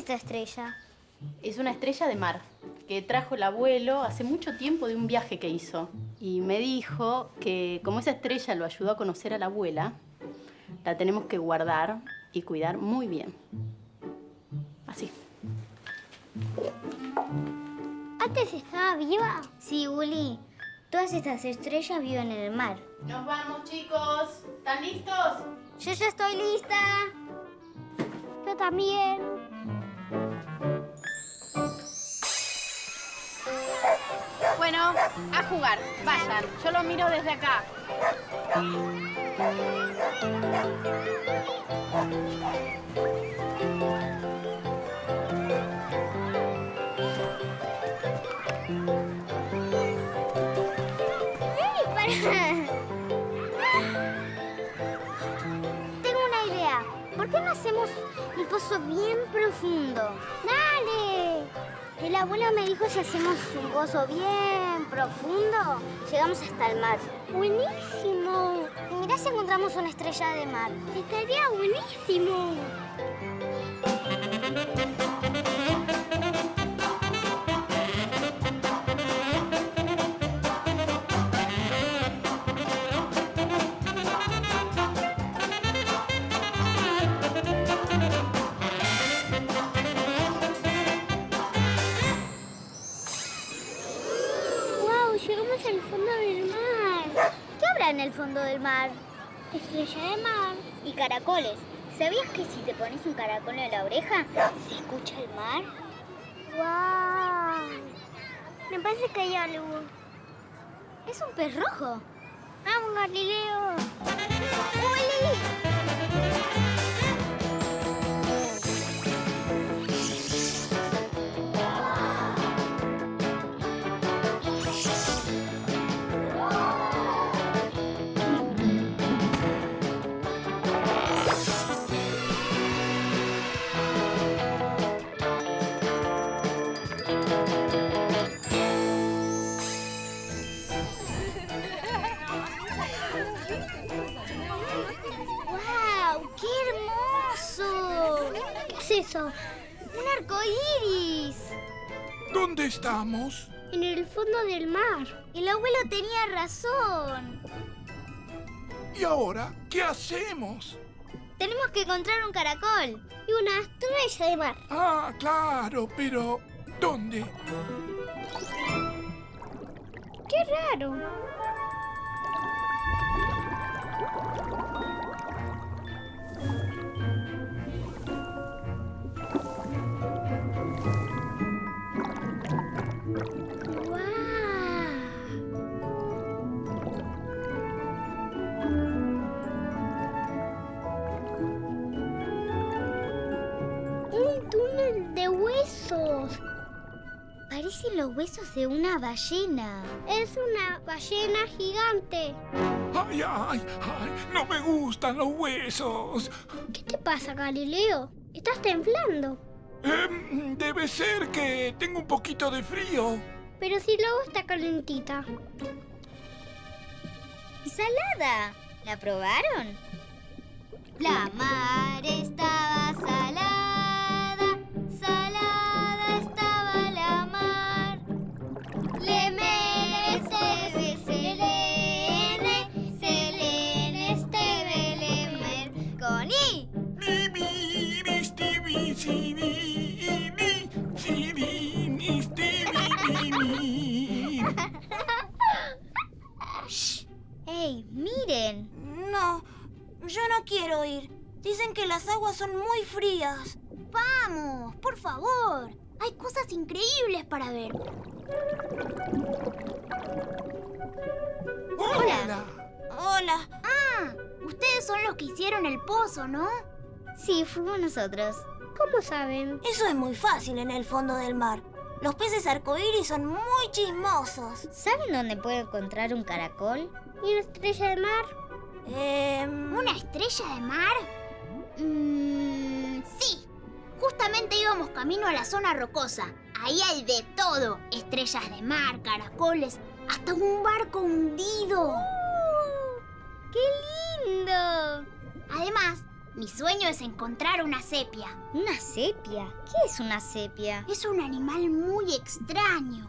esta estrella? Es una estrella de mar que trajo el abuelo hace mucho tiempo de un viaje que hizo. Y me dijo que como esa estrella lo ayudó a conocer a la abuela, la tenemos que guardar y cuidar muy bien. Así. ¿Antes estaba viva? Sí, Uli. Todas estas estrellas viven en el mar. Nos vamos, chicos. ¿Están listos? Yo ya estoy lista. Yo también. Bueno, a jugar. Vayan. Yo los miro desde acá. ¡Ey, para! Tengo una idea. ¿Por qué no hacemos un pozo bien profundo? ¡Dale! El abuelo me dijo si hacemos un pozo bien profundo, llegamos hasta el mar. ¡Buenísimo! Y mirá si encontramos una estrella de mar. ¡Estaría buenísimo! Llegamos al fondo del mar. ¿Qué habrá en el fondo del mar? Estrella de mar. Y caracoles. ¿Sabías que si te pones un caracol en la oreja, se escucha el mar? ¡Wow! Me parece que hay algo. Es un pez rojo. ¡Vamos, Galileo! ¡Uli! Eso, un arco iris. ¿Dónde estamos? En el fondo del mar. El abuelo tenía razón. ¿Y ahora qué hacemos? Tenemos que encontrar un caracol y una estrella de mar. Ah, claro, pero ¿dónde? Qué raro. Parecen los huesos de una ballena. Es una ballena gigante. ¡Ay, ay, ay! ¡No me gustan los huesos! ¿Qué te pasa, Galileo? Estás temblando. Debe ser que tengo un poquito de frío. Pero si luego está calentita. ¿Y salada? ¿La probaron? La mar estaba salada, salada estaba la mar. Lemere, sebe, selene, selene, estebe, lemer. Con I. Mi, mi, mis, ti, mi, si, mi, mi, si, mi, mis, ti, mi, mi. Shh. ¡Ey, miren! No, yo no quiero ir. Dicen que las aguas son muy frías. ¡Vamos, por favor! Hay cosas increíbles para ver. ¡Hola! Hola. Ah, ustedes son los que hicieron el pozo, ¿no? Sí, fuimos nosotros. ¿Cómo saben? Eso es muy fácil en el fondo del mar. Los peces arcoíris son muy chismosos. ¿Saben dónde puedo encontrar un caracol? ¿Y una estrella de mar? ¿Una estrella de mar? Sí. Justamente íbamos camino a la zona rocosa. Ahí hay de todo. Estrellas de mar, caracoles, hasta un barco hundido. ¡Qué lindo! Además, Mi sueño es encontrar una sepia. ¿Una sepia? ¿Qué es una sepia? Es un animal muy extraño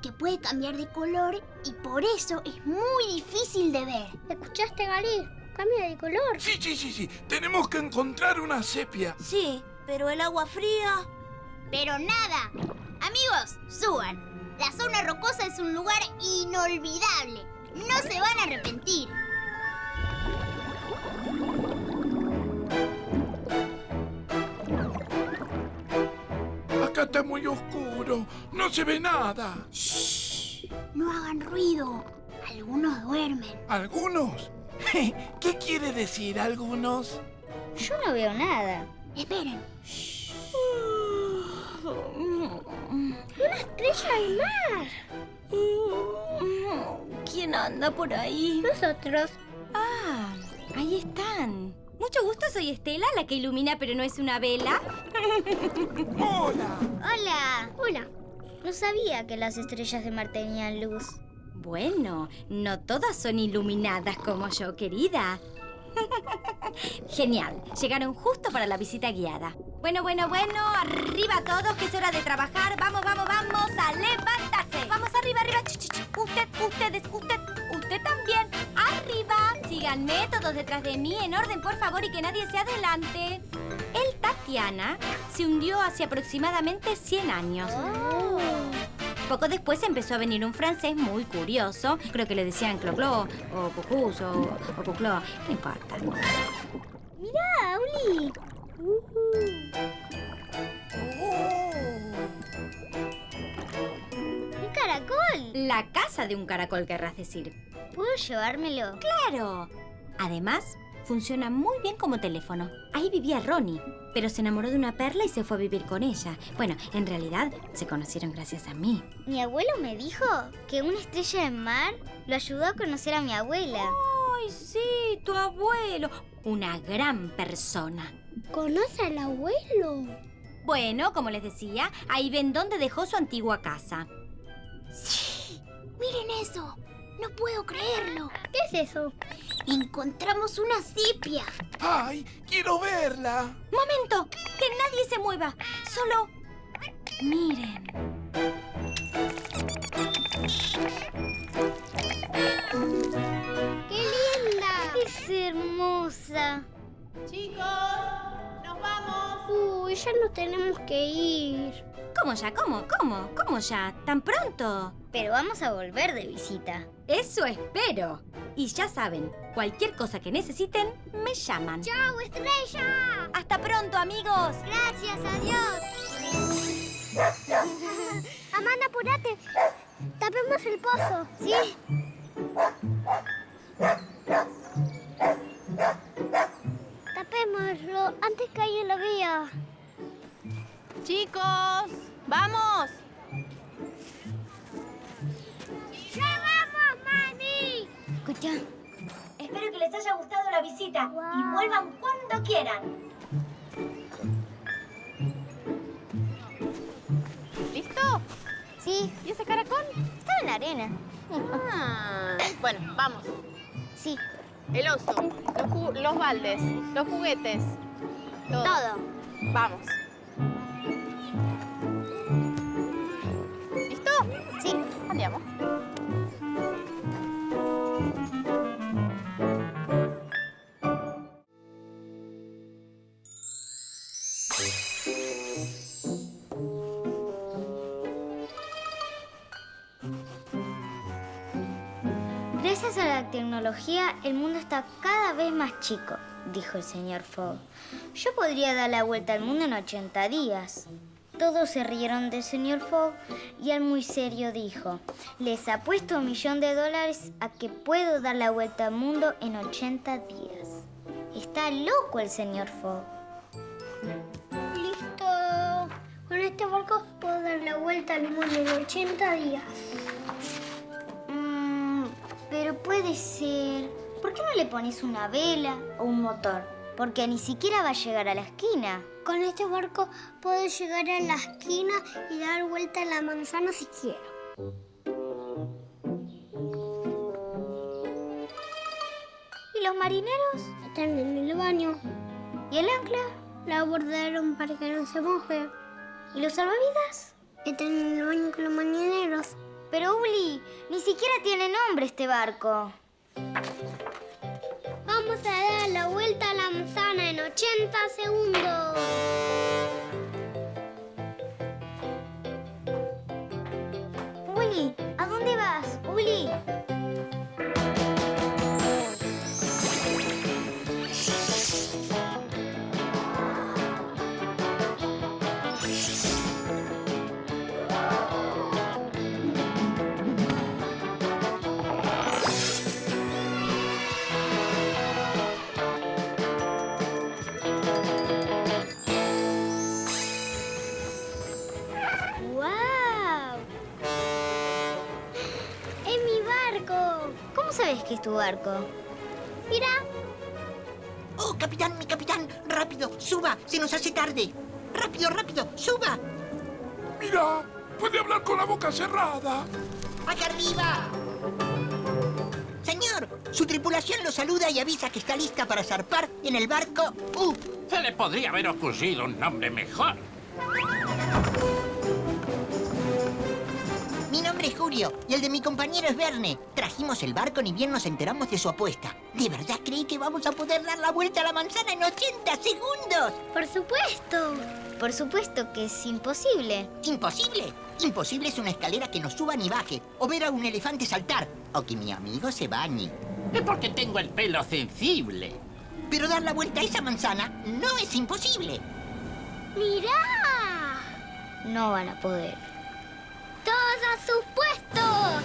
que puede cambiar de color y por eso es muy difícil de ver. ¿Escuchaste, Galí? Cambia de color. Sí. Tenemos que encontrar una sepia. Sí, pero el agua fría... Pero nada. Amigos, suban. La zona rocosa es un lugar inolvidable. No se van a arrepentir. Acá está muy oscuro. No se ve nada. Shh, no hagan ruido. Algunos duermen. ¿Algunos? ¿Qué quiere decir algunos? Yo no veo nada. Esperen. ¡Una estrella del mar! ¿Quién anda por ahí? Nosotros. Ah, ahí están. Mucho gusto, soy Estela, la que ilumina pero no es una vela. ¡Hola! ¡Hola! Hola. No sabía que las estrellas de mar tenían luz. Bueno, no todas son iluminadas como yo, querida. Genial, llegaron justo para la visita guiada. Bueno, arriba todos, que es hora de trabajar. Vamos a levantarse. Vamos arriba. Usted también. Arriba, síganme todos detrás de mí en orden, por favor, y que nadie se adelante. El Tatiana se hundió hace aproximadamente 100 años. Poco después empezó a venir un francés muy curioso. Creo que le decían clo-clo, o cucús, o cucló. No importa. ¡Mirá, Uli! ¡Un caracol! La casa de un caracol, querrás decir. ¿Puedo llevármelo? ¡Claro! Además, funciona muy bien como teléfono. Ahí vivía Ronnie, pero se enamoró de una perla y se fue a vivir con ella. Bueno, en realidad, se conocieron gracias a mí. Mi abuelo me dijo que una estrella de mar lo ayudó a conocer a mi abuela. ¡Ay, sí! ¡Tu abuelo! Una gran persona. ¿Conoce al abuelo? Bueno, como les decía, ahí ven dónde dejó su antigua casa. Sí, miren eso. No puedo creerlo. ¿Qué es eso? Encontramos una sepia. ¡Ay! ¡Quiero verla! ¡Momento! ¡Que nadie se mueva! Solo... miren. ¡Qué linda! Es hermosa. Chicos, nos vamos. Uy, ya no tenemos que ir. ¿Cómo ya? ¿Cómo ya? ¿Tan pronto? Pero vamos a volver de visita. Eso espero. Y ya saben, cualquier cosa que necesiten, me llaman. ¡Chao, estrella! ¡Hasta pronto, amigos! Gracias, adiós. Amanda, apúrate. Tapemos el pozo. ¿Sí? Tapémoslo antes que alguien lo vea. Chicos, ¡vamos! ¡Ya vamos, mami! Escucha. Espero que les haya gustado la visita y vuelvan cuando quieran. ¿Listo? Sí, ¿Y ese caracol? estaba en la arena. Bueno, vamos. Sí, El oso, los baldes, los juguetes. todo. Vamos. ¿Listo? Sí. Andiamo. Gracias a la tecnología, el mundo está cada vez más chico, dijo el señor Fogg. Yo podría dar la vuelta al mundo en 80 días. Todos se rieron del señor Fogg y él muy serio dijo: les apuesto $1.000.000 a que puedo dar la vuelta al mundo en 80 días. Está loco el señor Fogg. Listo. Con este barco puedo dar la vuelta al mundo en 80 días. Pero puede ser. ¿Por qué no le pones una vela o un motor? Porque ni siquiera va a llegar a la esquina. Con este barco puedo llegar a la esquina y dar vuelta a la manzana si quiero. ¿Y los marineros? Están en el baño. ¿Y el ancla? La abordaron para que no se moje. ¿Y los salvavidas? Están en el baño con los mañaneros. Pero Uli, ni siquiera tiene nombre este barco. Vamos a dar la vuelta a la manzana en 80 segundos. Uli, ¿a dónde vas? Uli. ¡Wow! ¡Es mi barco! ¿Cómo sabes que es tu barco? Mira, ¡Oh, capitán, mi capitán! ¡Rápido, suba! ¡Se nos hace tarde! ¡Rápido, rápido, suba! Mira, puede hablar con la boca cerrada. ¡Acá arriba! Señor, su tripulación lo saluda y avisa que está lista para zarpar en el barco U. Se le podría haber ocurrido un nombre mejor. Mi nombre es Julio y el de mi compañero es Verne. Trajimos el barco ni bien nos enteramos de su apuesta. ¿De verdad creí que vamos a poder dar la vuelta a la manzana en 80 segundos? por supuesto. Por supuesto que es imposible. ¡Imposible! Imposible es una escalera que no suba ni baje, o ver a un elefante saltar, o que mi amigo se bañe. Es porque tengo el pelo sensible. Pero dar la vuelta a esa manzana no es imposible. ¡Mirá! No van a poder. ¡Todos a sus puestos!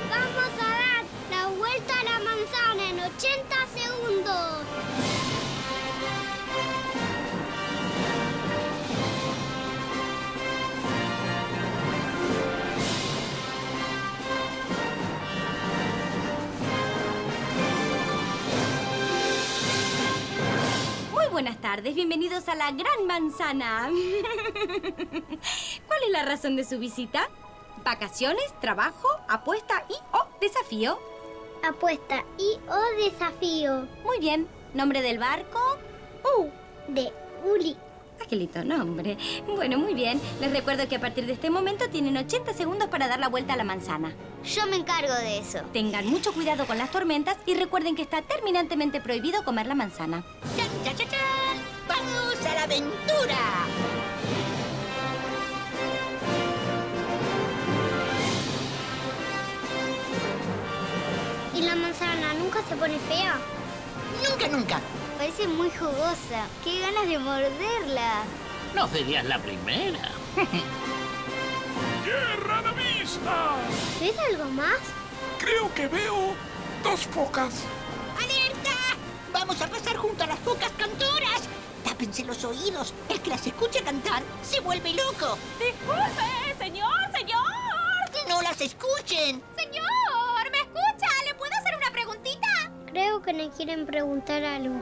Vamos a dar la vuelta a la manzana en 80 segundos. Muy buenas tardes, bienvenidos a la Gran Manzana. ¿Cuál es la razón de su visita? ¿Vacaciones, trabajo, apuesta y o desafío? Apuesta y o desafío. Muy bien. ¿Nombre del barco? De Uli. Ah, qué lindo nombre. Bueno, muy bien. Les recuerdo que a partir de este momento tienen 80 segundos para dar la vuelta a la manzana. Yo me encargo de eso. Tengan mucho cuidado con las tormentas y recuerden que está terminantemente prohibido comer la manzana. ¡Chan, chan, chan, chan! ¡Vamos a la aventura! ¿Y la manzana nunca se pone fea? ¡Nunca, nunca! Parece muy jugosa. ¡Qué ganas de morderla! No serías la primera. ¡Tierra a la vista! ¿Ves algo más? Creo que veo 2 focas. ¡Alerta! ¡Vamos a pasar junto a las focas cantoras! ¡Tápense los oídos! El que las escucha cantar se vuelve loco. ¡Disculpe, señor! ¡No las escuchen! ¡Señor! ¿Me escucha? ¿Le puedo hacer una preguntita? Creo que me quieren preguntar algo.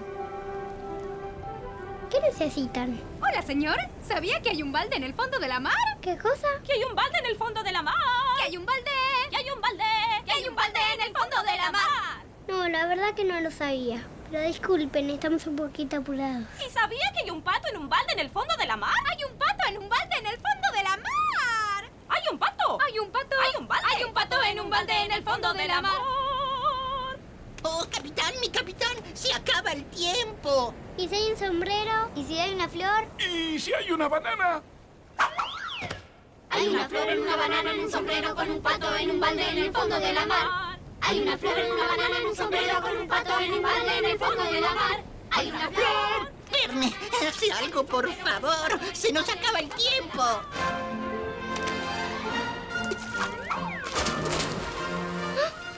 ¿Qué necesitan? Hola, señor. ¿Sabía que hay un balde en el fondo de la mar? ¿Qué cosa? ¡Que hay un balde en el fondo de la mar! ¡Que hay un balde! ¡Que hay un balde! ¡Que hay un balde en el fondo de la mar! No, la verdad que no lo sabía. Pero disculpen, estamos un poquito apurados. ¿Y sabía que hay un pato en un balde en el fondo de la mar? ¡Hay un pato en un balde en el fondo de la mar! ¡Hay un pato! ¡Hay un pato! ¡Hay un balde! ¡Hay un pato en un balde en el fondo de la mar! ¡Oh, capitán, mi capitán! ¡Se acaba el tiempo! ¿Y si hay un sombrero? ¿Y si hay una flor? ¿Y si hay una banana? Hay una flor en una banana en un sombrero con un pato en un balde en el fondo de la mar. Hay una flor en una banana en un sombrero con un pato en un balde en el fondo de la mar. Hay una flor. Verne, hace algo, por favor. ¡Se nos acaba el tiempo!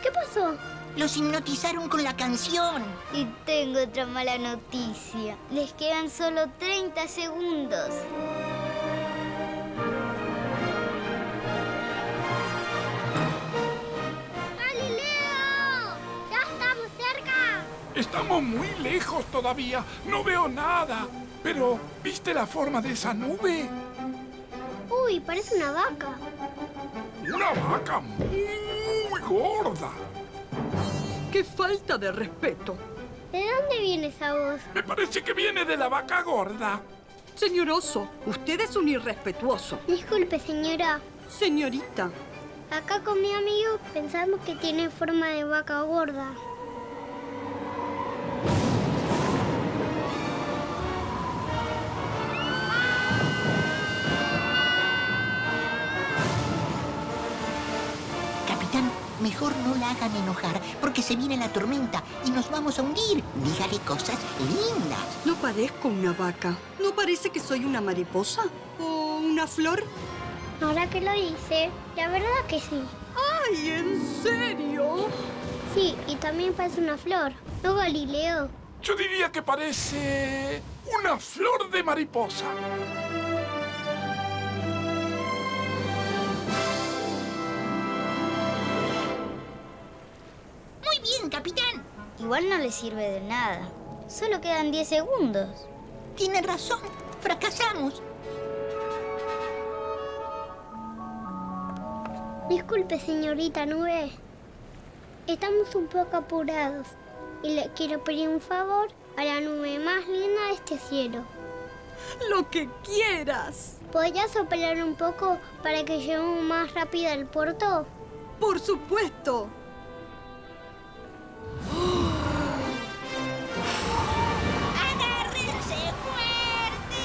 ¿Qué pasó? Los hipnotizaron con la canción. Y tengo otra mala noticia. Les quedan solo 30 segundos. ¡Galileo! ¡Ya estamos cerca! Estamos muy lejos todavía. No veo nada. Pero, ¿viste la forma de esa nube? Uy, parece una vaca. Una vaca muy gorda. ¡Qué falta de respeto! ¿De dónde viene esa voz? Me parece que viene de la vaca gorda. Señor Oso, usted es un irrespetuoso. Disculpe, señora. Señorita, Acá con mi amigo pensamos que tiene forma de vaca gorda. Capitán, mejor no la hagan enojar, porque se viene la tormenta y nos vamos a hundir. Dígale cosas lindas. no parezco una vaca. ¿No parece que soy una mariposa? ¿O una flor? Ahora que lo dice, la verdad que sí. ¡Ay, en serio! Sí, y también parece una flor. ¿No, Galileo? Yo diría que parece una flor de mariposa. Muy bien, capitán. Igual no le sirve de nada. Solo quedan 10 segundos. Tiene razón. Fracasamos. Disculpe, señorita Nube. Estamos un poco apurados y le quiero pedir un favor a la nube más linda de este cielo. ¡Lo que quieras! ¿Podría soplar un poco para que lleguemos más rápido al puerto? ¡Por supuesto! ¡Agárrense fuerte!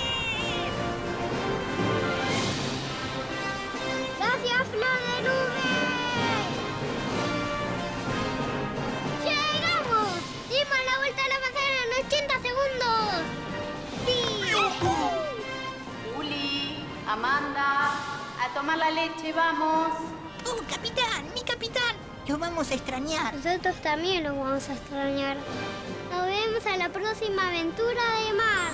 ¡Gracias, Flor de Nube! ¡Llegamos! ¡Dimos la vuelta a la manzana en 80 segundos! ¡Sí! Uli, Amanda, a tomar la leche, vamos. ¡Oh, capitán! ¡Mi capitán! Lo vamos a extrañar. Nosotros también los vamos a extrañar. Nos vemos a la próxima aventura de mar.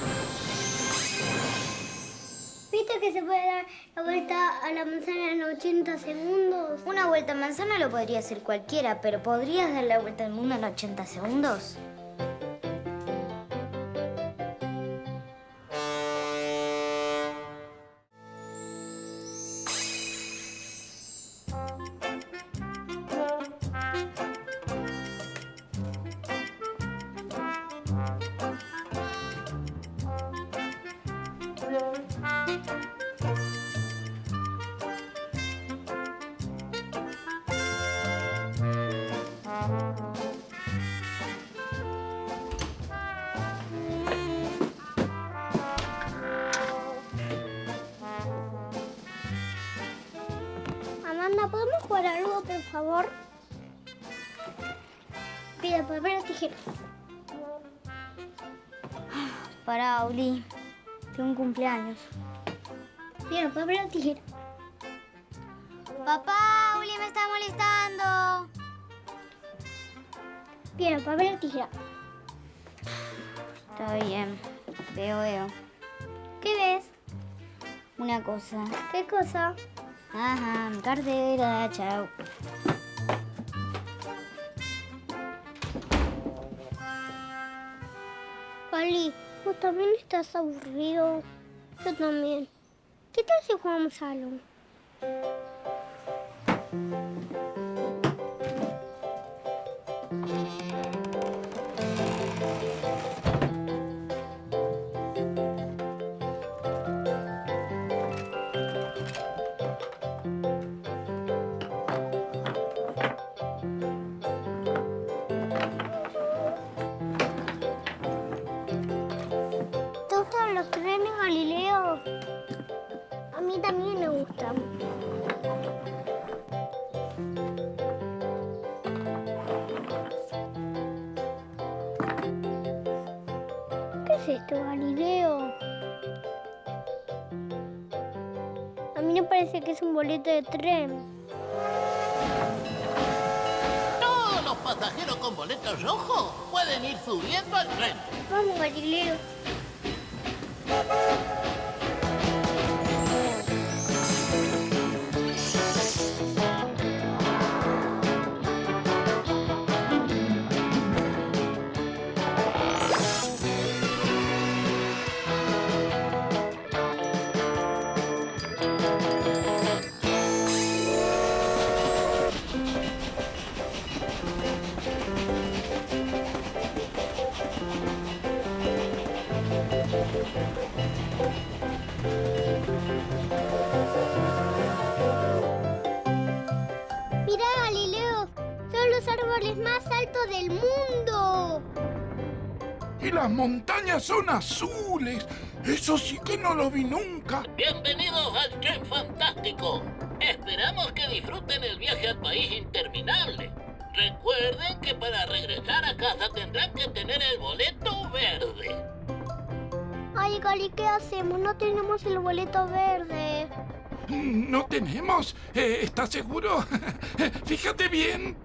¿Viste que se puede dar la vuelta a la manzana en 80 segundos? Una vuelta a manzana lo podría hacer cualquiera, pero ¿podrías dar la vuelta al mundo en 80 segundos? Amanda, ¿podemos jugar algo, por favor? Pide papel o tijera. Pará, Uli. Tengo un cumpleaños. Pide papel o tijera. ¡Papá! ¡Uli me está molestando! Pide papel o tijera. Está bien. Veo. ¿Qué ves? Una cosa. ¿Qué cosa? Ajá, mi cartera, chao. Pali, ¿vos también estás aburrido? Yo también. ¿Qué tal si jugamos algo? ¿Te gustan los trenes, Galileo? A mí también me gustan. ¿Qué es esto, Galileo? A mí me parece que es un boleto de tren. Todos los pasajeros con boletos rojos pueden ir subiendo al tren. Vamos, Galileo. los árboles más altos del mundo. Y las montañas son azules. Eso sí que no lo vi nunca. Bienvenidos al tren fantástico. Esperamos que disfruten el viaje al país interminable. Recuerden que para regresar a casa tendrán que tener el boleto verde. Ay, Gali, ¿qué hacemos? No tenemos el boleto verde. No tenemos. ¿Estás seguro? Fíjate bien.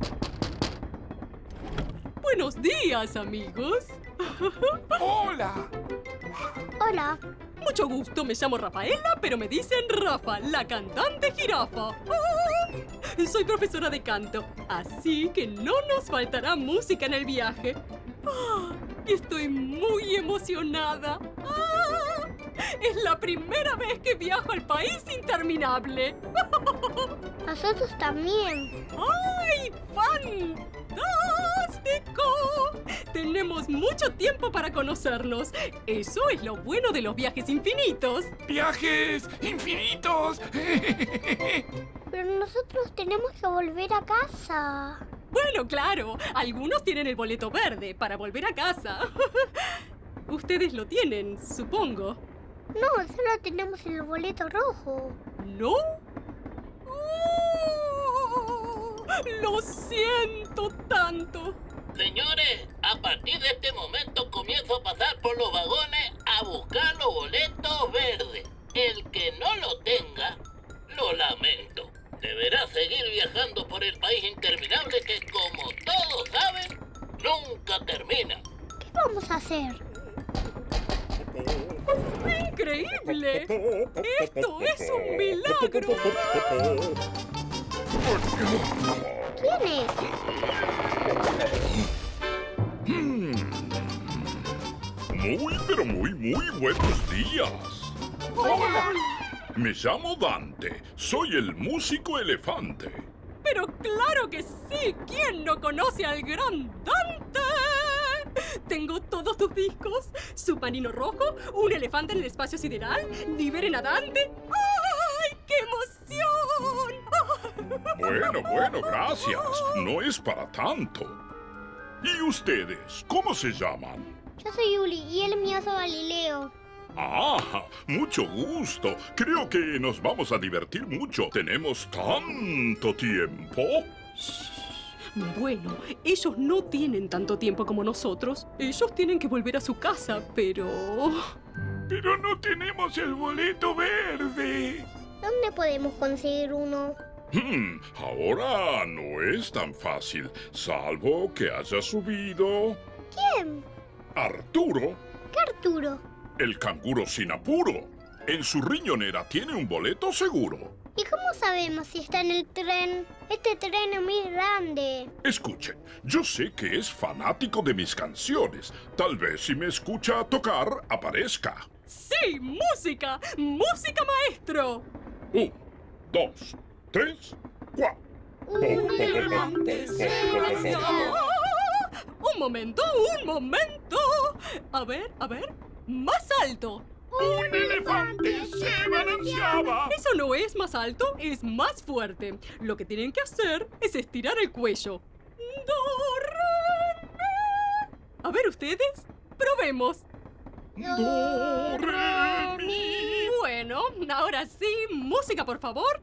Buenos días, amigos. Hola. Hola. Mucho gusto, me llamo Rafaela, pero me dicen Rafa, la cantante jirafa. Soy profesora de canto, así que no nos faltará música en el viaje. Y estoy muy emocionada. Es la primera vez que viajo al país interminable. Nosotros también. ¡Ay, fantástico! Tenemos mucho tiempo para conocernos. Eso es lo bueno de los viajes infinitos. ¡Viajes infinitos! Pero nosotros tenemos que volver a casa. Bueno, claro. Algunos tienen el boleto verde para volver a casa. Ustedes lo tienen, supongo. No, solo tenemos el boleto rojo. ¿No? ¡Oh! Lo siento tanto. Señores, a partir de este momento comienzo a pasar por los vagones a buscar los boletos verdes. El que no lo tenga, lo lamento. Deberá seguir viajando por el país interminable que, como todos saben, nunca termina. ¿Qué vamos a hacer? ¡Increíble! ¡Esto es un milagro! ¿Quién es? Muy, pero muy buenos días. Hola. Me llamo Dante. Soy el músico elefante. ¡Pero claro que sí! ¿Quién no conoce al gran Dante? Tengo todos tus discos. Submarino rojo, un elefante en el espacio sideral, Liberen a Dante. ¡Ay, qué emoción! Bueno, gracias. No es para tanto. ¿Y ustedes? ¿Cómo se llaman? Yo soy Yuli y él es mi oso Galileo. Ah, mucho gusto. Creo que nos vamos a divertir mucho. Tenemos tanto tiempo. Bueno, ellos no tienen tanto tiempo como nosotros. Ellos tienen que volver a su casa, pero... Pero no tenemos el boleto verde. ¿Dónde podemos conseguir uno? Ahora no es tan fácil, salvo que haya subido... ¿Quién? Arturo, ¿Qué Arturo? el canguro sin apuro. En su riñonera tiene un boleto seguro. ¿Y cómo sabemos si está en el tren? Este tren es muy grande. Escuchen, yo sé que es fanático de mis canciones. Tal vez si me escucha tocar, aparezca. ¡Sí! ¡Música! ¡Música, maestro! 1, 2, 3, 4. Un elefante se balanceaba. ¡Un momento! A ver. ¡Más alto! Un elefante se balanceaba. Eso no es más alto, es más fuerte. Lo que tienen que hacer es estirar el cuello. Do, re, mi. A ver ustedes, probemos. Do, re, mi. Bueno, ahora sí, música por favor.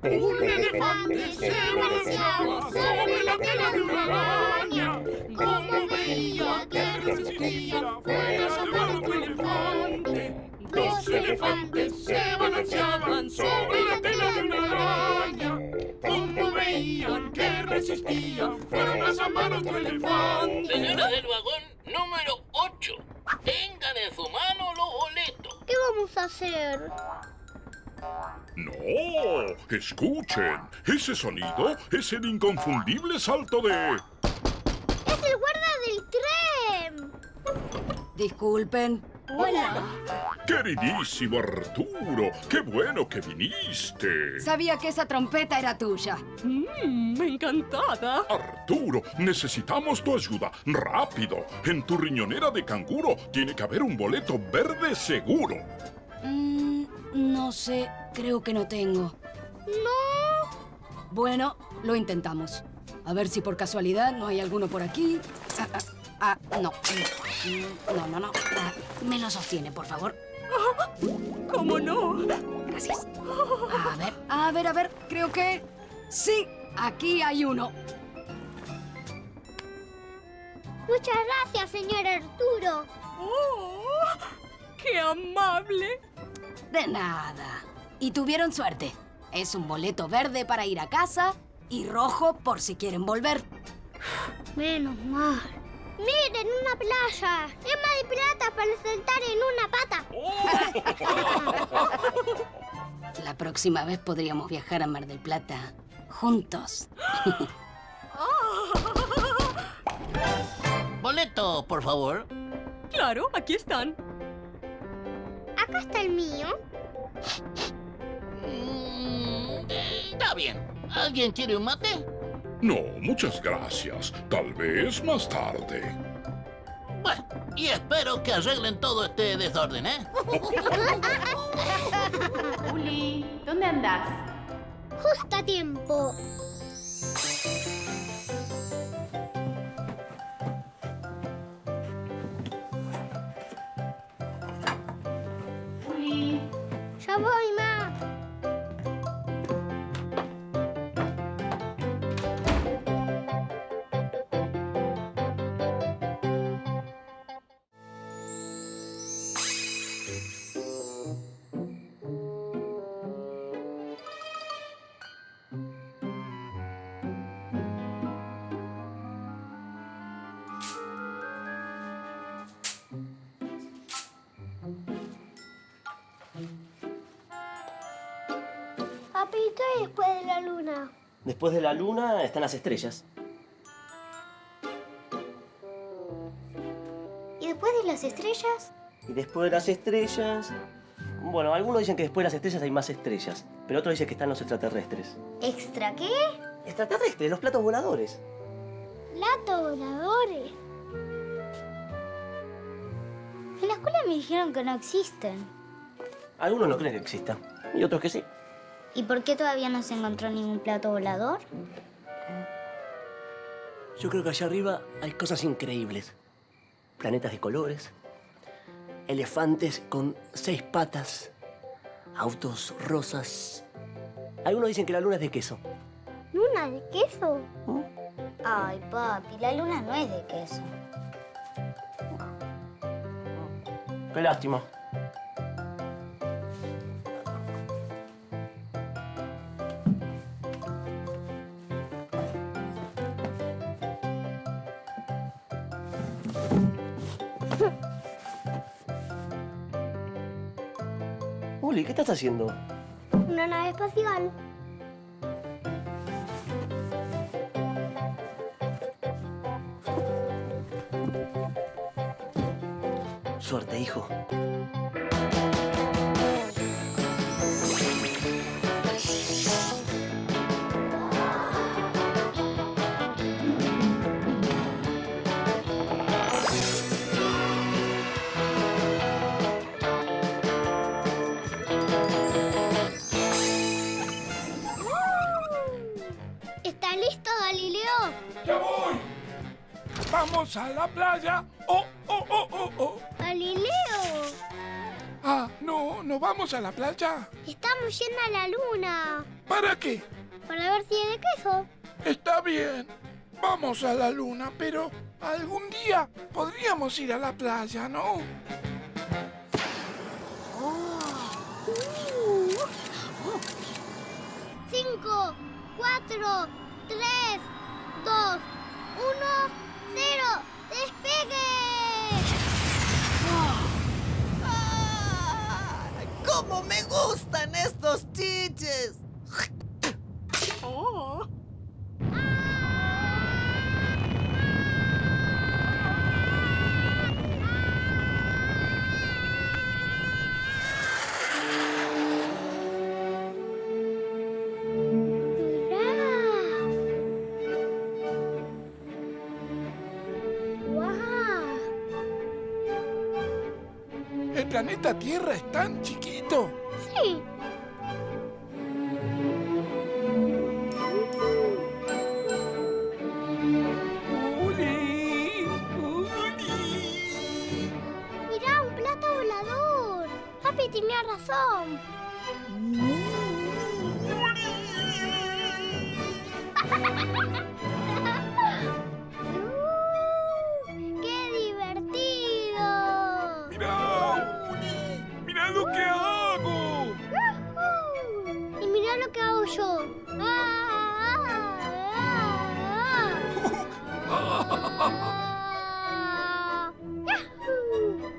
Un elefante se balanceaba sobre la tela de una araña. Como veía que resistía, fue llamado tu elefante. Dos elefantes se balanceaban sobre la tela de una araña. Como veían que resistía, fueron a llamar a otro elefante. Señores del vagón número 8, tengan en su mano los boletos. ¿Qué vamos a hacer? No, escuchen. Ese sonido es el inconfundible salto de... ¡Es el guarda del tren! Disculpen. Hola. Queridísimo Arturo, qué bueno que viniste. Sabía que esa trompeta era tuya. Encantada. Arturo, necesitamos tu ayuda. ¡Rápido! En tu riñonera de canguro tiene que haber un boleto verde seguro. No sé, creo que no tengo. No. Bueno, lo intentamos. A ver si por casualidad no hay alguno por aquí. No. No. Me lo sostiene, por favor. ¿Cómo no? Gracias. A ver. Creo que... sí, aquí hay uno. Muchas gracias, señor Arturo. ¡Oh! ¡Qué amable! De nada. Y tuvieron suerte. Es un boleto verde para ir a casa y rojo por si quieren volver. Menos mal. ¡Miren, una playa! ¡Llama de pirata para saltar en una pata! La próxima vez podríamos viajar a Mar del Plata juntos. Boleto, por favor. Claro, aquí están. Acá está el mío. Está bien. ¿Alguien quiere un mate? No, muchas gracias. Tal vez más tarde. Bueno, y espero que arreglen todo este desorden, ¿eh? Uli, ¿dónde andás? Justo a tiempo. Uli. Ya voy, ma. Papi, ¿qué hay después de la luna? Después de la luna están las estrellas. ¿Y después de las estrellas? Y después de las estrellas... Bueno, algunos dicen que después de las estrellas hay más estrellas, pero otros dicen que están los extraterrestres. ¿Extra qué? ¿Extraterrestres? Los platos voladores. Platos voladores. En la escuela me dijeron que no existen. Algunos no creen que existan, y otros que sí. ¿Y por qué todavía no se encontró ningún plato volador? Yo creo que allá arriba hay cosas increíbles. Planetas de colores, elefantes con 6 patas, autos rosas. Algunos dicen que la luna es de queso. ¿Luna de queso? Ay, papi, la luna no es de queso. Qué lástima. Uli, ¿qué estás haciendo? Una nave espacial. Suerte, hijo. ¿Está listo, Galileo? ¡Ya voy! ¡Vamos a la playa! ¡Oh! ¡Galileo! Ah, no vamos a la playa. Estamos yendo a la luna. ¿Para qué? Para ver si es de queso. Está bien. Vamos a la luna, pero algún día podríamos ir a la playa, ¿no? 5, 4, 3, 2, 1, 0. ¡Despegue! ¡Cómo me gustan estos chiches! Oh. ¿El planeta Tierra es tan chiquito? Sí. tenía razón. ¡Qué divertido! ¡Mirá, Uli! ¡Mirá lo que hago! Y mirá lo que hago yo.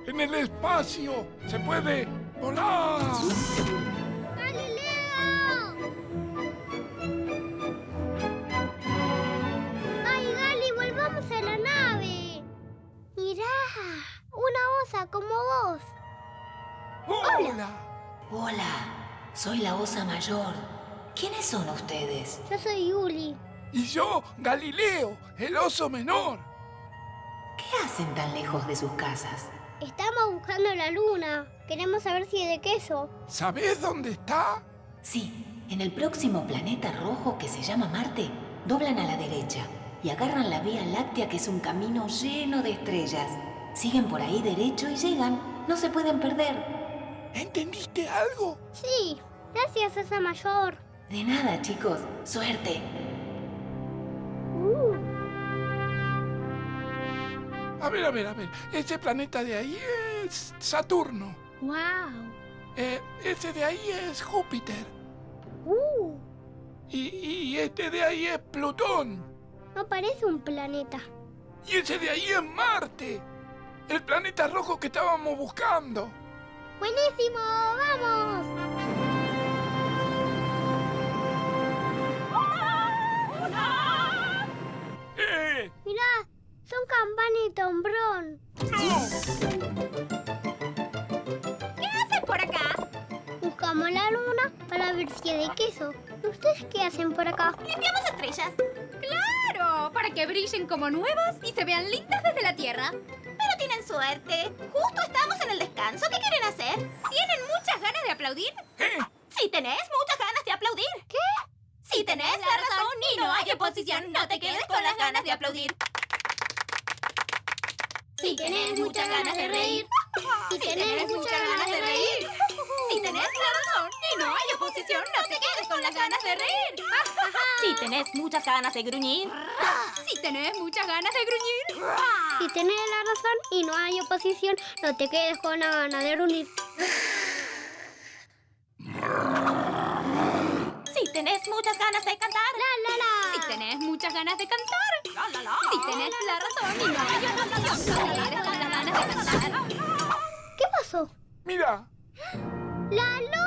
¡En el espacio se puede volar! ¡Galileo! ¡Ay, Gali, volvamos a la nave! Mirá, una osa como vos. ¡Hola! Hola, soy la osa mayor. ¿Quiénes son ustedes? Yo soy Yuli. Y yo, Galileo, el oso menor. ¿Qué hacen tan lejos de sus casas? Estamos buscando la luna. Queremos saber si es de queso. ¿Sabés dónde está? Sí, en el próximo planeta rojo que se llama Marte, doblan a la derecha y agarran la Vía Láctea, que es un camino lleno de estrellas. Siguen por ahí derecho y llegan. No se pueden perder. ¿Entendiste algo? Sí, gracias, osa mayor. De nada, chicos. Suerte. A ver. Ese planeta de ahí es Saturno. ¡Wow! Ese de ahí es Júpiter. Y este de ahí es Plutón. No parece un planeta. Y ese de ahí es Marte. El planeta rojo que estábamos buscando. ¡Buenísimo! ¡Vamos! Mirá, son Campana y Tombrón. ¿Qué hacen por acá? Buscamos la luna para ver si es de queso. ¿Ustedes qué hacen por acá? Limpiamos estrellas. ¡Claro! Para que brillen como nuevas y se vean lindas desde la Tierra. Pero tienen suerte. Justo estamos en el descanso. ¿Qué quieren hacer? ¿Tienen muchas ganas de aplaudir? Si tenés muchas ganas de aplaudir. ¿Qué? Si tenés la razón y no hay oposición, no te quedes con las ganas de aplaudir. Si tenés muchas ganas de reír. Si tenés muchas ganas de reír. Si tenés la razón y no hay oposición, no te quedes con las ganas de reír. Si tenés muchas ganas de gruñir. Si tenés muchas ganas de gruñir. Si tenés la razón y no hay oposición, no te quedes con la gana de gruñir. Si tenés muchas ganas de cantar. La, la, la. Si tenés muchas ganas de cantar. La, la, la. Si tenés la razón y no hay oposición, no te quedes con las ganas de cantar. ¿Qué pasó? Mira. ¡La luna!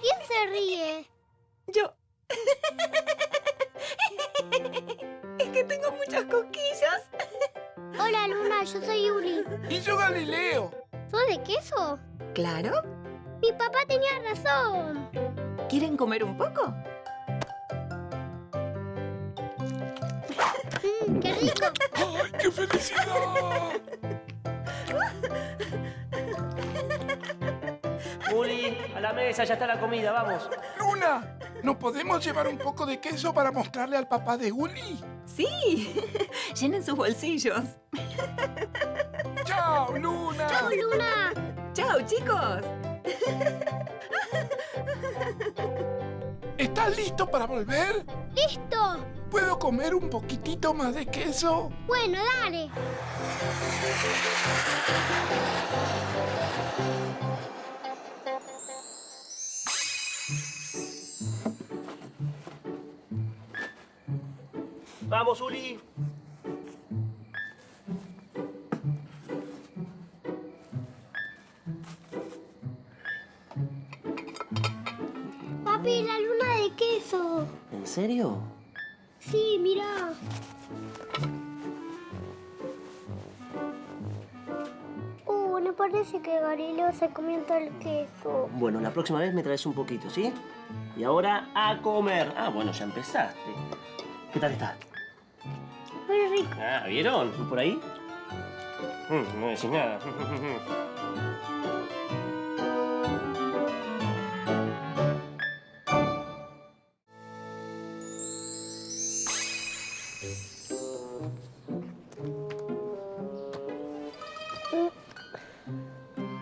¿Quién se ríe? Yo. Es que tengo muchas cosquillas. Hola, Luna, yo soy Yuli. Y yo, Galileo. ¿Sos de queso? Claro. Mi papá tenía razón. ¿Quieren comer un poco? ¡Qué rico! ¡Ay, qué felicidad! Uli, a la mesa, ya está la comida, vamos. ¡Luna! ¿No podemos llevar un poco de queso para mostrarle al papá de Uli? Sí. Llenen sus bolsillos. ¡Chao, Luna! ¡Chao, Luna! ¡Chao, chicos! ¿Estás listo para volver? ¡Listo! ¿Puedo comer un poquitito más de queso? Bueno, dale. Vamos, Uli. Papi, la luna de queso. ¿En serio? Sí, mira. Me parece que Galileo se comió todo el queso. Bueno, la próxima vez me traes un poquito, ¿sí? Y ahora a comer. Ah, bueno, ya empezaste. ¿Qué tal está? Muy rico. Ah, ¿vieron? ¿Por ahí? No decís nada.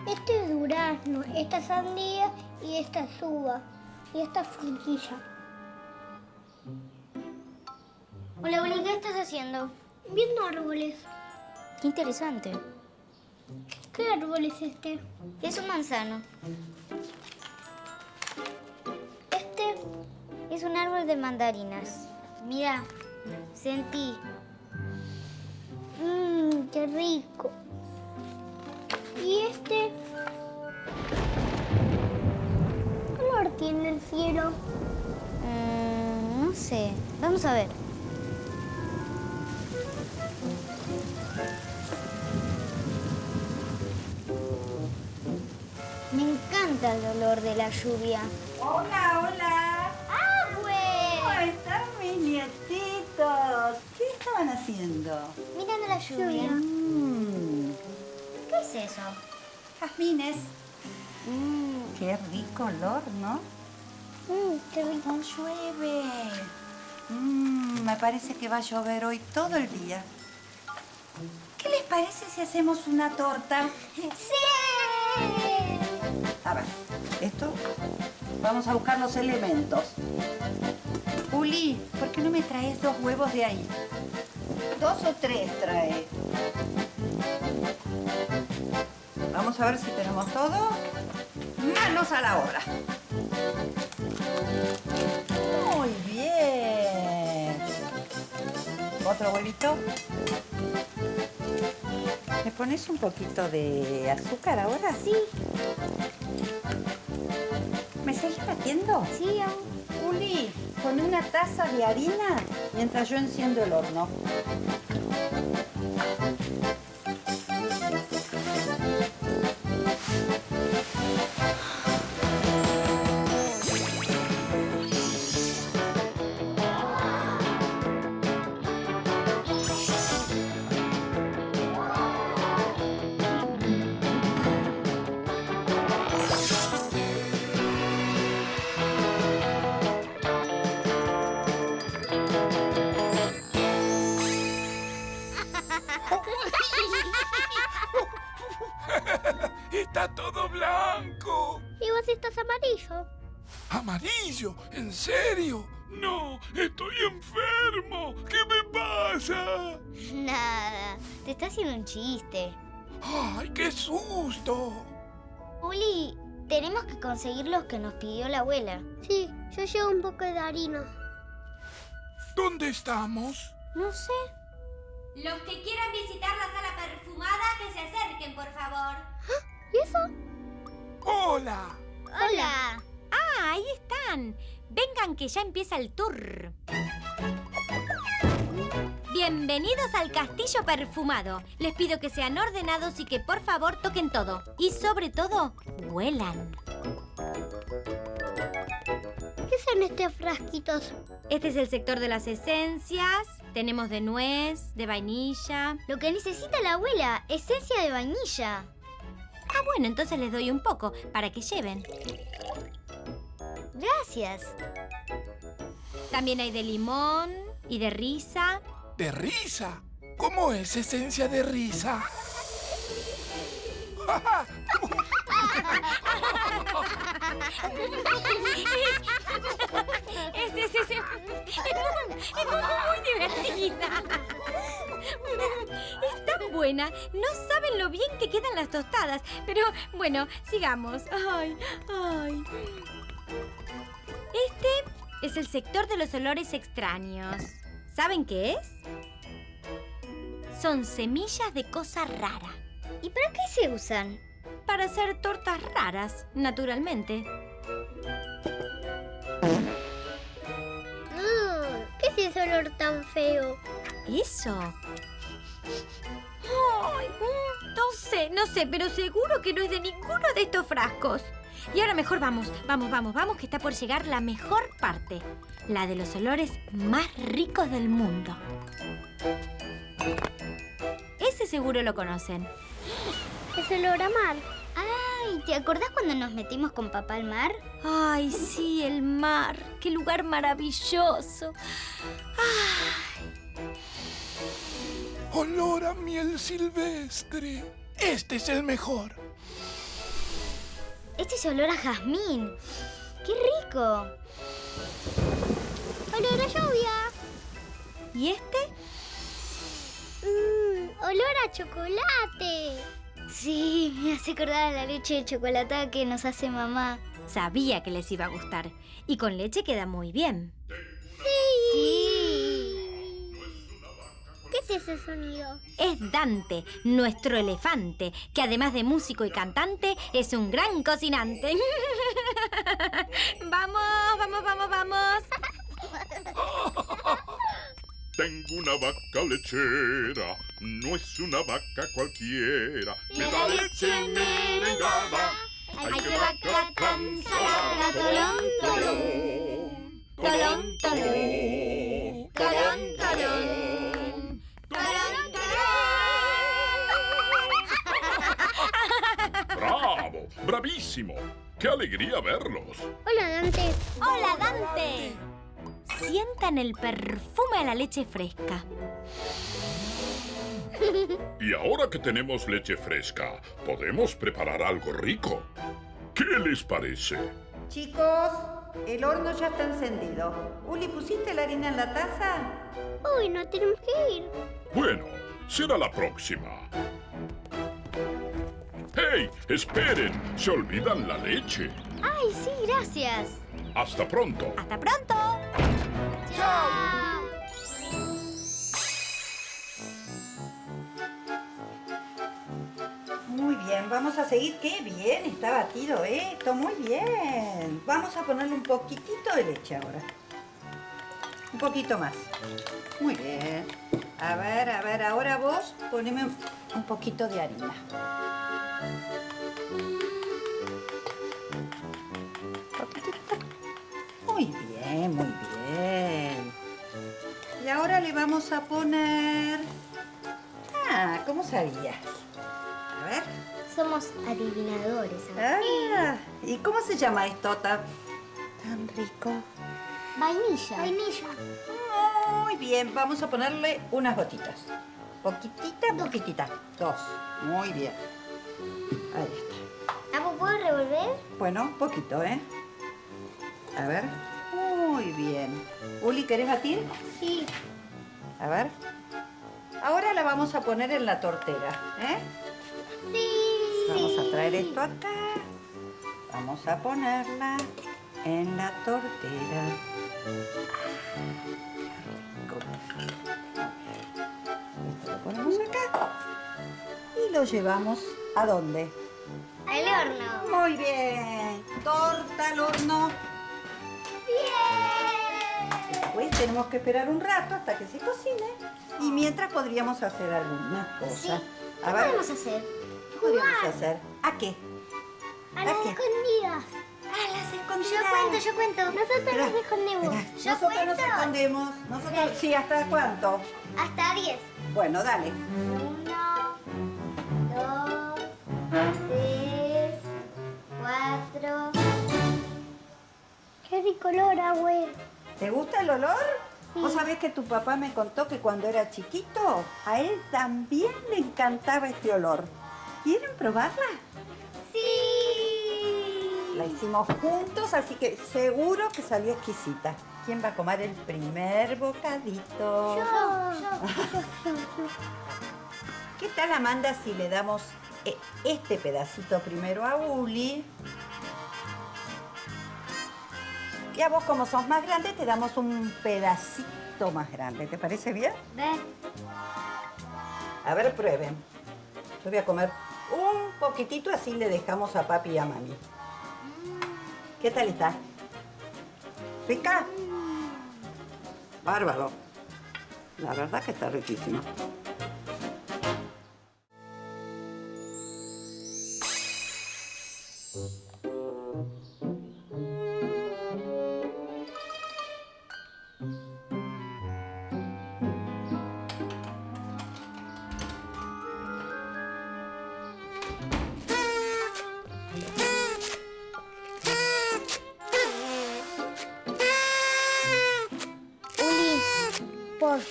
Este es durazno, esta es sandía y esta es uva. Y esta es frutilla. Hola, Uli, ¿qué estás haciendo? Viendo árboles. Qué interesante. ¿Qué árbol es este? Es un manzano. Este es un árbol de mandarinas. Mira, sentí. Qué rico. ¿Y este? ¿Qué color tiene el cielo? No sé. Vamos a ver. Me encanta el olor de la lluvia. Hola, hola. ¡Abue! ¿Cómo están mis nietitos? ¿Qué estaban haciendo? Mirando la lluvia. ¿Qué es eso? Jazmines. Qué rico olor, ¿no? Qué rico. Llueve. Me parece que va a llover hoy todo el día. ¿Qué les parece si hacemos una torta? ¡Sí! A ver, esto, vamos a buscar los elementos. Uli, ¿por qué no me traes 2 huevos de ahí? 2 o 3 trae. Vamos a ver si tenemos todo. Manos a la obra. Muy bien. Otro huevito. ¿Me pones un poquito de azúcar ahora? Sí. ¿Me seguís batiendo? Sí, Uli, con una taza de harina mientras yo enciendo el horno. Está todo blanco. ¿Y vos estás amarillo? ¿Amarillo? ¿En serio? No, estoy enfermo. ¿Qué me pasa? Nada, te está haciendo un chiste. ¡Ay, qué susto! Uli, tenemos que conseguir los que nos pidió la abuela. Sí, yo llevo un poco de harina. ¿Dónde estamos? No sé. Los que quieran visitar la sala perfumada, que se acerquen, por favor. ¿Y eso? ¡Hola! ¡Hola! Ah, ahí están. Vengan que ya empieza el tour. Bienvenidos al castillo perfumado. Les pido que sean ordenados y que por favor toquen todo. Y sobre todo, huelan. ¿Qué son estos frasquitos? Este es el sector de las esencias. Tenemos de nuez, de vainilla. Lo que necesita la abuela, esencia de vainilla. Ah, bueno, entonces les doy un poco para que lleven. Gracias. También hay de limón y de risa. ¿De risa? ¿Cómo es esencia de risa? Es muy divertida. Es tan buena. No saben lo bien que quedan las tostadas. Pero, bueno, sigamos. Ay. Este es el sector de los olores extraños. ¿Saben qué es? Son semillas de cosa rara. ¿Y para qué se usan? Para hacer tortas raras, naturalmente. ¿Qué es ese olor tan feo? ¿Eso? Ay, no sé, pero seguro que no es de ninguno de estos frascos. Y ahora mejor vamos, que está por llegar la mejor parte. La de los olores más ricos del mundo. Ese seguro lo conocen. Es olor a mar. Ay, ¿te acordás cuando nos metimos con papá al mar? Ay, sí, el mar. Qué lugar maravilloso. Ay. Olor a miel silvestre. Este es el mejor. Este es olor a jazmín. ¡Qué rico! Olor a lluvia. ¿Y este? Olor a chocolate. Sí, me hace acordar a la leche de chocolatada que nos hace mamá. Sabía que les iba a gustar. Y con leche queda muy bien. Sí. ¿Qué es ese sonido? Es Dante, nuestro elefante, que además de músico y cantante, es un gran cocinante. ¡Vamos, vamos, vamos, vamos! Tengo una vaca lechera, no es una vaca cualquiera. Me da leche merengada. Ay, qué vaca tan salada. Tolón, tolón. Tolón, tolón. Tolón, tolón. ¡Bravo! ¡Bravísimo! ¡Qué alegría verlos! Hola, Dante. ¡Hola, Dante! Sientan el perfume de la leche fresca. Y ahora que tenemos leche fresca, podemos preparar algo rico. ¿Qué les parece? Chicos, el horno ya está encendido. Uli, ¿pusiste la harina en la taza? Uy, no tenemos que ir. Bueno, será la próxima. ¡Hey! ¡Esperen! ¡Se olvidan la leche! ¡Ay, sí, gracias! ¡Hasta pronto! ¡Hasta pronto! ¡Chao! Muy bien, vamos a seguir. ¡Qué bien está batido esto! Muy bien. Vamos a ponerle un poquitito de leche ahora. Un poquito más. Muy bien. A ver, ahora vos poneme un poquito de harina. Muy bien, muy bien. Y ahora le vamos a poner... ¿cómo sabías? A ver. Somos adivinadores. ¿Y cómo se llama esto tan rico? Vainilla. Vainilla. Muy bien, vamos a ponerle unas gotitas. Poquitita. 2. Muy bien. Ahí está. ¿Puedo revolver? Bueno, un poquito, ¿eh? A ver. Muy bien. Uli, ¿querés batir? Sí. A ver. Ahora la vamos a poner en la tortera, ¿eh? Sí. Vamos a traer esto acá. Vamos a ponerla en la tortera. Esto lo ponemos acá. Y lo llevamos ¿a dónde? Al horno. Muy bien. Torta al horno. Bien. Después tenemos que esperar un rato hasta que se cocine. Y mientras podríamos hacer algunas cosas. Sí. A ¿Qué ver, podemos hacer? ¿qué podríamos hacer? ¿A qué? A las escondidas. A las escondidas. Yo cuento. Nosotros nos escondemos. Yo Nosotros nos cuento. escondemos. Nosotros, sí, ¿hasta cuánto? Hasta 10. Bueno, dale. 1, 2, 3, 4. Qué rico olor, abuelo. ¿Te gusta el olor? ¿Vos sabés que tu papá me contó que cuando era chiquito, a él también le encantaba este olor? ¿Quieren probarla? Sí. La hicimos juntos, así que seguro que salió exquisita. ¿Quién va a comer el primer bocadito? Yo. ¿Qué tal, Amanda, si le damos este pedacito primero a Uli? Y a vos, como sos más grande, te damos un pedacito más grande. ¿Te parece bien? Ven. A ver, prueben. Yo voy a comer un poquitito, así le dejamos a papi y a mami. ¿Qué tal está? ¿Rica? Bárbaro. La verdad que está riquísima.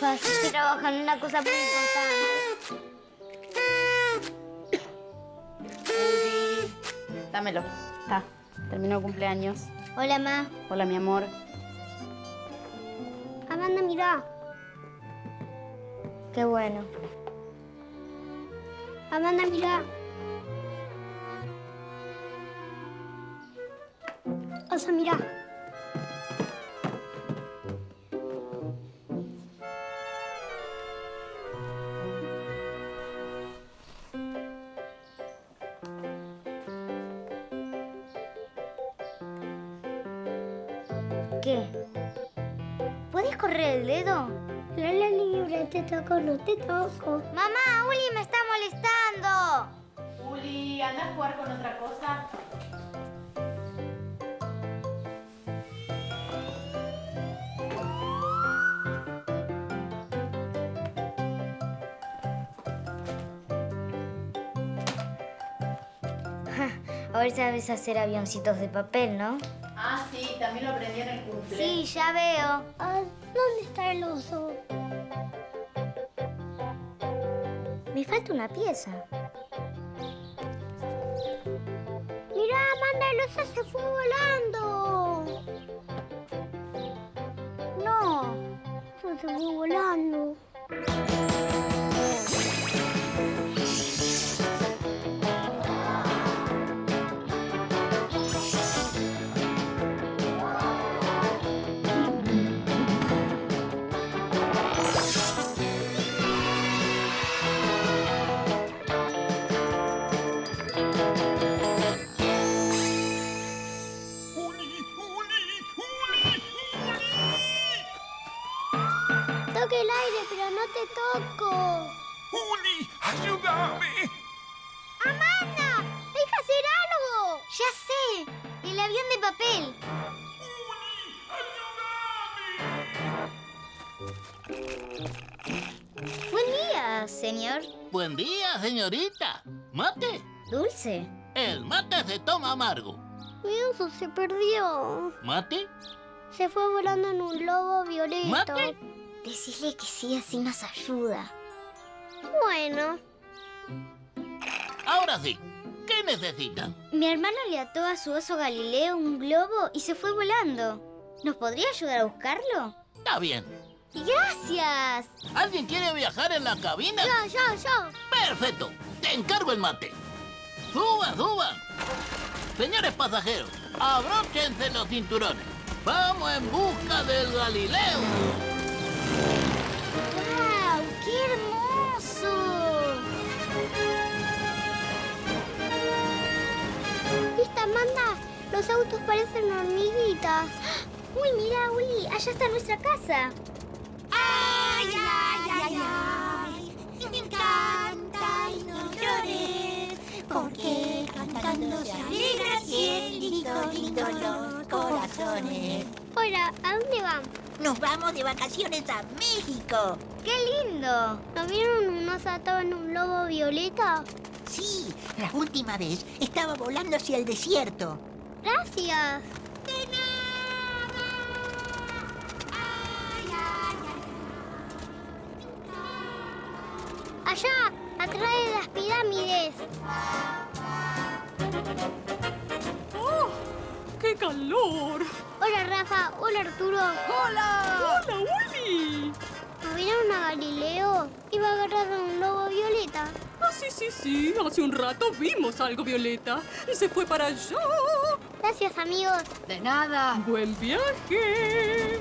Rafa, yo estoy trabajando en una cosa muy importante. Dámelo. Está. Terminó el cumpleaños. Hola, Ma. Hola, mi amor. Amanda, mirá. Qué bueno. Amanda, mirá. Oso, mirá. ¿Qué? ¿Puedes correr el dedo? Lola libre, te toco, no te toco. ¡Mamá, Uli me está molestando! Uli, ¿andás a jugar con otra cosa? Ahora sabes hacer avioncitos de papel, ¿no? Ah, sí, también lo aprendí en el cumple. Sí, ya veo. Ah, ¿dónde está el oso? Me falta una pieza. Mirá, Amanda, el oso se fue volando. No, se fue volando. Toque el aire, pero no te toco. ¡Uli, ayúdame! ¡Amanda! ¡Deja hacer algo! ¡Ya sé! El avión de papel. Buen día, señor. Buen día, señorita. ¿Mate? Dulce. El mate se toma amargo. Mi oso se perdió. ¿Mate? Se fue volando en un globo violeta. ¿Mate? Decirle que sí, así nos ayuda. Bueno. Ahora sí. ¿Qué necesitan? Mi hermano le ató a su oso Galileo un globo y se fue volando. ¿Nos podría ayudar a buscarlo? Está bien. ¡Gracias! ¿Alguien quiere viajar en la cabina? Yo. Perfecto. Te encargo el mate. Suban, suban. Señores pasajeros, abróchense los cinturones. Vamos en busca del Galileo. ¡Wow! ¡Qué hermoso! ¿Viste, Amanda? Los autos parecen hormiguitas. ¡Uy, mira, Uli! ¡Allá está nuestra casa! ¡Ay, ay, ay, ay! Me encanta y no llores, porque cantando se alegra cielito, lindo los corazones. Hola, ¿a dónde van? Nos vamos de vacaciones a México. ¡Qué lindo! ¿No vieron un oso atado en un globo violeta? Sí, la última vez estaba volando hacia el desierto. Gracias. ¡De nada! ¡Ay, ay, ay! Allá, atrás de las pirámides. ¡Oh! ¡Qué calor! Hola, Rafa. Hola, Arturo. ¡Hola! ¡Hola, Uli! ¿No vieron a Galileo? Iba agarrado en un globo violeta. Ah, sí. Hace un rato vimos algo violeta. Se fue para allá. Gracias, amigos. De nada. ¡Buen viaje!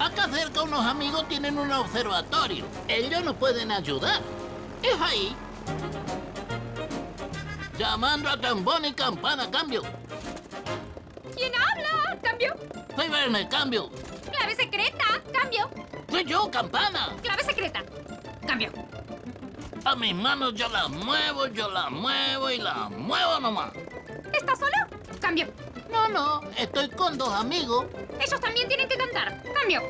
Acá cerca unos amigos tienen un observatorio. Ellos nos pueden ayudar. Es ahí. Llamando a tambón y campana, cambio. ¿Quién habla? ¿Cambio? Soy Verne, cambio. Clave secreta. Cambio. Soy yo, campana. Clave secreta. Cambio. A mis manos yo las muevo y las muevo nomás. ¿Estás solo? Cambio. No, estoy con dos amigos. Ellos también tienen que cantar. Cambio.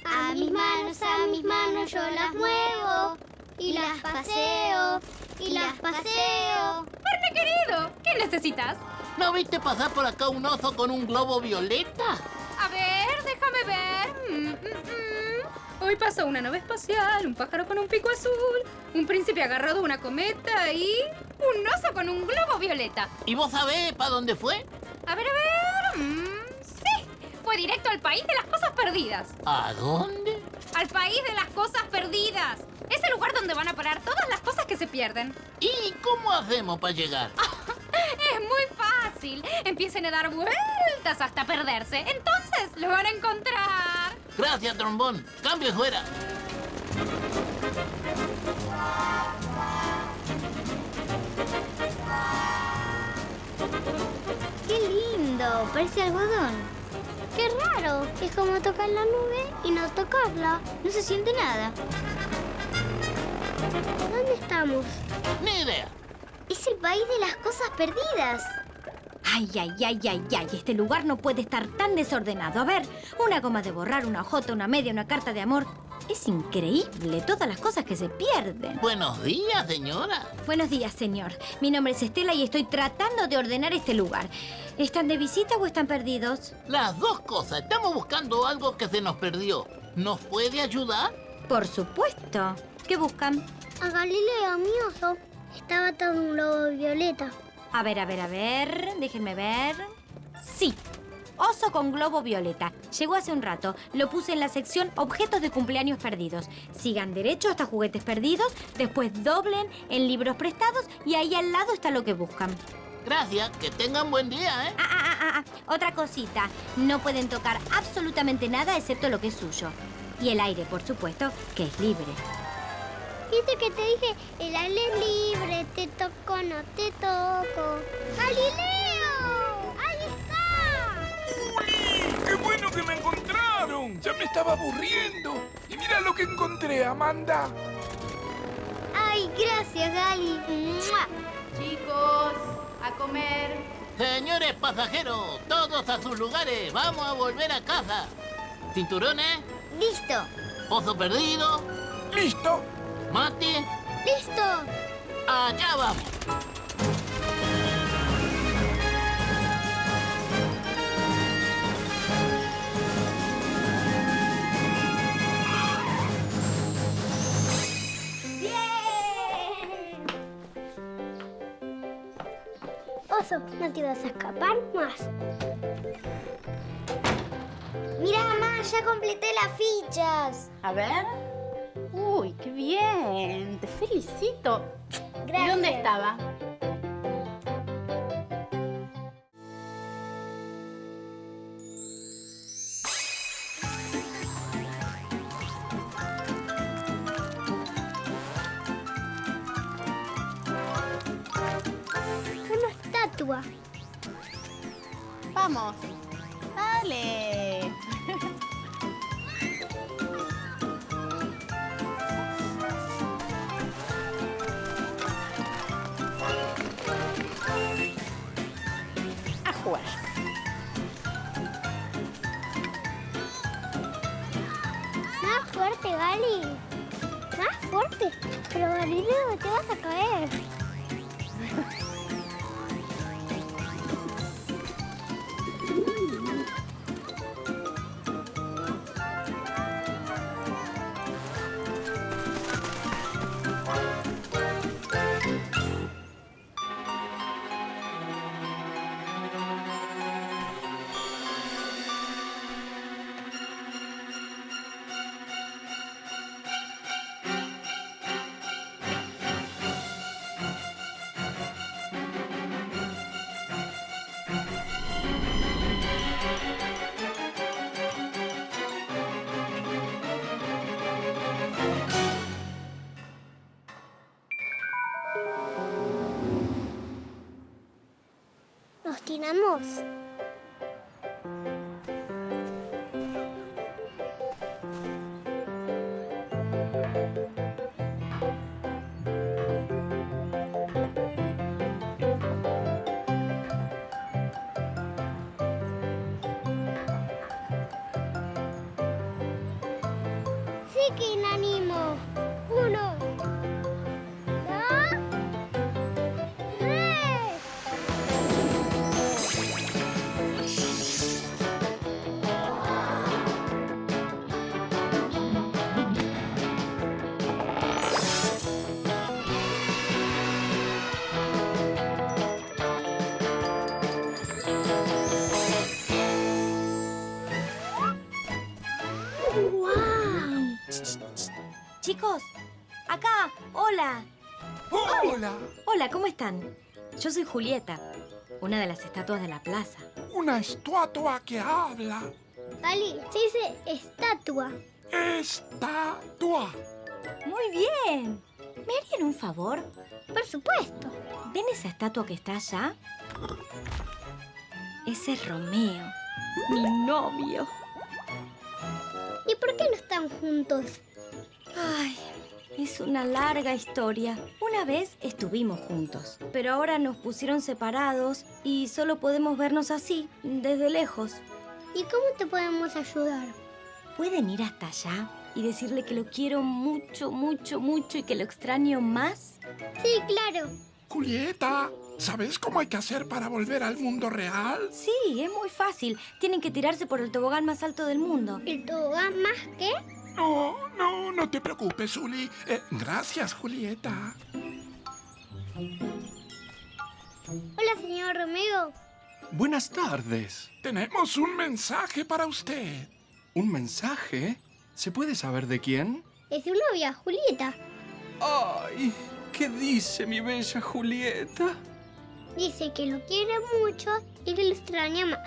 A mis manos yo las muevo. Y las paseo. Verne, querido. ¿Qué necesitas? ¿No viste pasar por acá un oso con un globo violeta? A ver, déjame ver. Hoy pasó una nave espacial, un pájaro con un pico azul, un príncipe agarrado a una cometa y un oso con un globo violeta. ¿Y vos sabés para dónde fue? A ver. Sí, fue directo al país de las cosas perdidas. ¿A dónde? Al país de las cosas perdidas. Es el lugar donde van a parar todas las cosas que se pierden. ¿Y cómo hacemos para llegar? Es muy fácil. Empiecen a dar vueltas hasta perderse. Entonces lo van a encontrar. Gracias, trombón. Cambio fuera. ¡Qué lindo! Parece algodón. ¡Qué raro! Es como tocar la nube y no tocarla. No se siente nada. ¿Dónde estamos? Ni idea. Es el país de las cosas perdidas. Ay. Este lugar no puede estar tan desordenado. A ver, una goma de borrar, una hojota, una media, una carta de amor. Es increíble todas las cosas que se pierden. Buenos días, señora. Buenos días, señor. Mi nombre es Estela y estoy tratando de ordenar este lugar. ¿Están de visita o están perdidos? Las dos cosas. Estamos buscando algo que se nos perdió. ¿Nos puede ayudar? Por supuesto. ¿Qué buscan? A Galileo, mi oso. Estaba atado a un globo violeta. A ver. Déjenme ver. Sí. Oso con globo violeta. Llegó hace un rato. Lo puse en la sección Objetos de cumpleaños perdidos. Sigan derecho hasta Juguetes perdidos, después doblen en Libros prestados y ahí al lado está lo que buscan. Gracias. Que tengan buen día, ¿eh? Otra cosita. No pueden tocar absolutamente nada excepto lo que es suyo. Y el aire, por supuesto, que es libre. ¿Viste que te dije? El aire es libre. Te toco, no te toco. ¡Galileo! ¡Ahí está! ¡Uy! ¡Qué bueno que me encontraron! Ya me estaba aburriendo. Y mira lo que encontré, Amanda. ¡Ay, gracias, Gali! ¡Mua! Chicos, a comer. Señores pasajeros, todos a sus lugares. Vamos a volver a casa. ¿Cinturones? ¡Listo! ¿Oso perdido? ¡Listo! ¿Mati? ¡Listo! ¡Allá vamos! Oso, no te vas a escapar más. Mira, mamá, ya completé las fichas. A ver. Uy, qué bien. Te felicito. Gracias. ¿Y dónde estaba? Una estatua. Vamos. Dale. A jugar. Más fuerte, Gali. Más fuerte. Pero Galileo, te vas a caer. Nos tiramos. Sí que inanimo. 1, 2, 3. Chicos, acá, hola. ¡Hola! Hola, ¿cómo están? Yo soy Julieta, una de las estatuas de la plaza. Una estatua que habla. Ali, se dice estatua. ¡Estatua! Muy bien. ¿Me harían un favor? Por supuesto. ¿Ven esa estatua que está allá? Ese es Romeo, mi novio. ¿Y por qué no están juntos? Ay, es una larga historia. Una vez estuvimos juntos, pero ahora nos pusieron separados y solo podemos vernos así, desde lejos. ¿Y cómo te podemos ayudar? ¿Pueden ir hasta allá y decirle que lo quiero mucho, mucho, mucho y que lo extraño más? Sí, claro. Julieta, ¿sabes cómo hay que hacer para volver al mundo real? Sí, es muy fácil. Tienen que tirarse por el tobogán más alto del mundo. ¿El tobogán más qué? No te preocupes, Uli. Gracias, Julieta. Hola, señor Romeo. Buenas tardes. Tenemos un mensaje para usted. ¿Un mensaje? ¿Se puede saber de quién? Es de una novia, Julieta. ¡Ay! ¿Qué dice mi bella Julieta? Dice que lo quiere mucho y que lo extraña más.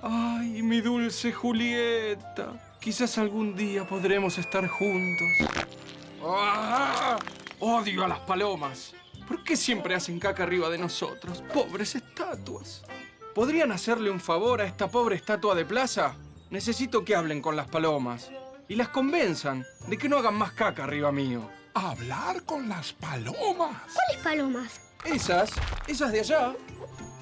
¡Ay, mi dulce Julieta! Quizás algún día podremos estar juntos. ¡Ah! ¡Odio a las palomas! ¿Por qué siempre hacen caca arriba de nosotros? ¡Pobres estatuas! ¿Podrían hacerle un favor a esta pobre estatua de plaza? Necesito que hablen con las palomas y las convenzan de que no hagan más caca arriba mío. ¿Hablar con las palomas? ¿Cuáles palomas? Esas de allá.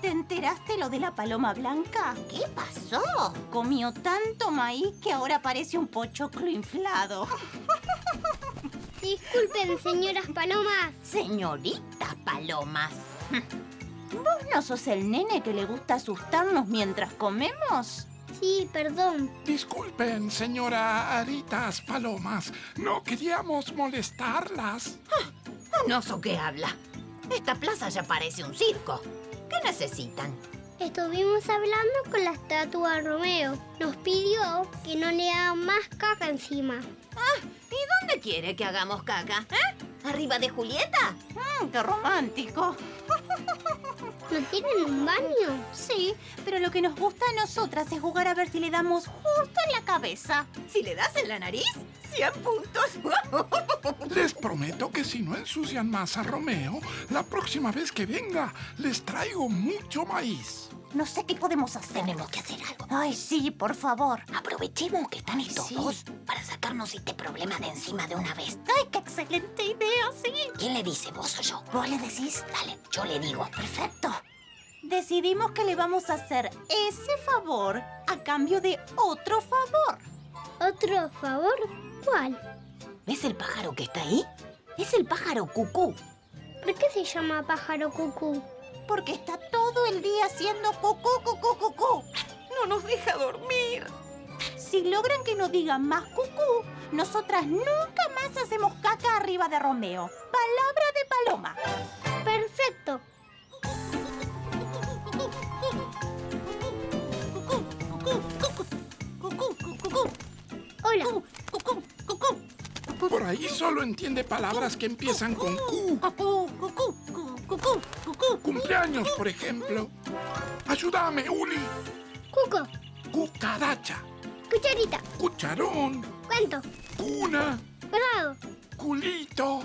¿Te enteraste lo de la paloma blanca? ¿Qué pasó? Comió tanto maíz que ahora parece un pochoclo inflado. Disculpen, señoras palomas. Señoritas palomas. ¿Vos no sos el nene que le gusta asustarnos mientras comemos? Sí, perdón. Disculpen, señora Aritas Palomas. No queríamos molestarlas. ¿Un oso que habla? Esta plaza ya parece un circo. ¿Qué necesitan? Estuvimos hablando con la estatua Romeo. Nos pidió que no le hagan más caca encima. ¿Y dónde quiere que hagamos caca? ¿Arriba de Julieta? ¡Qué romántico! ¿No tienen un baño? Sí, pero lo que nos gusta a nosotras es jugar a ver si le damos justo en la cabeza. Si le das en la nariz, 100 puntos. Les prometo que si no ensucian más a Romeo, la próxima vez que venga, les traigo mucho maíz. No sé qué podemos hacer. Tenemos que hacer algo. Ay, sí, por favor. Aprovechemos que están estos dos para sacarnos este problema de encima de una vez. ¡Ay, qué excelente idea! Sí. ¿Quién le dice, vos o yo? ¿Vos le decís? Dale, yo le digo. Perfecto. Decidimos que le vamos a hacer ese favor a cambio de otro favor. ¿Otro favor? ¿Cuál? ¿Ves el pájaro que está ahí? Es el pájaro cucú. ¿Por qué se llama pájaro cucú? Porque está todo el día haciendo cucú, cucú, cucú. No nos deja dormir. Si logran que nos digan más cucú, nosotras nunca más hacemos caca arriba de Romeo. Palabra de paloma. Perfecto. Hola. Por ahí solo entiende palabras que empiezan con Q. Cumpleaños, por ejemplo. Ayúdame, Uli. Cuco. Cucaracha. Cucharita. Cucharón. Cuento. Cuna. Bravo. Culito.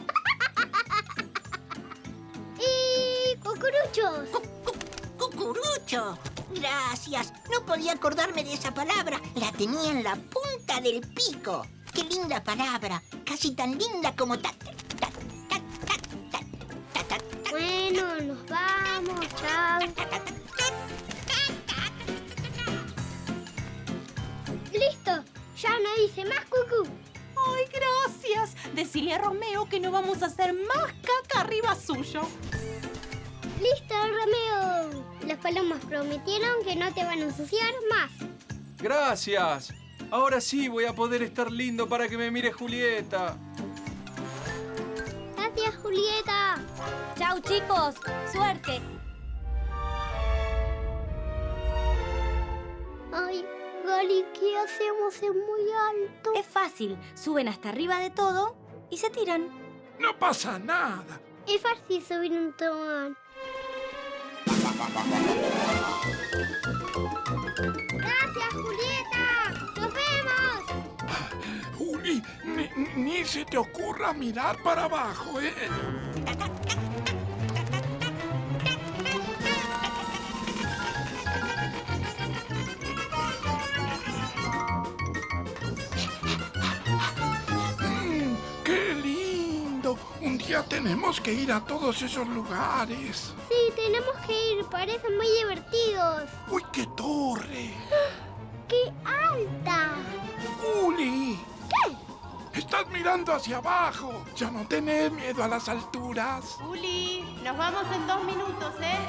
Y cucuruchos. Cucurucho. Gracias. No podía acordarme de esa palabra. La tenía en la punta del pico. ¡Qué linda palabra! Casi tan linda como Bueno, nos vamos. Chao. ¡Listo! Ya no dice más cucú. ¡Ay, gracias! Decile a Romeo que no vamos a hacer más caca arriba suyo. ¡Listo, Romeo! Las palomas prometieron que no te van a ensuciar más. ¡Gracias! Ahora sí voy a poder estar lindo para que me mire Julieta. Gracias, Julieta. Chao, chicos. Suerte. Ay, Gali, ¿qué hacemos? Es muy alto. Es fácil. Suben hasta arriba de todo y se tiran. No pasa nada. Es fácil subir un tobogán. ¡Gracias, Julieta! ¡Nos vemos! Juli, ni se te ocurra mirar para abajo, ¿eh? ¡Qué lindo! Un día tenemos que ir a todos esos lugares. Sí, tenemos que ir. Parecen muy divertidos. ¡Uy, qué torre! ¡Qué alta! ¡Juli! ¿Qué? ¡Estás mirando hacia abajo! ¡Ya no tenés miedo a las alturas! Juli, nos vamos en 2 minutos, ¿eh?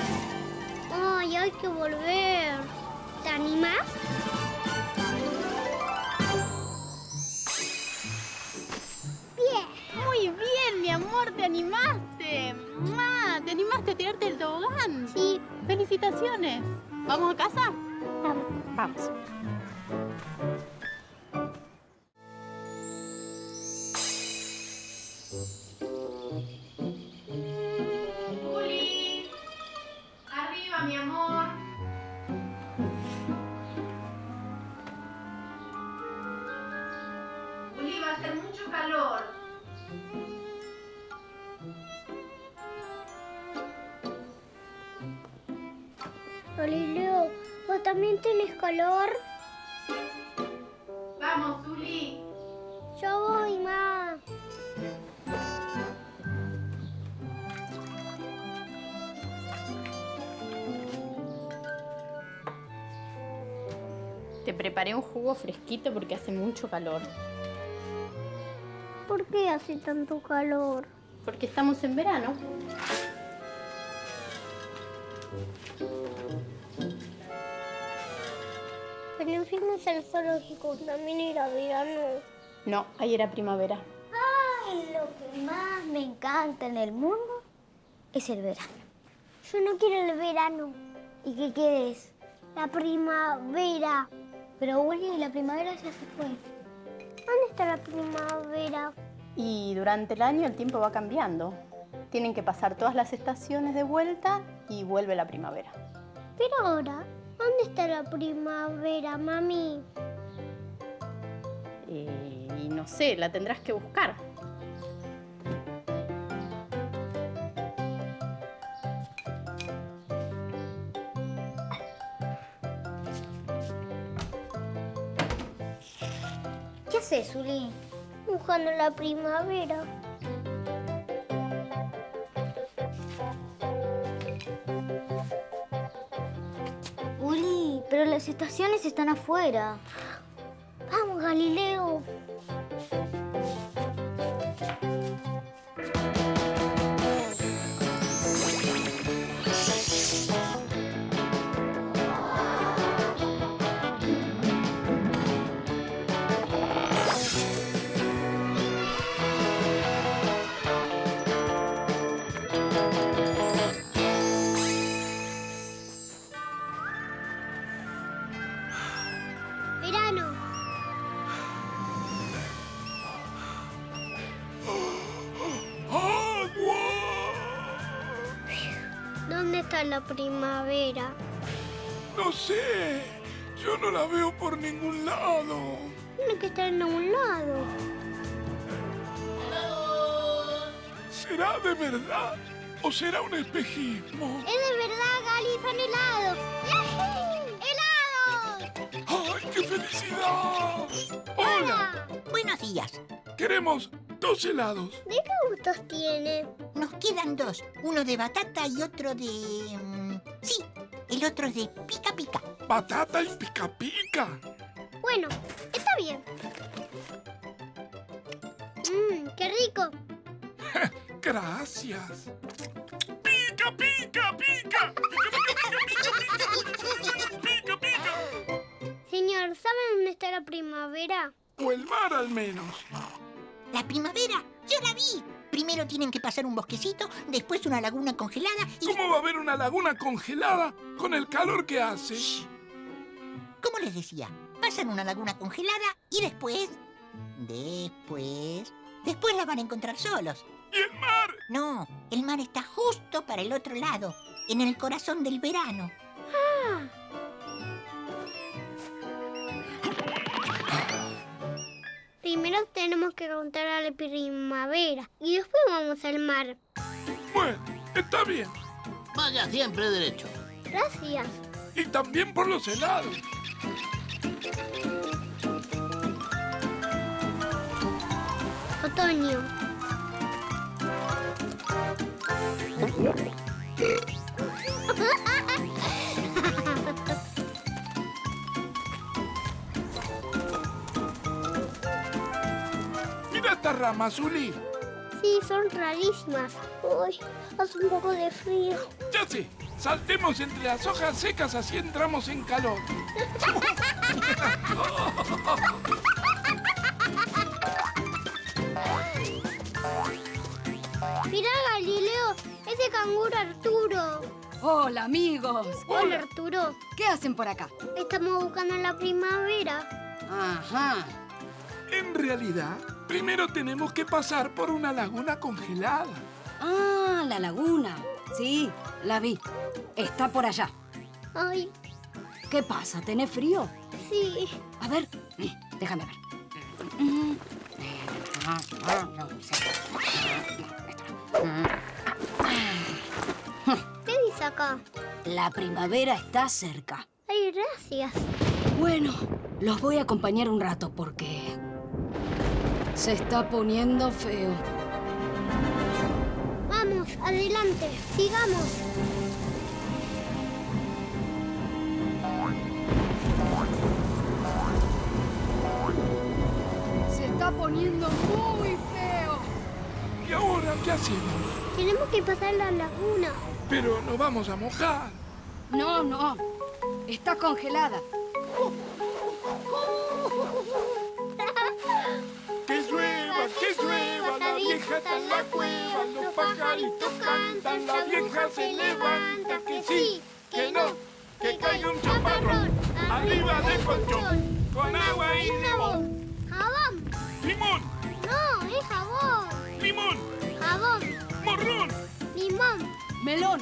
Ay, hay que volver. ¿Te animás? Bien. Muy bien, mi amor, te animaste. ¿Te animaste a tirarte el tobogán? Sí. Felicitaciones. ¿Vamos a casa? Vamos. Vamos. Juli, arriba, mi amor. Juli, va a hacer mucho calor. Galileo, ¿vos también tenés calor? Vamos, Juli. Yo voy, ma. Te preparé un jugo fresquito porque hace mucho calor. ¿Por qué hace tanto calor? Porque estamos en verano. Pero en fitness el zoológico también era verano. No, ahí era primavera. Ay, lo que más me encanta en el mundo es el verano. Yo no quiero el verano. ¿Y qué quieres? La primavera. Pero Willy, la primavera ya se fue. ¿Dónde está la primavera? Y durante el año el tiempo va cambiando. Tienen que pasar todas las estaciones de vuelta y vuelve la primavera. Pero ahora, ¿dónde está la primavera, mami? Y no sé, la tendrás que buscar. ¿Qué haces, Zuli? Buscando la primavera. Uli, pero las estaciones están afuera. Vamos, Galileo. Verano. ¿Dónde está la primavera? No sé. Yo no la veo por ningún lado. Tiene que estar en algún lado. ¿Será de verdad o será un espejismo? Es de verdad, Gali, son helados. ¡Helados! ¡Ay, qué felicidad! ¡Hola! Buenos días. Queremos 2 helados. ¿De qué gustos tiene? Nos quedan 2. Uno de batata y otro de... sí, el otro es de pica pica. ¿Batata y pica pica? Bueno, está bien. ¡Qué rico! Gracias. ¡Pica, pica, pica! ¡Pica, pica! Señor, ¿sabe dónde está la primavera? O el mar al menos. La primavera, yo la vi. Primero tienen que pasar un bosquecito, después una laguna congelada y... ¿Cómo va a haber una laguna congelada con el calor que hace? Shh. Como les decía, pasan una laguna congelada y después la van a encontrar solos. ¿Y el mar? No, el mar está justo para el otro lado, en el corazón del verano. Primero tenemos que encontrar a la primavera y después vamos al mar. Bueno, está bien. Vaya siempre derecho. Gracias. Y también por los helados. Otoño. Mira estas ramas, Uli. Sí, son rarísimas. Uy, hace un poco de frío. Ya sé, saltemos entre las hojas secas, así entramos en calor. Mirá, Galileo, ese canguro Arturo. Hola, amigos. Hola, Arturo. ¿Qué hacen por acá? Estamos buscando la primavera. Ajá. En realidad, primero tenemos que pasar por una laguna congelada. Ah, la laguna. Sí, la vi. Está por allá. Ay, ¿Qué pasa? ¿Tenés frío? sí. A ver, déjame ver. ¿Qué dice acá? La primavera está cerca. Ay, gracias. Bueno, los voy a acompañar un rato porque se está poniendo feo. Vamos, adelante, sigamos. Se está poniendo muy feo. ¿Y ahora qué hacemos? Tenemos que pasar la laguna. Pero nos vamos a mojar. No, no. Está congelada. Que llueva, la vieja está en la cueva, los pajaritos cantan, la vieja se levanta, que sí, que no, que caiga un chaparrón, arriba del colchón, con agua y limón. ¡Jabón! ¡Limón! No, es jabón. ¡Limón! Jabón. ¡Morrón! Limón. Melón.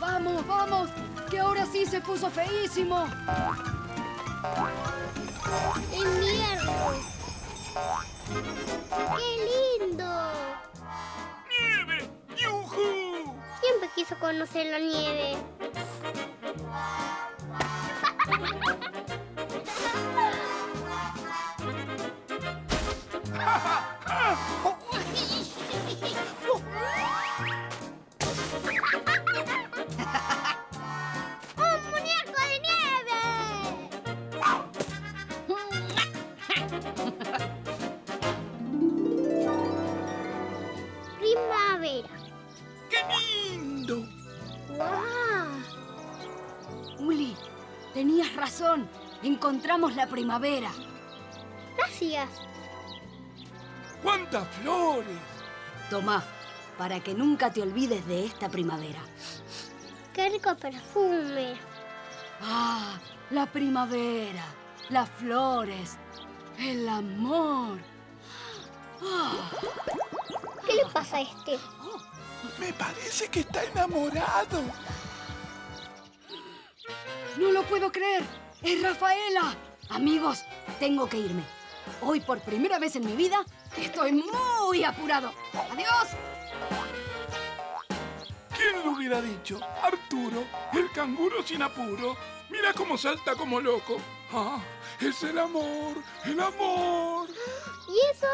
Vamos, vamos, que ahora sí se puso feísimo. Invierno. ¡Qué lindo! ¡Nieve! ¡Yujú! Siempre quiso conocer la nieve. ¡Un muñeco de nieve! Primavera. ¡Qué lindo! ¡Guau! Uli, tenías razón. Encontramos la primavera. Gracias. ¡Cuántas flores! Tomá, para que nunca te olvides de esta primavera. ¡Qué rico perfume! Ah, la primavera, las flores, el amor. Ah. ¿Qué le pasa a este? Me parece que está enamorado. No lo puedo creer. ¡Es Rafaela! Amigos, tengo que irme. Hoy, por primera vez en mi vida, estoy muy apurado. ¡Adiós! ¿Quién lo hubiera dicho? Arturo, el canguro sin apuro. Mira cómo salta como loco. Ah, es el amor, el amor. ¿Y eso?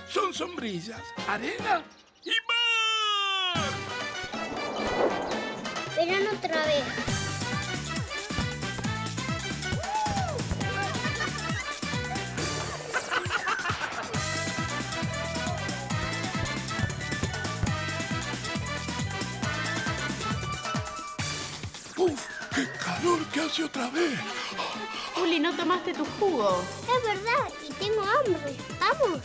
Son sombrillas, arena y mar. Verán otra vez. ¡Uf! ¡Qué calor que hace otra vez! Uli, no tomaste tu jugo. Es verdad, y tengo hambre. ¡Vamos!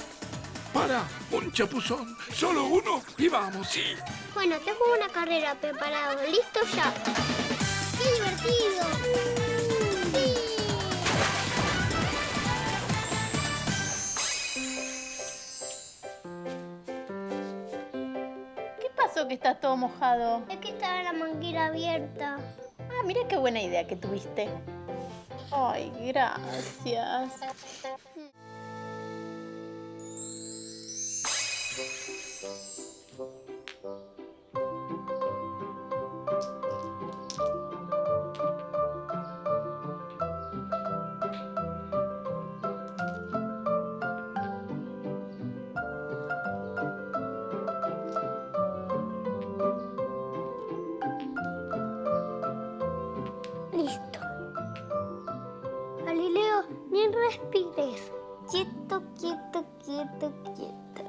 Para, un chapuzón. Solo uno y vamos, sí. Bueno, tengo una carrera preparada. ¡Listo ya! ¡Qué divertido! pasó que estás todo mojado? Es que estaba la manguera abierta. Ah, mira qué buena idea que tuviste. Ay, gracias. Listo. Galileo, ni respires. Quieto, quieto, quieto, quieto.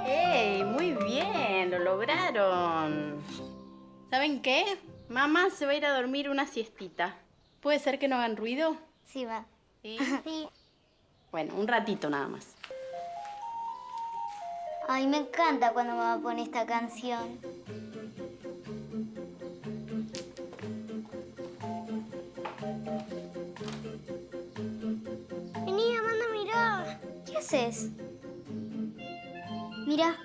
¡Ey! Muy bien, lo lograron. ¿Saben qué? Mamá se va a ir a dormir una siestita. ¿Puede ser que no hagan ruido? Sí, va. ¿Sí? Sí. Bueno, un ratito nada más. Ay, me encanta cuando mamá pone esta canción. Vení, Amanda, mirá. ¿Qué haces? Mira,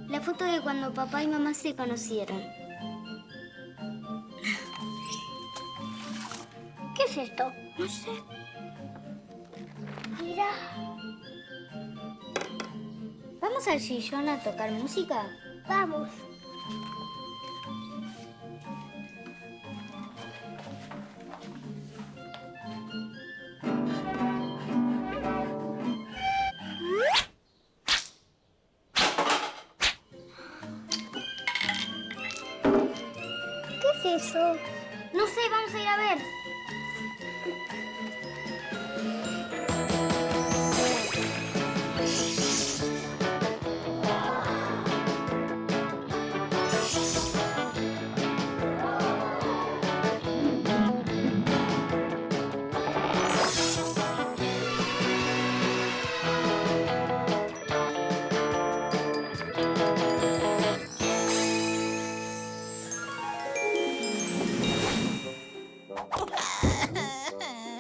la foto de cuando papá y mamá se conocieron. ¿Qué es esto? No sé. Mira. ¿Vamos al sillón a tocar música? Vamos. ¿Qué es eso? No sé, vamos a ir a ver.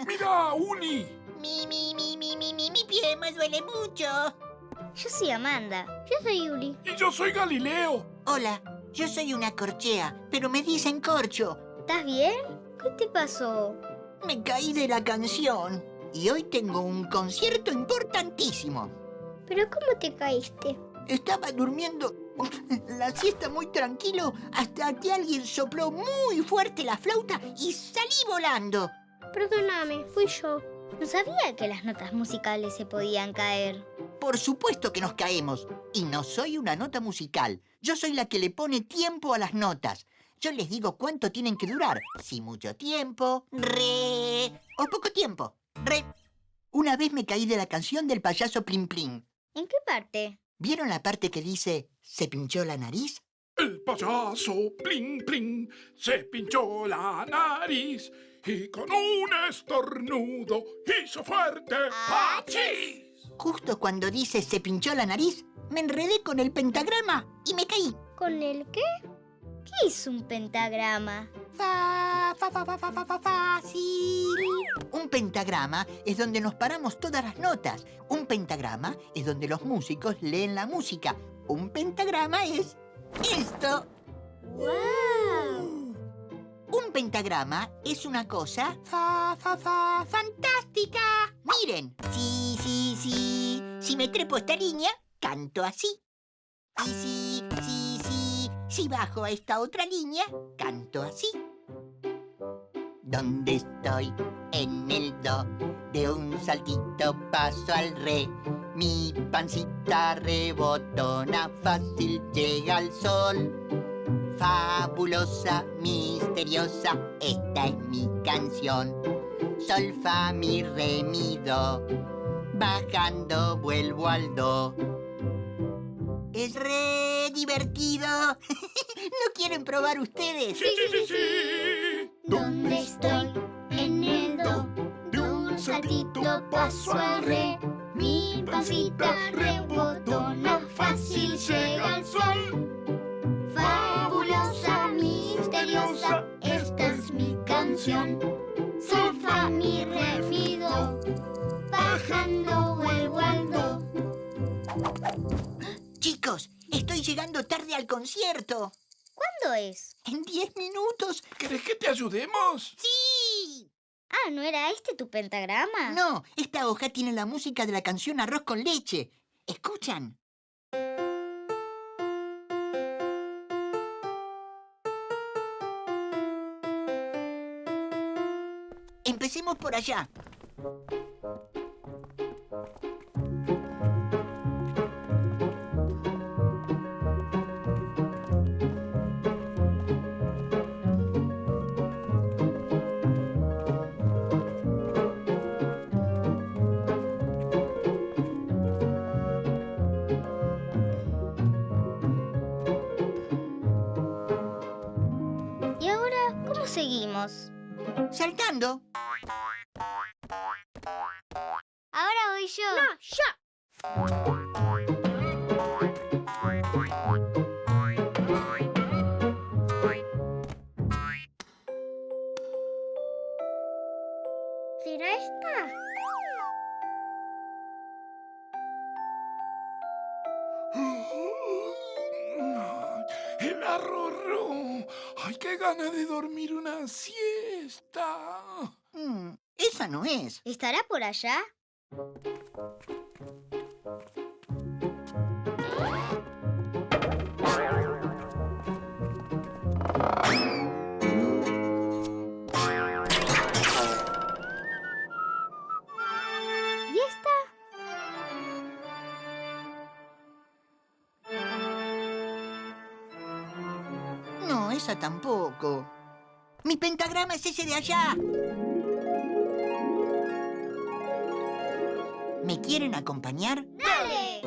¡Mira, Uli! Mi pie me duele mucho. Yo soy Amanda. Yo soy Yuli. Y yo soy Galileo. Hola, yo soy una corchea, pero me dicen corcho. ¿Estás bien? ¿Qué te pasó? Me caí de la canción y hoy tengo un concierto importantísimo. ¿Pero cómo te caíste? Estaba durmiendo la siesta muy tranquilo hasta que alguien sopló muy fuerte la flauta y salí volando. Perdóname, fui yo. No sabía que las notas musicales se podían caer. Por supuesto que nos caemos. Y no soy una nota musical. Yo soy la que le pone tiempo a las notas. Yo les digo cuánto tienen que durar. Si mucho tiempo, re, o poco tiempo, re. Una vez me caí de la canción del payaso Plin Plin. ¿En qué parte? ¿Vieron la parte que dice ¿se pinchó la nariz? El payaso Plin Plin se pinchó la nariz y con un estornudo hizo fuerte ¡achís! Justo cuando dice se pinchó la nariz, me enredé con el pentagrama y me caí. ¿Con el qué? ¿Qué es un pentagrama? Fácil. Un pentagrama es donde nos paramos todas las notas. Un pentagrama es donde los músicos leen la música. Un pentagrama es esto. ¡Wow! Un pentagrama es una cosa fantástica. Miren, sí. Si me trepo esta línea, canto así. Y si bajo a esta otra línea, canto así. ¿Dónde estoy? En el do. De un saltito paso al re. Mi pancita rebotona, fácil llega al sol. Fabulosa, misteriosa, esta es mi canción. Sol, fa, mi, re, mi, do. Bajando vuelvo al do. Es re divertido. ¿No quieren probar ustedes? Sí. ¿Dónde estoy? En el do. De un saltito paso al re. Mi pancita rebotona, fácil llega al sol. Fabulosa, misteriosa, esta es mi canción. Sol, fa, mi, re, mi, do. Bajando al concierto. ¿Cuándo es? En 10 minutos. ¿Querés que te ayudemos? ¡Sí! Ah, ¿no era este tu pentagrama? No, esta hoja tiene la música de la canción Arroz con leche. ¿Escuchan? Empecemos por allá. ¿Y ahora cómo seguimos? Saltando. Ahora voy yo. No, yo. ¿Será esta? ¡El arrorró! ¡Ay, qué ganas de dormir una siesta! Esa no es. ¿Estará por allá? ¿Y esta? No, esa tampoco. Mi pentagrama es ese de allá. ¿Me quieren acompañar? ¡Dale!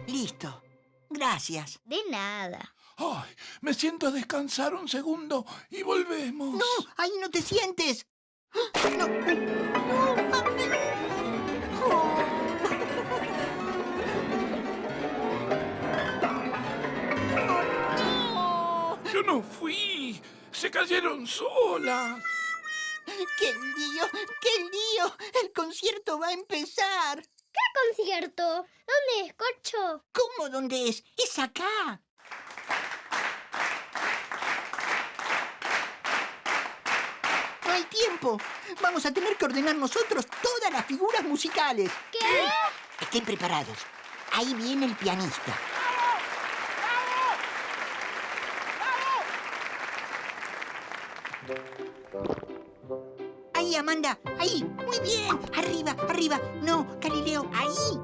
Listo. Gracias. De nada. ¡Ay! Me siento a descansar un segundo y volvemos. ¡No! ¡Ahí no te sientes! ¡No! ¡Yo no fui! ¡Se cayeron solas! ¡Qué lío! ¡Qué lío! ¡El concierto va a empezar! ¿Qué concierto? ¿Dónde es, Corcho? ¿Cómo dónde es? ¡Es acá! ¡No hay tiempo! Vamos a tener que ordenar nosotros todas las figuras musicales. ¿Qué? Estén preparados. Ahí viene el pianista. Ahí, Amanda. Ahí. Muy bien. Arriba, arriba. No, Galileo. Ahí.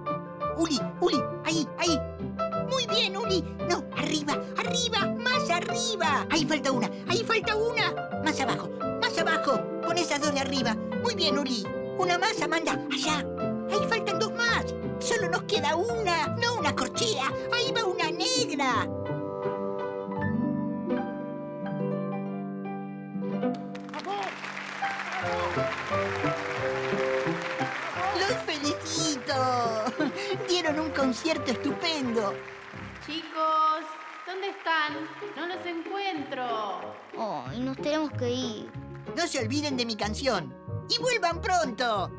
Uli, Uli. Ahí, ahí. Muy bien, Uli. No, arriba, arriba. Más arriba. Ahí falta una. Ahí falta una. Más abajo. Más abajo. Pon esas dos de arriba. Muy bien, Uli. Una más, Amanda. Allá. Ahí faltan dos más. Solo nos queda una. No una corchea. Ahí va una negra. ¡Los felicito! Dieron un concierto estupendo. Chicos, ¿dónde están? No los encuentro. Oh, y nos tenemos que ir. No se olviden de mi canción. ¡Y vuelvan pronto!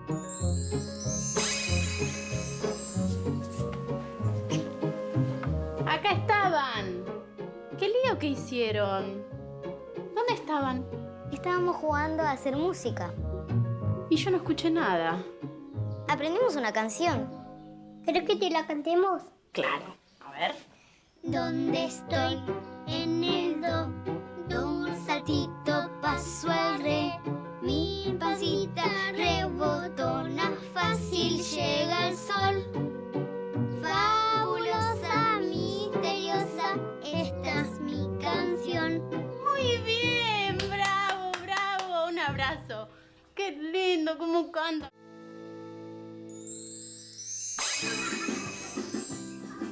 Acá estaban. ¿Qué lío que hicieron? ¿Dónde estaban? Estábamos jugando a hacer música. Y yo no escuché nada. Aprendimos una canción. ¿Querés que te la cantemos? Claro. A ver. ¿Dónde estoy? En el do. Do un saltito, paso al re. Mi pancita rebotona, fácil llega el sol. Fabulosa, misteriosa, esta es mi canción. Muy bien, bravo, bravo. Un abrazo. Qué lindo cómo canta.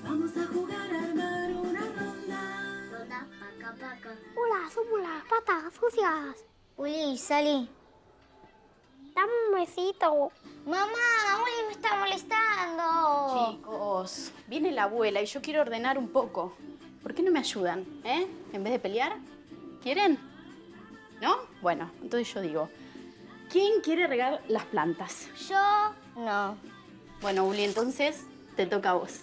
Vamos a jugar a armar una ronda. Ronda, paca, paca. Hola, somos las patas sucias. Uli, Sally. Dame un besito. Mamá, Uli me está molestando. Chicos, viene la abuela y yo quiero ordenar un poco. ¿Por qué no me ayudan, en vez de pelear? ¿Quieren? ¿No? Bueno, entonces yo digo, ¿quién quiere regar las plantas? Yo no. Bueno, Uli, entonces te toca a vos.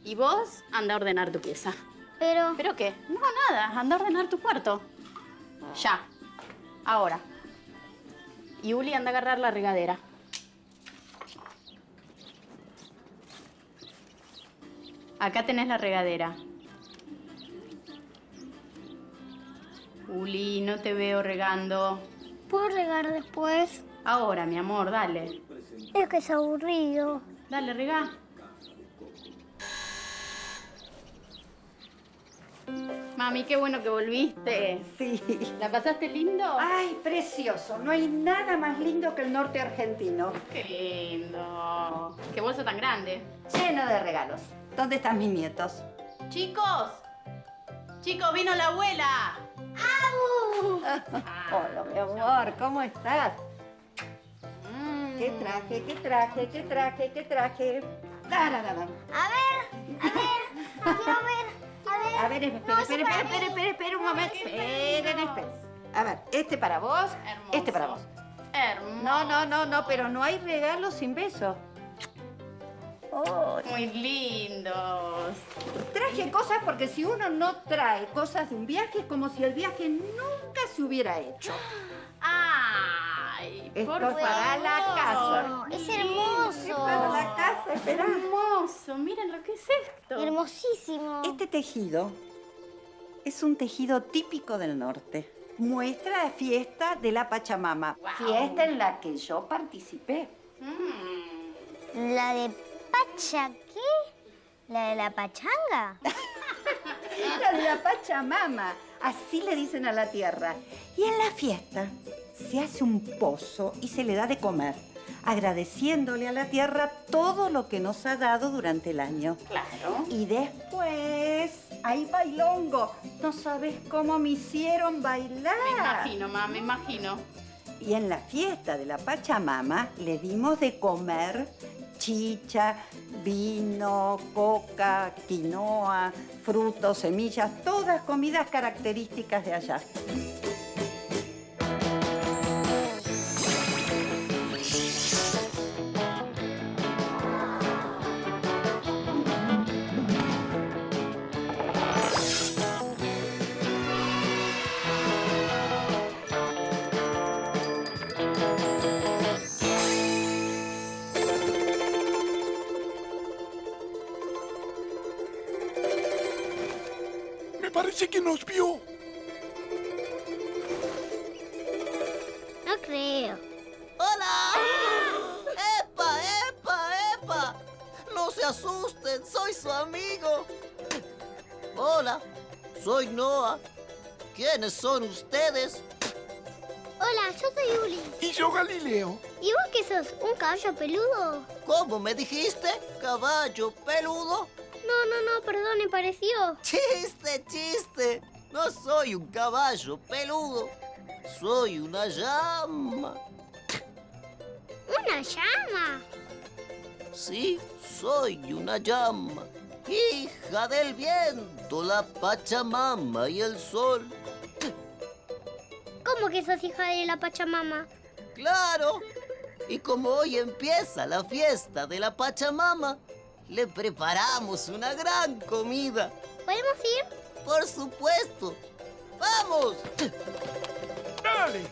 Y vos, anda a ordenar tu pieza. Pero... ¿Pero qué? No, nada, anda a ordenar tu cuarto. Ya. Ahora. Y Uli, anda a agarrar la regadera. Acá tenés la regadera. Uli, no te veo regando. ¿Puedo regar después? Ahora, mi amor, dale. Es que es aburrido. Dale, regá. Mami, qué bueno que volviste. Sí. ¿La pasaste lindo? Ay, precioso. No hay nada más lindo que el norte argentino. Qué lindo. Qué bolso tan grande. Lleno de regalos. ¿Dónde están mis nietos? Chicos. Chicos, vino la abuela. ¡Au! Hola, mi amor. ¿Cómo estás? ¿Qué traje? ¿Qué traje? ¿Qué traje? ¿Qué traje? A ver, quiero ver. A ver, espera un momento. Esperen. A ver, este para vos, Hermoso. este para vos. Hermoso. No, pero no hay regalos sin beso. Oh, Muy lindos. traje cosas porque si uno no trae cosas de un viaje es como si el viaje nunca se hubiera hecho. Ay, Esto por es para favor. la casa. Es hermoso. Es para la casa, espera. Hermoso. Miren lo que es esto. Hermosísimo. Este tejido es un tejido típico del norte. Muestra la fiesta de la Pachamama. Wow. Fiesta en la que yo participé. ¿La de Pacha qué? ¿La de la pachanga? La de la Pachamama. Así le dicen a la tierra. Y en la fiesta se hace un pozo y se le da de comer, agradeciéndole a la tierra todo lo que nos ha dado durante el año. Claro. Y después hay bailongo. No sabes cómo me hicieron bailar. Me imagino, mamá, me imagino. Y en la fiesta de la Pachamama le dimos de comer chicha, vino, coca, quinoa, frutos, semillas, todas comidas características de allá. Me parece que nos vio. No creo. ¡Hola! ¡Epa, epa, epa! No se asusten, soy su amigo. Hola, soy Noah. ¿Quiénes son ustedes? Hola, yo soy Uli. Y yo Galileo. ¿Y vos qué sos? ¿Un caballo peludo? ¿Cómo me dijiste? ¿Caballo peludo? No, perdón, me pareció. ¡Chiste, chiste! No soy un caballo peludo. Soy una llama. ¿Una llama? Sí, soy una llama. Hija del viento, la Pachamama y el sol. ¿Cómo que sos hija de la Pachamama? ¡Claro! Y como hoy empieza la fiesta de la Pachamama, le preparamos una gran comida. ¿Podemos ir? Por supuesto. ¡Vamos! ¡Dale!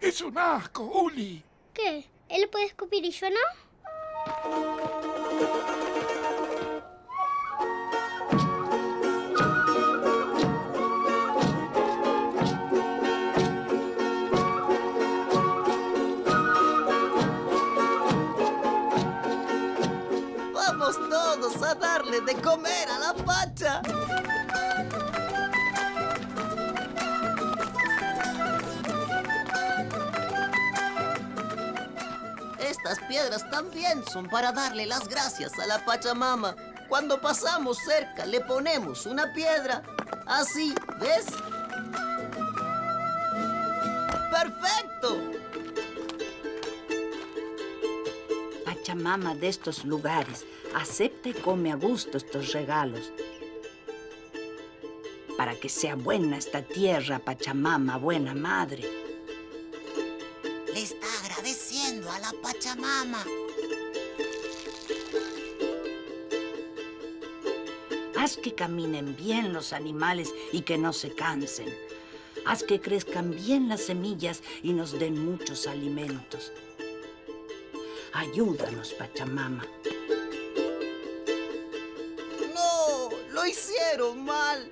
Es un asco, Uli. ¿Qué? ¿Él puede escupir y yo no? Vamos todos a darle de comer a la Pacha. Estas piedras también son para darle las gracias a la Pachamama. Cuando pasamos cerca le ponemos una piedra. Así, ¿ves? ¡Perfecto! Pachamama de estos lugares, acepta y come a gusto estos regalos. Para que sea buena esta tierra, Pachamama, buena madre. Le está agradeciendo a la Pachamama. Haz que caminen bien los animales y que no se cansen. Haz que crezcan bien las semillas y nos den muchos alimentos. Ayúdanos, Pachamama. ¡No! ¡Lo hicieron mal!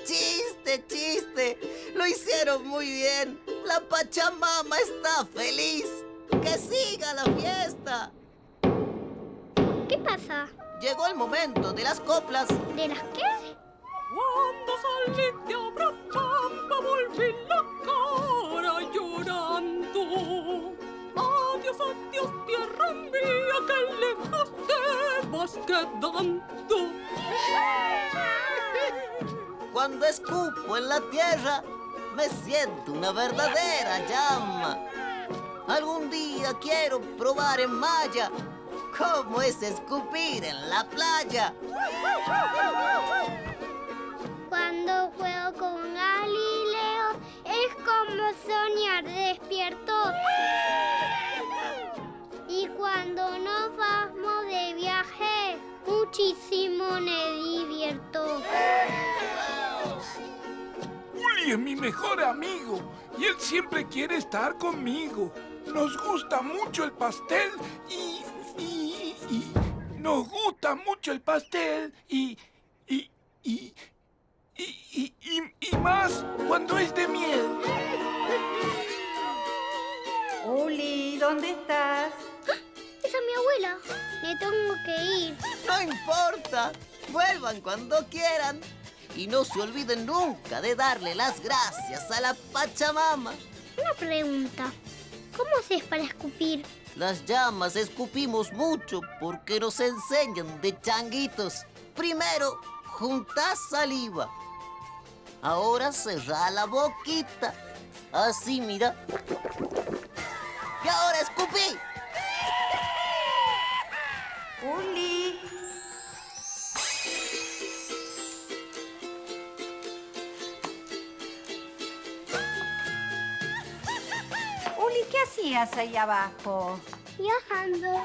¡Chiste, chiste! ¡Lo hicieron muy bien! ¡La Pachamama está feliz! ¡Que siga la fiesta! ¿Qué pasa? Llegó el momento de las coplas. ¿De las qué? Cuando salí de Abrapampa volví la cara llorando. Adiós, adiós, tierra mía, que lejos te vas quedando. Cuando escupo en la tierra, me siento una verdadera llama. Algún día quiero probar en Maya cómo es escupir en la playa. Cuando juego con Galileo es como soñar despierto. Y cuando nos vamos de viaje, muchísimo me divierto. Uli es mi mejor amigo y él siempre quiere estar conmigo. Nos gusta mucho el pastel y nos gusta mucho el pastel y más cuando es de miel. Uli, ¿dónde estás? Esa es mi abuela. Me tengo que ir. No importa. Vuelvan cuando quieran. Y no se olviden nunca de darle las gracias a la Pachamama. Una pregunta. ¿Cómo haces para escupir? Las llamas escupimos mucho porque nos enseñan de changuitos. Primero, juntás saliva. Ahora cerrá la boquita. Así, mira. Y ahora escupí. Uli. Uli, ¿qué hacías ahí abajo? Viajando.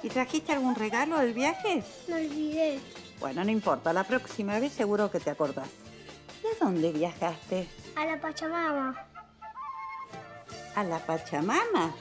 ¿Y trajiste algún regalo del viaje? Me olvidé. Bueno, no importa, la próxima vez seguro que te acordás. ¿Y a dónde viajaste? A la Pachamama. ¿A la Pachamama?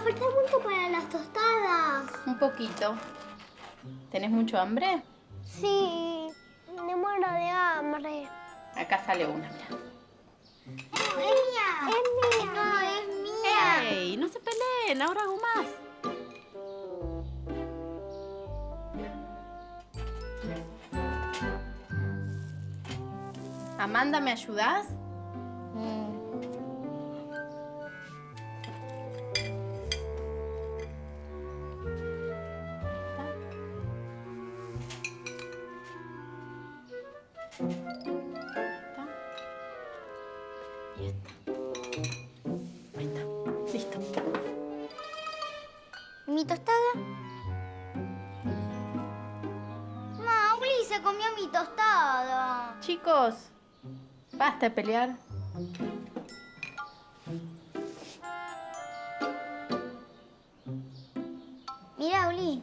Falta mucho para las tostadas. Un poquito. ¿Tenés mucho hambre? Sí, me muero de hambre. Acá sale una, mira. ¡Es mía! ¡Es mía! No, es mía. ¡Ey! No se peleen, ahora hago más. Amanda, ¿me ayudás? ¿Mi tostada? Mauli se comió mi tostada. Chicos, basta de pelear. Mira, Uli.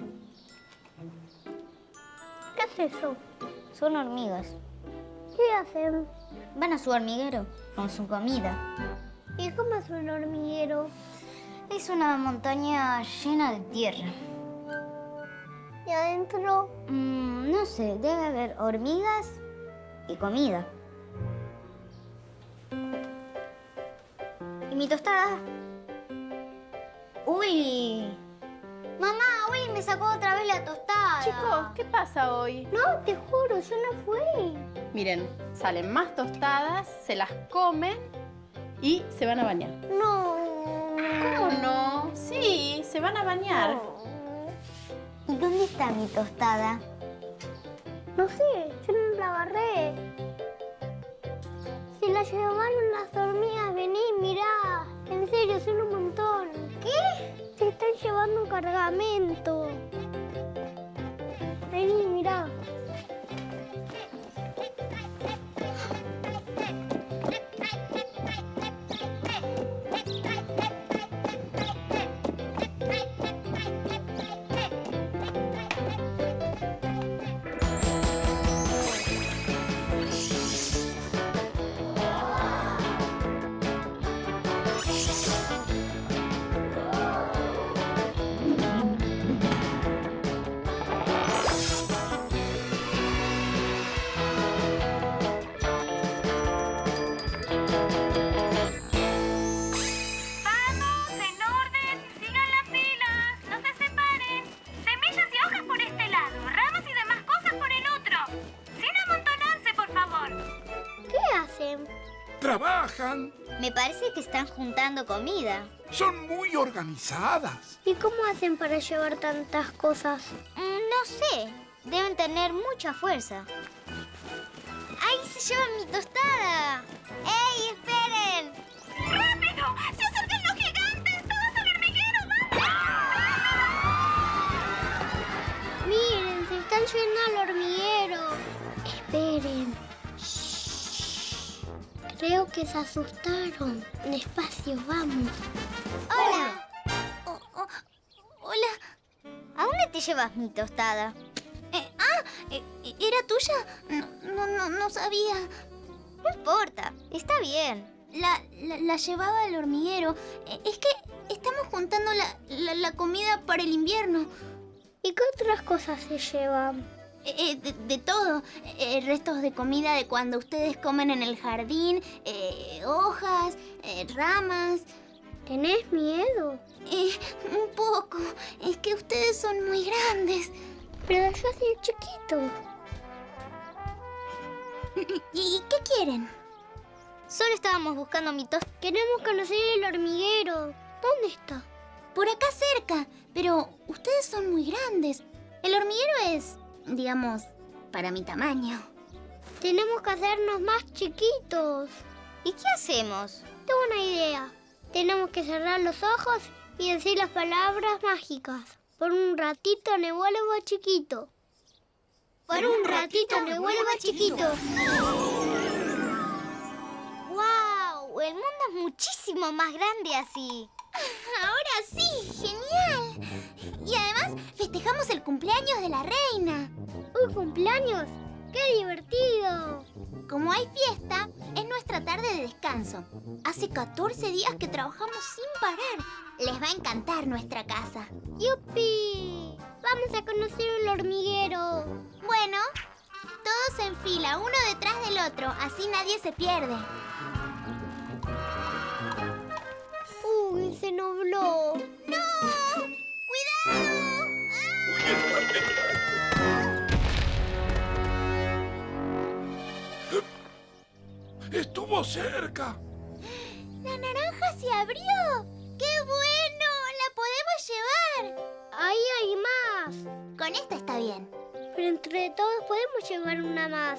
¿Qué es eso? Son hormigas. ¿Qué hacen? Van a su hormiguero con su comida. ¿Y cómo es un hormiguero? Es una montaña llena de tierra. ¿Y adentro? No sé, debe haber hormigas y comida. ¿Y mi tostada? ¡Uy! Mamá, Uli me sacó otra vez la tostada. Chicos, ¿qué pasa hoy? No, te juro, yo no fui. Miren, salen más tostadas, se las comen y se van a bañar. No. ¿Cómo no? Sí, se van a bañar. ¿Y dónde está mi tostada? No sé, yo no la agarré. Se la llevaron las hormigas, vení, mirá. En serio, son un montón. ¿Qué? Se están llevando un cargamento. Vení, mirá. Trabajan. Me parece que están juntando comida. Son muy organizadas. ¿Y cómo hacen para llevar tantas cosas? No sé. Deben tener mucha fuerza. ¡Ahí se llevan mi tostada! ¡Ey, esperen! ¡Rápido! ¡Se acercan los gigantes! ¡Todos al hormiguero! Miren, se están yendo al hormiguero. Esperen. Creo que se asustaron. Despacio, vamos. ¡Hola! Hola. ¿A dónde te llevas mi tostada? ¿Era tuya? No sabía. No importa, está bien. La llevaba al hormiguero. Es que estamos juntando la comida para el invierno. ¿Y qué otras cosas se llevan? De todo. Restos de comida de cuando ustedes comen en el jardín, hojas, ramas. ¿Tenés miedo? Un poco. Es que ustedes son muy grandes. Pero yo soy chiquito. ¿Y qué quieren? Solo estábamos buscando mi tostada. Queremos conocer el hormiguero. ¿Dónde está? Por acá cerca. Pero ustedes son muy grandes. El hormiguero es, digamos, para mi tamaño. Tenemos que hacernos más chiquitos. ¿Y qué hacemos? Tengo una idea. Tenemos que cerrar los ojos y decir las palabras mágicas. Por un ratito me vuelvo chiquito. Por un ratito me vuelvo chiquito. ¡Wow! El mundo es muchísimo más grande así. Ahora sí, genial. Y además festejamos el cumpleaños de la reina. ¿Un cumpleaños? ¡Qué divertido! Como hay fiesta, es nuestra tarde de descanso. Hace 14 días que trabajamos sin parar. Les va a encantar nuestra casa. ¡Yupi! Vamos a conocer el hormiguero. Bueno, todos en fila, uno detrás del otro. Así nadie se pierde. ¡Uy, se nubló! ¡No! ¡Cuidado! ¡Estuvo cerca! ¡La naranja se abrió! ¡Qué bueno! ¡La podemos llevar! ¡Ahí hay más! Con esta está bien. Pero entre todos podemos llevar una más.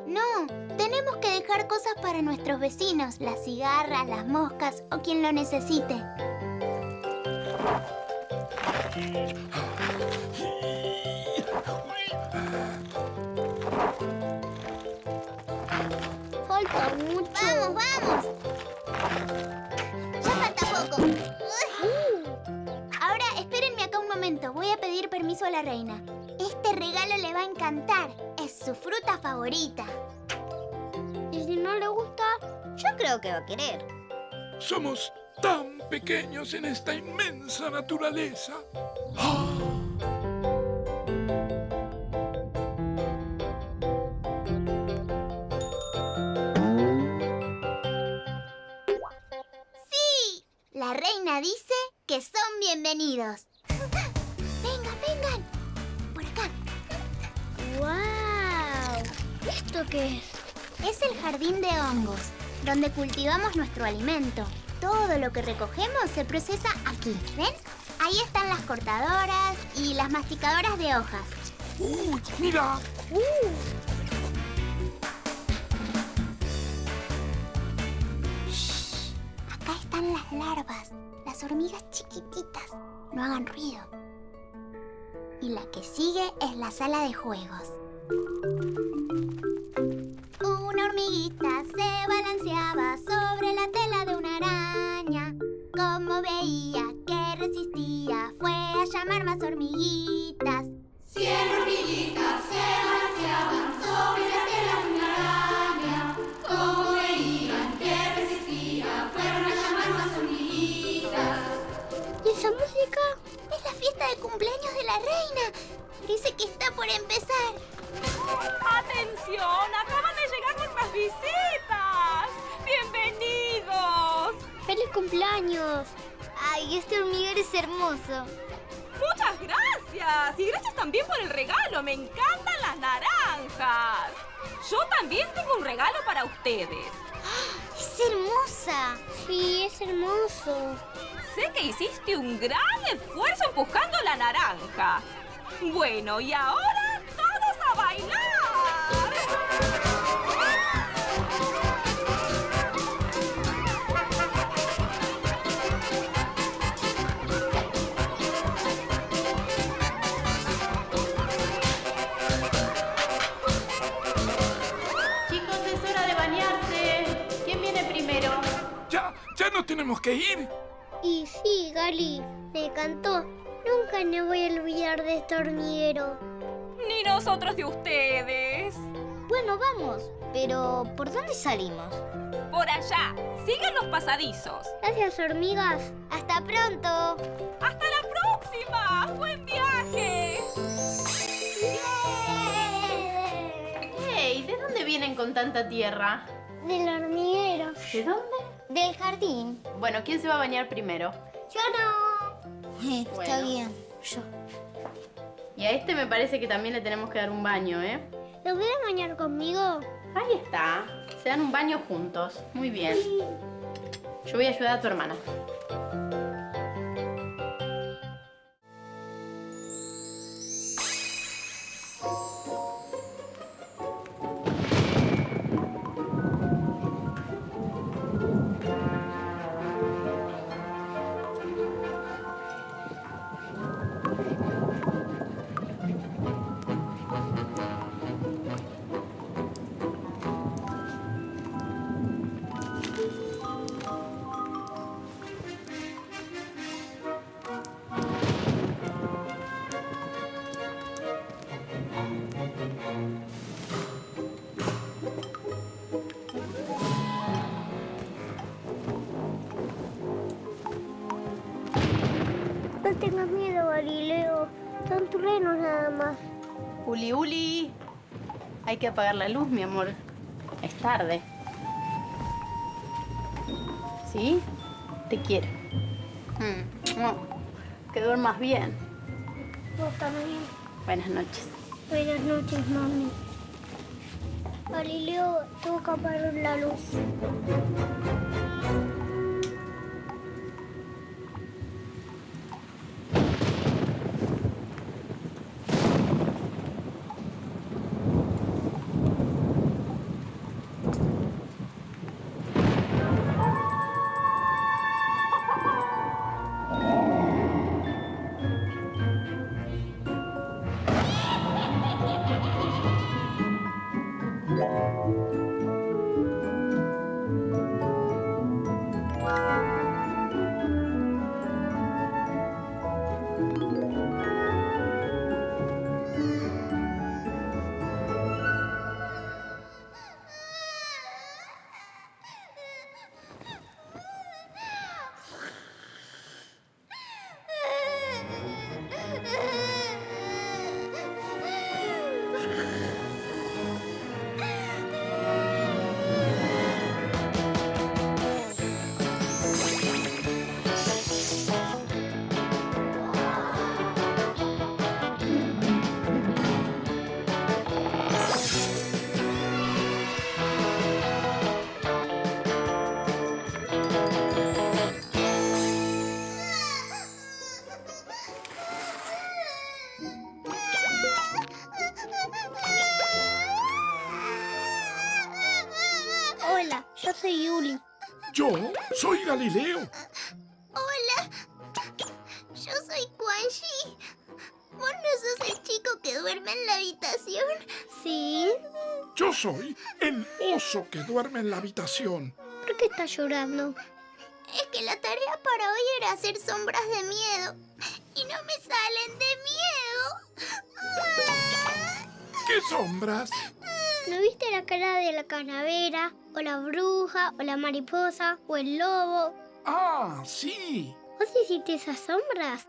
No, tenemos que dejar cosas para nuestros vecinos. Las cigarras, las moscas o quien lo necesite. Falta mucho. ¡Vamos, vamos! Ya falta poco. Ahora, espérenme acá un momento. Voy a pedir permiso a la reina. Este regalo le va a encantar. Es su fruta favorita. ¿Y si no le gusta? Yo creo que va a querer. Somos tan pequeños en esta inmensa naturaleza. ¡Sí! La reina dice que son bienvenidos. Vengan, vengan. Por acá. ¡Wow! ¿Esto qué es? Es el jardín de hongos, donde cultivamos nuestro alimento. Todo lo que recogemos se procesa aquí. ¿Ven? Ahí están las cortadoras y las masticadoras de hojas. ¡Mira! Shh. Acá están las larvas, las hormigas chiquititas. No hagan ruido. Y la que sigue es la sala de juegos. Una hormiguita se balanceaba sobre la tela de una araña. Como veía que resistía, fue a llamar más hormiguitas. 100 hormiguitas se balanceaban sobre la tela de una araña. Como veían que resistía, fueron a llamar más hormiguitas. ¿Y esa música? Es la fiesta de cumpleaños de la reina. Parece que está por empezar. ¡Atención! ¡Acaban de llegar nuestras visitas! ¡Bienvenidos! ¡Feliz cumpleaños! ¡Ay, este hormiguero es hermoso! ¡Muchas gracias! Y gracias también por el regalo. ¡Me encantan las naranjas! Yo también tengo un regalo para ustedes. ¡Es hermosa! Sí, es hermoso. Sé que hiciste un gran esfuerzo empujando la naranja. Bueno, y ahora todos a bailar. Chicos, es hora de bañarse. ¿Quién viene primero? ¡Ya no tenemos que ir! Y sí, Gali, me encantó. Nunca me voy a olvidar de este hormiguero. Ni nosotros de ustedes. Bueno, vamos. Pero, ¿por dónde salimos? Por allá. Sigan los pasadizos. Gracias, hormigas. Hasta pronto. ¡Hasta la próxima! ¡Buen viaje! ¡Hey! ¿De dónde vienen con tanta tierra? Del hormiguero. ¿De dónde? Del jardín. Bueno, ¿quién se va a bañar primero? Yo no. Está Bueno. bien. Yo. Y a este me parece que también le tenemos que dar un baño, ¿eh? ¿Lo voy a bañar conmigo? Ahí está. Se dan un baño juntos. Muy bien. Yo voy a ayudar a tu hermana. No tengas miedo, Galileo. Son truenos nada más. Uli, Uli. Hay que apagar la luz, mi amor. Es tarde. ¿Sí? Te quiero. Que duermas bien. Vos también. Buenas noches. Buenas noches, mami. Galileo, tengo que apagar la luz. Yo soy Galileo. Hola. Yo soy Quan Chi. ¿Vos no sos el chico que duerme en la habitación? Sí. Yo soy el oso que duerme en la habitación. ¿Por qué estás llorando? Es que la tarea para hoy era hacer sombras de miedo. Y no me salen de miedo. ¿Qué sombras? ¿No viste la cara de la calavera? ¿O la bruja? ¿O la mariposa? ¿O el lobo? Ah, sí. ¿Vos hiciste esas sombras?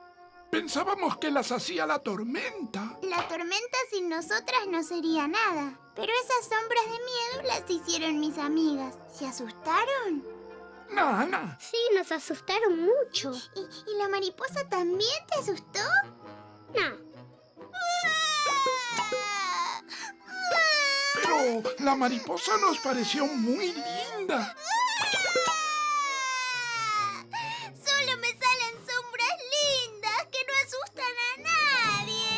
Pensábamos que las hacía la tormenta. La tormenta sin nosotras no sería nada. Pero esas sombras de miedo las hicieron mis amigas. ¿Se asustaron? Nana. Sí, nos asustaron mucho. ¿Y la mariposa también te asustó? No. Pero la mariposa nos pareció muy linda. Solo me salen sombras lindas que no asustan a nadie.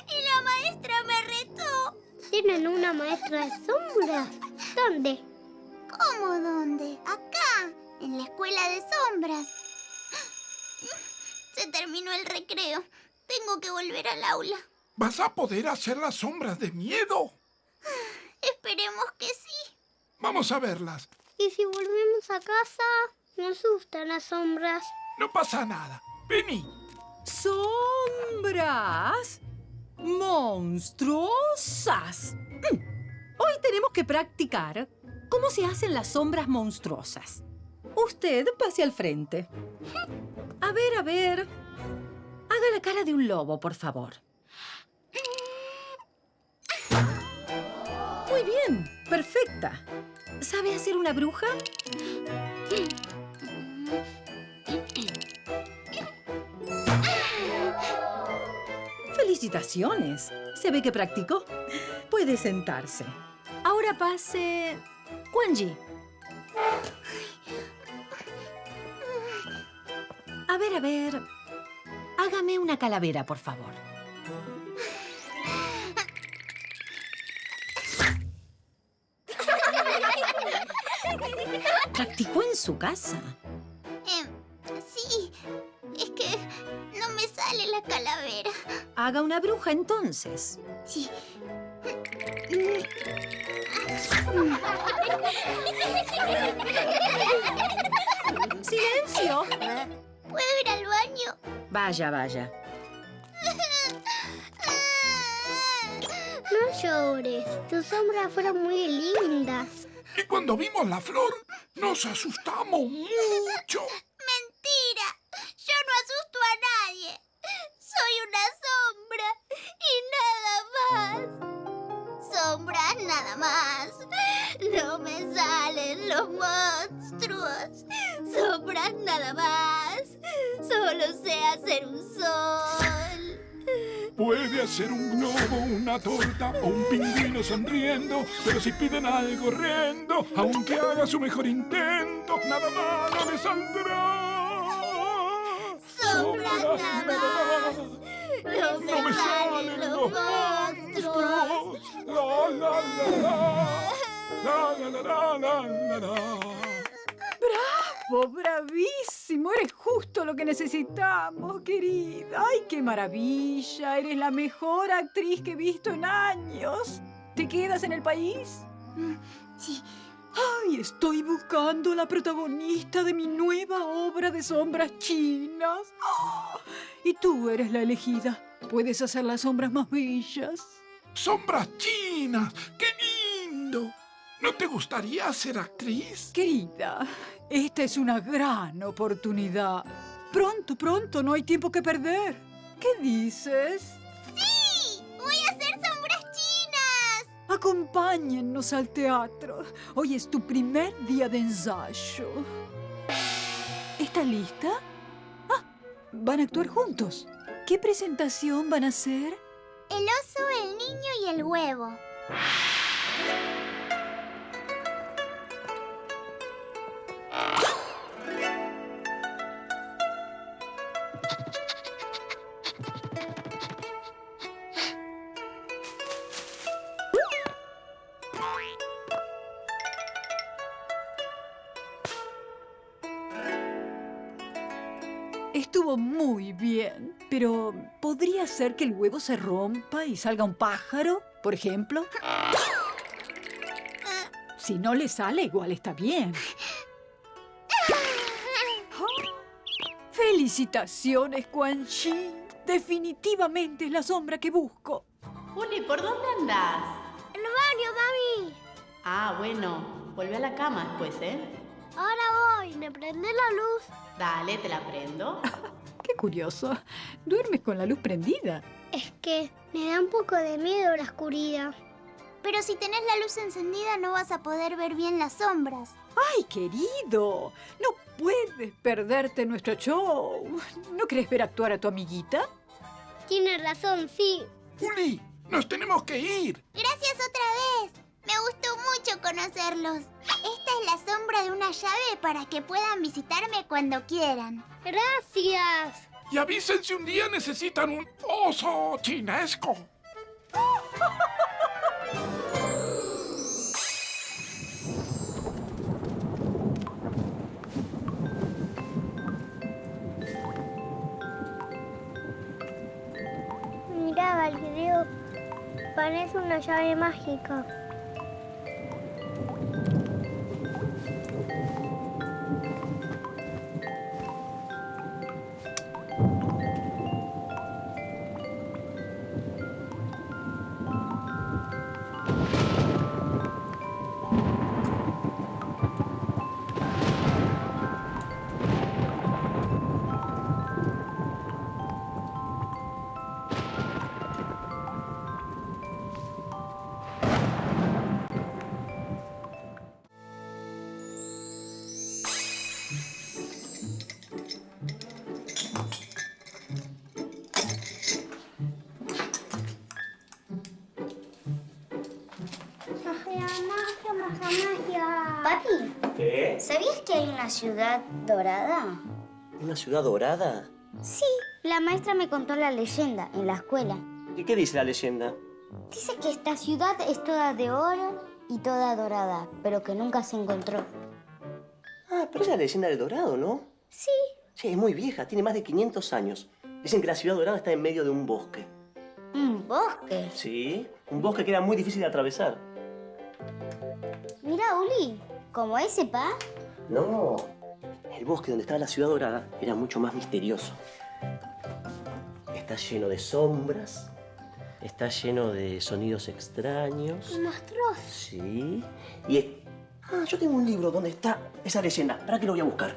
Y la maestra me retó. ¿Tienen una maestra de sombras? ¿Dónde? ¿Cómo dónde? Acá, en la escuela de sombras. Se terminó el recreo. Tengo que volver al aula. ¿Vas a poder hacer las sombras de miedo? Esperemos que sí. Vamos a verlas. ¿Y si volvemos a casa? Me asustan las sombras. No pasa nada. Vení. Sombras monstruosas. Hoy tenemos que practicar cómo se hacen las sombras monstruosas. Usted pase al frente. A ver. Haga la cara de un lobo, por favor. Muy bien, perfecta. ¿Sabe hacer una bruja? ¡Felicitaciones! Se ve que practicó. Puede sentarse. Ahora pase... Quan Chi. A ver. Hágame una calavera, por favor. ¿Practicó en su casa? Sí. Es que no me sale la calavera. Haga una bruja, entonces. Sí. ¡Silencio! ¿Puedo ir al baño? Vaya. No llores. Tus sombras fueron muy lindas. Y cuando vimos la flor, nos asustamos mucho. ¡Mentira! Yo no asusto a nadie. Soy una sombra y nada más. Sombras nada más. No me salen los monstruos. Sombras nada más. Solo sé hacer un sol. Puede hacer un globo, una torta o un pingüino sonriendo, pero si piden algo horrendo, aunque haga su mejor intento, nada malo le saldrá. Sombras nada más. No me salen los monstruos. ¡Bravo! ¡Bravísimo! Eres justo lo que necesitamos, querida. ¡Ay, qué maravilla! Eres la mejor actriz que he visto en años. ¿Te quedas en el país? Sí. ¡Ay, estoy buscando la protagonista de mi nueva obra de sombras chinas! ¡Oh! Y tú eres la elegida. Puedes hacer las sombras más bellas. ¡Sombras chinas! ¡Qué lindo! ¿No te gustaría ser actriz? Querida, esta es una gran oportunidad. Pronto, no hay tiempo que perder. ¿Qué dices? ¡Sí! ¡Voy a hacer sombras chinas! Acompáñennos al teatro. Hoy es tu primer día de ensayo. ¿Está lista? Ah, van a actuar juntos. ¿Qué presentación van a hacer? El oso, el niño y el huevo. Estuvo muy bien, pero ¿podría ser que el huevo se rompa y salga un pájaro, por ejemplo? Si no le sale, igual está bien. ¡Felicitaciones, Quan Chi! Definitivamente es la sombra que busco. Juli, ¿por dónde andás? En el baño, mami. Ah, bueno. Volvé a la cama después, ¿eh? Ahora voy. ¿Me prende la luz? Dale, te la prendo. ¡Qué curioso! ¿Duermes con la luz prendida? Es que me da un poco de miedo la oscuridad. Pero si tenés la luz encendida no vas a poder ver bien las sombras. ¡Ay, querido! No puedes perderte nuestro show. ¿No querés ver actuar a tu amiguita? Tienes razón, sí. Juli, nos tenemos que ir. Gracias otra vez. Me gustó mucho conocerlos. Esta es la sombra de una llave para que puedan visitarme cuando quieran. Gracias. Y avisen si un día necesitan un oso chinesco. Mira, Galileo, parece una llave mágica. Papi, ¿Qué? ¿sabías que hay una ciudad dorada? ¿Una ciudad dorada? Sí, la maestra me contó la leyenda en la escuela. ¿Y qué dice la leyenda? Dice que esta ciudad es toda de oro y toda dorada, pero que nunca se encontró. Ah, pero es la leyenda del Dorado, ¿no? Sí. Sí, es muy vieja, tiene más de 500 años. Dicen que la ciudad dorada está en medio de un bosque. ¿Un bosque? Sí, un bosque que era muy difícil de atravesar. Mira, Uli, ¿como ese, pa? No, el bosque donde estaba la ciudad dorada era mucho más misterioso. Está lleno de sombras, está lleno de sonidos extraños. Monstruoso. Sí, y... Ah, yo tengo un libro donde está esa leyenda. ¿Para qué lo voy a buscar?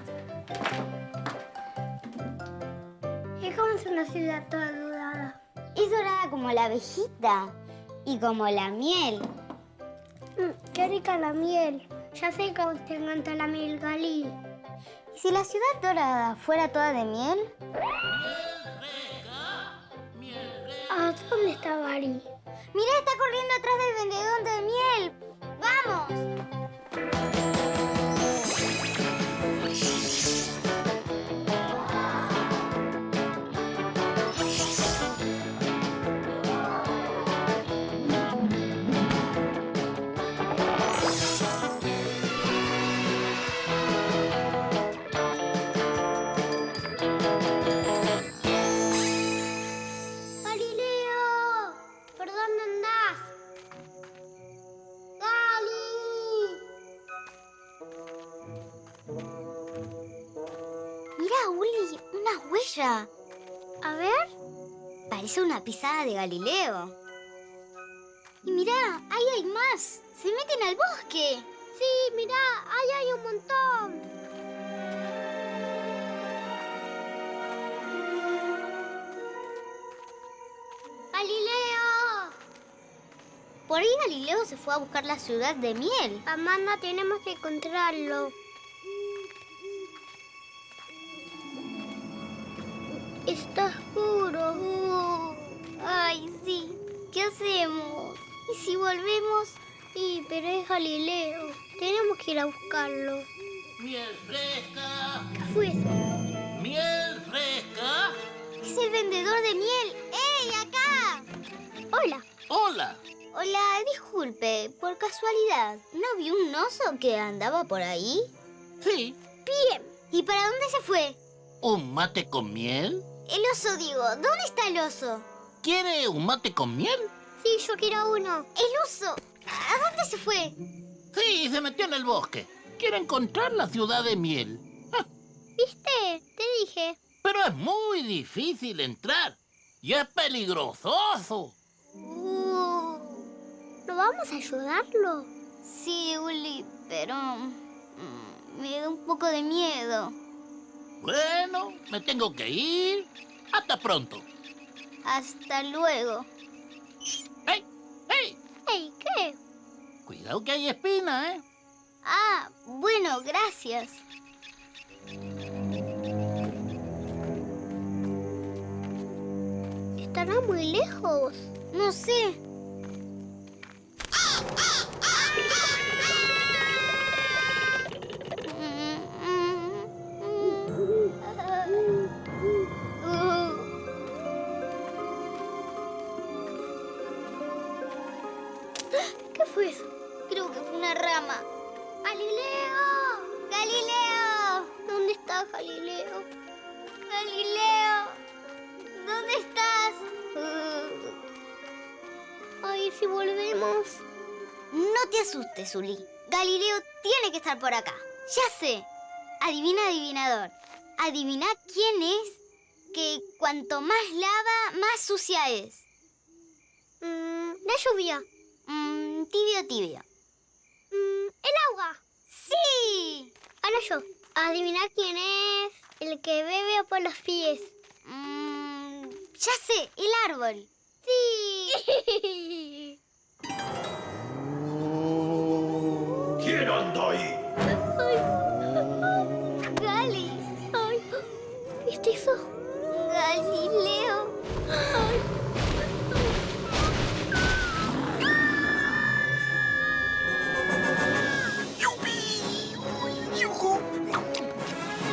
¿Y cómo es una ciudad toda dorada? Es dorada como la abejita y como la miel. Qué rica la miel. Ya sé que a vos te encanta la miel, Gali. ¿Y si la ciudad dorada fuera toda de miel? ¿A dónde está Bari? ¡Mira, está corriendo atrás del vendedor de miel! ¡Vamos! ¡Galileo! ¿Por dónde andás? ¡Gali! Mira, Uli, una huella. A ver. Parece una pisada de Galileo. Y mira, ahí hay más. Se meten al bosque. Sí, mira, ahí hay un montón. ¡Galileo! Por ahí Galileo se fue a buscar la ciudad de miel. Amanda, tenemos que encontrarlo. Está oscuro. Ay, sí. ¿Qué hacemos? ¿Y si volvemos? Sí, pero es Galileo. Tenemos que ir a buscarlo. Miel fresca. ¿Qué fue eso? Miel fresca. Es el vendedor de miel. ¡Ey, acá! Hola. Hola. Hola, disculpe, por casualidad, ¿no vio un oso que andaba por ahí? Sí. Bien. ¿Y para dónde se fue? ¿Un mate con miel? El oso, digo. ¿Dónde está el oso? ¿Quiere un mate con miel? Sí, yo quiero uno. ¡El oso! ¿A dónde se fue? Sí, se metió en el bosque. Quiere encontrar la ciudad de miel. ¿Viste? Te dije. Pero es muy difícil entrar. Y es peligrososo. ¿No vamos a ayudarlo? Sí, Uli, pero me da un poco de miedo. Bueno, me tengo que ir. Hasta pronto. Hasta luego. ¡Hey! ¡Hey! ¡Hey! ¿Qué? Cuidado que hay espina, ¿eh? Ah, bueno, gracias. ¿Estará muy lejos? No sé. ¿Qué fue eso? Creo que fue una rama. ¡Galileo! ¡Galileo! ¿Dónde estás, Galileo? ¡Galileo! ¿Dónde estás? Ay, si volvemos. No te asustes, Uli. Galileo tiene que estar por acá. Ya sé. Adivina, adivinador. Adivina quién es que cuanto más lava, más sucia es. La lluvia. Tibio, tibio. El agua. ¡Sí! Ahora yo. Adivina quién es el que bebe por los pies. Ya sé, el árbol. ¡Sí! ¿Quién anda ahí? Gali. Ay, ¿viste eso? Galileo. Ay.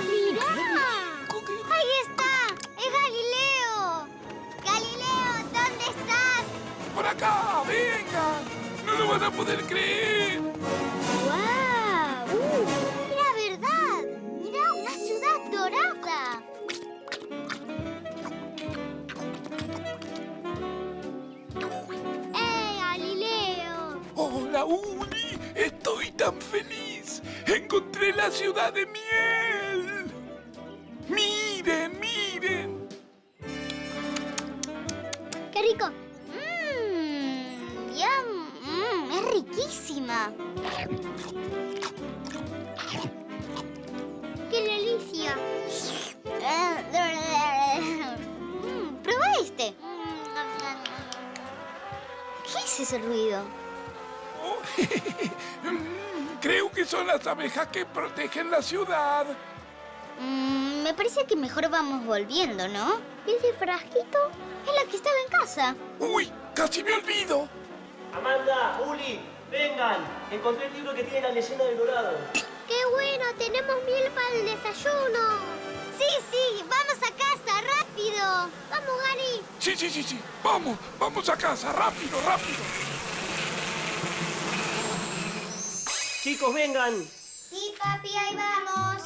¡Mirá! ¡Ahí está! ¡Es Galileo! ¡Galileo! ¿Dónde estás? ¡Por acá! ¡Vengan! ¡No lo van a poder creer! ¡Guau! ¡Mira, verdad! ¡Mira, una ciudad dorada! Galileo! ¡Hola, Uli! ¡Estoy tan feliz! ¡Encontré la ciudad de miel! ¡Miren, miren! ¡Qué rico! Es riquísima. ¡Qué delicia! Prueba este. ¿Qué es ese ruido? Creo que son las abejas que protegen la ciudad. Me parece que mejor vamos volviendo, ¿no? Ese frasquito es la que estaba en casa. ¡Uy! ¡Casi me olvido! Amanda, Uli, vengan. Encontré el libro que tiene la leyenda del dorado. ¡Qué bueno! ¡Tenemos miel para el desayuno! ¡Sí! ¡Vamos a casa! ¡Rápido! ¡Vamos, Gary! Sí. Vamos a casa. ¡Rápido! Chicos, vengan. Sí, papi, ahí vamos.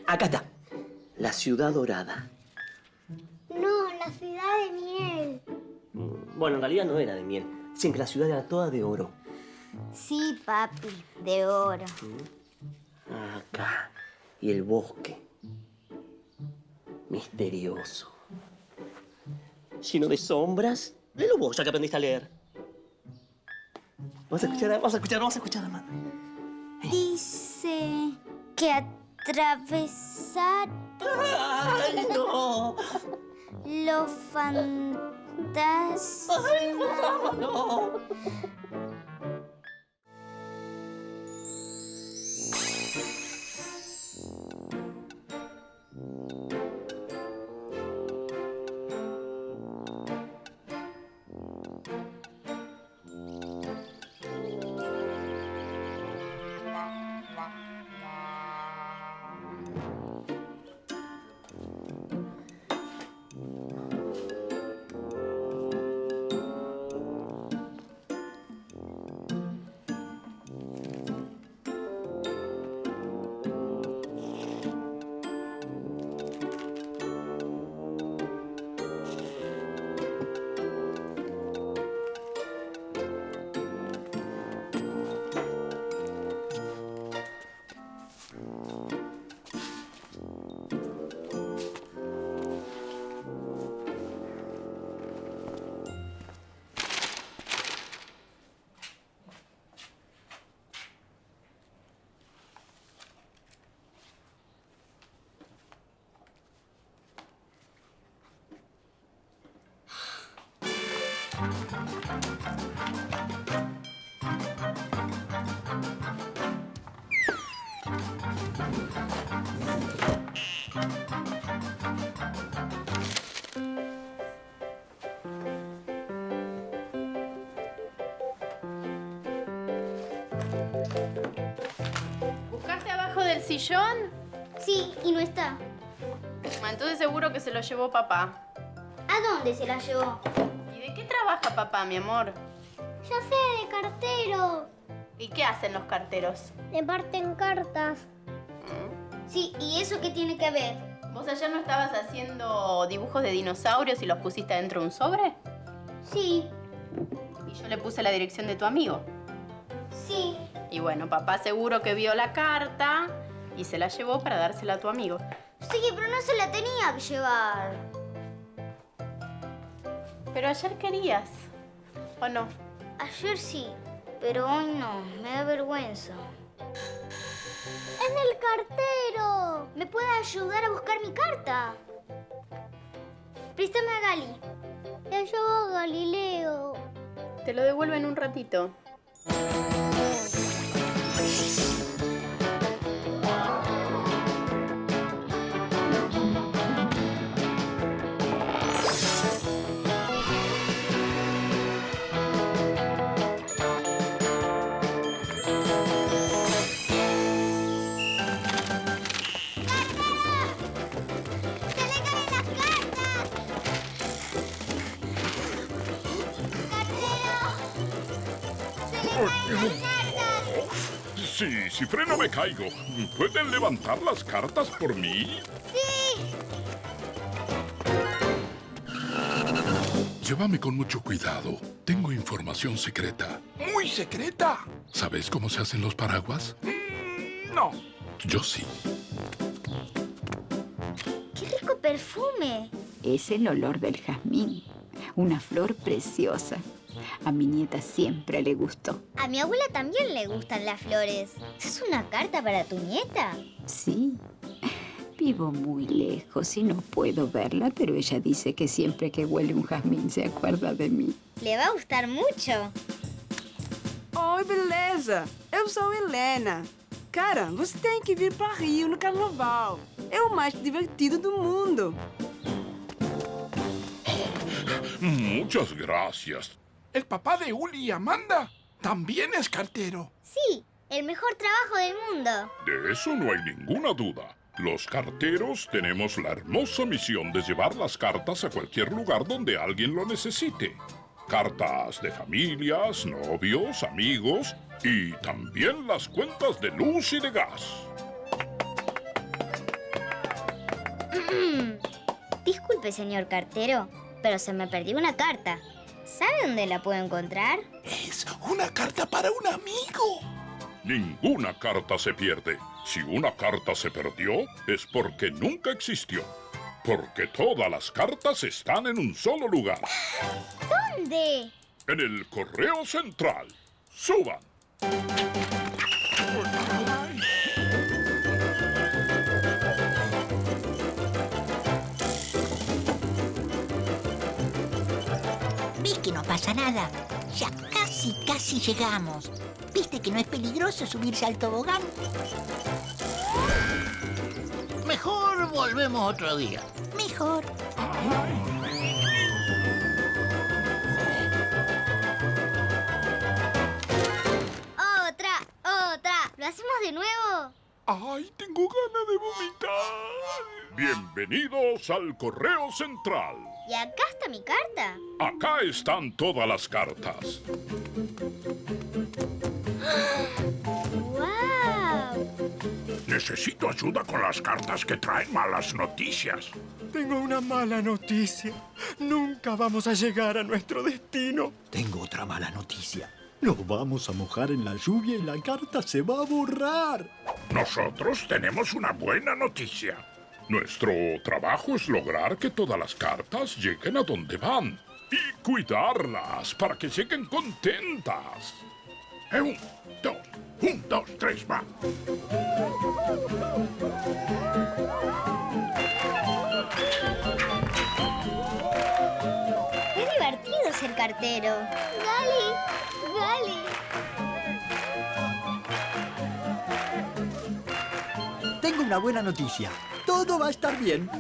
Acá está. La ciudad dorada. No, la ciudad de miel. Bueno, en realidad no era de miel. Dicen que la ciudad era toda de oro. Sí, papi, de oro. Acá. Y el bosque. Misterioso. Lleno de sombras. Léelo vos, ya que aprendiste a leer. Vamos a escuchar, Amanda. Dice que atravesar ¡Ay, no! los fantasmas. ¡Ay, no! ¿Buscaste abajo del sillón? Sí, y no está. Entonces seguro que se lo llevó papá. ¿A dónde se la llevó? ¿Y de qué trabaja papá, mi amor? Ya sé, de cartero. ¿Y qué hacen los carteros? Reparten cartas. Sí, ¿y eso qué tiene que ver? ¿Vos ayer no estabas haciendo dibujos de dinosaurios y los pusiste dentro de un sobre? Sí. Y yo le puse la dirección de tu amigo. Sí. Y bueno, papá seguro que vio la carta y se la llevó para dársela a tu amigo. Sí, pero no se la tenía que llevar. Pero ayer querías, ¿o no? Ayer sí, pero hoy no. Me da vergüenza. ¡Es del cartero! ¿Me puede ayudar a buscar mi carta? Préstame a Gali. La llevó a Galileo. Te lo devuelvo en un ratito. Sí, si freno me caigo. ¿Pueden levantar las cartas por mí? ¡Sí! Llévame con mucho cuidado. Tengo información secreta. ¿Muy secreta? ¿Sabes cómo se hacen los paraguas? No. Yo sí. ¡Qué rico perfume! Es el olor del jazmín, una flor preciosa. A mi nieta siempre le gustó. A mi abuela también le gustan las flores. ¿Es una carta para tu nieta? Sí. Vivo muy lejos y no puedo verla, pero ella dice que siempre que huele un jazmín se acuerda de mí. Le va a gustar mucho. Oi, beleza! Eu sou Helena. Cara, você tem que vir para Rio no carnaval. É o mais divertido do mundo. Muchas gracias. ¿El papá de Uli y Amanda también es cartero? Sí, el mejor trabajo del mundo. De eso no hay ninguna duda. Los carteros tenemos la hermosa misión de llevar las cartas a cualquier lugar donde alguien lo necesite. Cartas de familias, novios, amigos y también las cuentas de luz y de gas. Disculpe, señor cartero, pero se me perdió una carta. ¿Sabe dónde la puedo encontrar? Es una carta para un amigo. Ninguna carta se pierde. Si una carta se perdió, es porque nunca existió. Porque todas las cartas están en un solo lugar. ¿Dónde? En el correo central. ¡Suban! ¿Ves que no pasa nada? Ya casi llegamos. ¿Viste que no es peligroso subirse al tobogán? Mejor volvemos otro día. Mejor. ¡Otra! ¿Lo hacemos de nuevo? ¡Ay, tengo ganas de vomitar! Bienvenidos al correo central. ¿Y acá está mi carta? Acá están todas las cartas. ¡Wow! Necesito ayuda con las cartas que traen malas noticias. Tengo una mala noticia. Nunca vamos a llegar a nuestro destino. Tengo otra mala noticia. Nos vamos a mojar en la lluvia y la carta se va a borrar. Nosotros tenemos una buena noticia. Nuestro trabajo es lograr que todas las cartas lleguen a donde van y cuidarlas para que lleguen contentas. Un, dos, tres, va. Es divertido ser cartero. Gali, Gali. Tengo una buena noticia. Todo va a estar bien.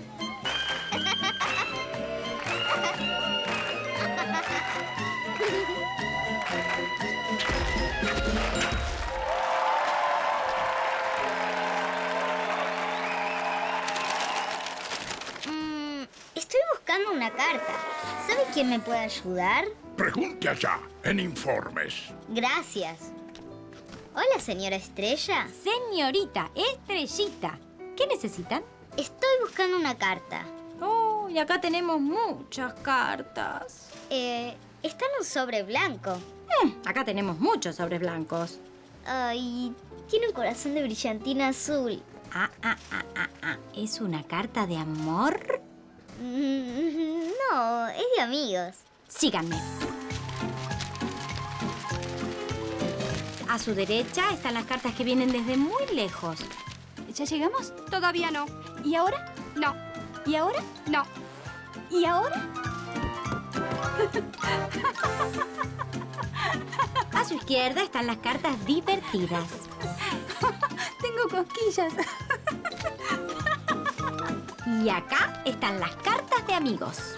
Estoy buscando una carta. ¿Sabe quién me puede ayudar? Pregunte allá, en informes. Gracias. Hola, señora Estrella. Señorita Estrellita, ¿qué necesitan? Estoy buscando una carta. Oh, y acá tenemos muchas cartas. Está en un sobre blanco. Acá tenemos muchos sobres blancos. Y tiene un corazón de brillantina azul. ¿Es una carta de amor? No, es de amigos. Síganme. A su derecha están las cartas que vienen desde muy lejos. ¿Ya llegamos? Todavía no. ¿Y ahora? No. ¿Y ahora? No. ¿Y ahora? A su izquierda están las cartas divertidas. Tengo cosquillas. Y acá están las cartas de amigos.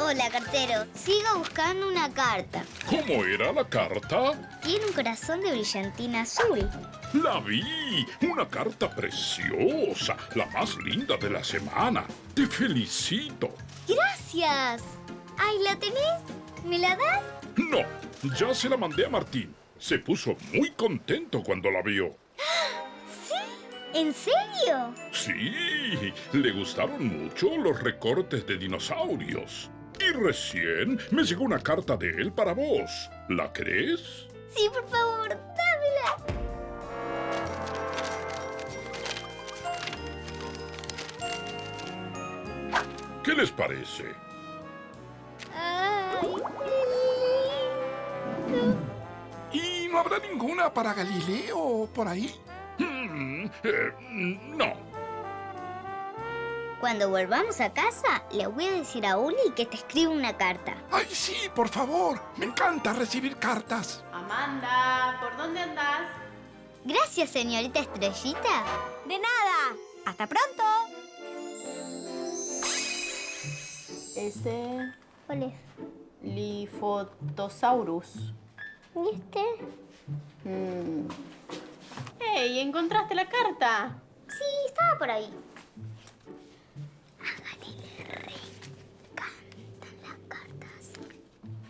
Hola, cartero. Sigo buscando una carta. ¿Cómo era la carta? Tiene un corazón de brillantina azul. La vi. Una carta preciosa. La más linda de la semana. Te felicito. ¡Gracias! Ay, ¿la tenés? ¿Me la das? No, ya se la mandé a Martín. Se puso muy contento cuando la vio. ¿En serio? Sí, le gustaron mucho los recortes de dinosaurios. Y recién me llegó una carta de él para vos. ¿La querés? Sí, por favor, dámela. ¿Qué les parece? ¿Y no habrá ninguna para Galileo por ahí? No. Cuando volvamos a casa, le voy a decir a Uli que te escriba una carta. ¡Ay, sí, por favor! Me encanta recibir cartas. Amanda, ¿por dónde andás? Gracias, señorita Estrellita. De nada. ¡Hasta pronto! Ese... ¿Cuál es? Lifotosaurus. ¿Y este? ¡Ey! ¿Encontraste la carta? Sí, estaba por ahí.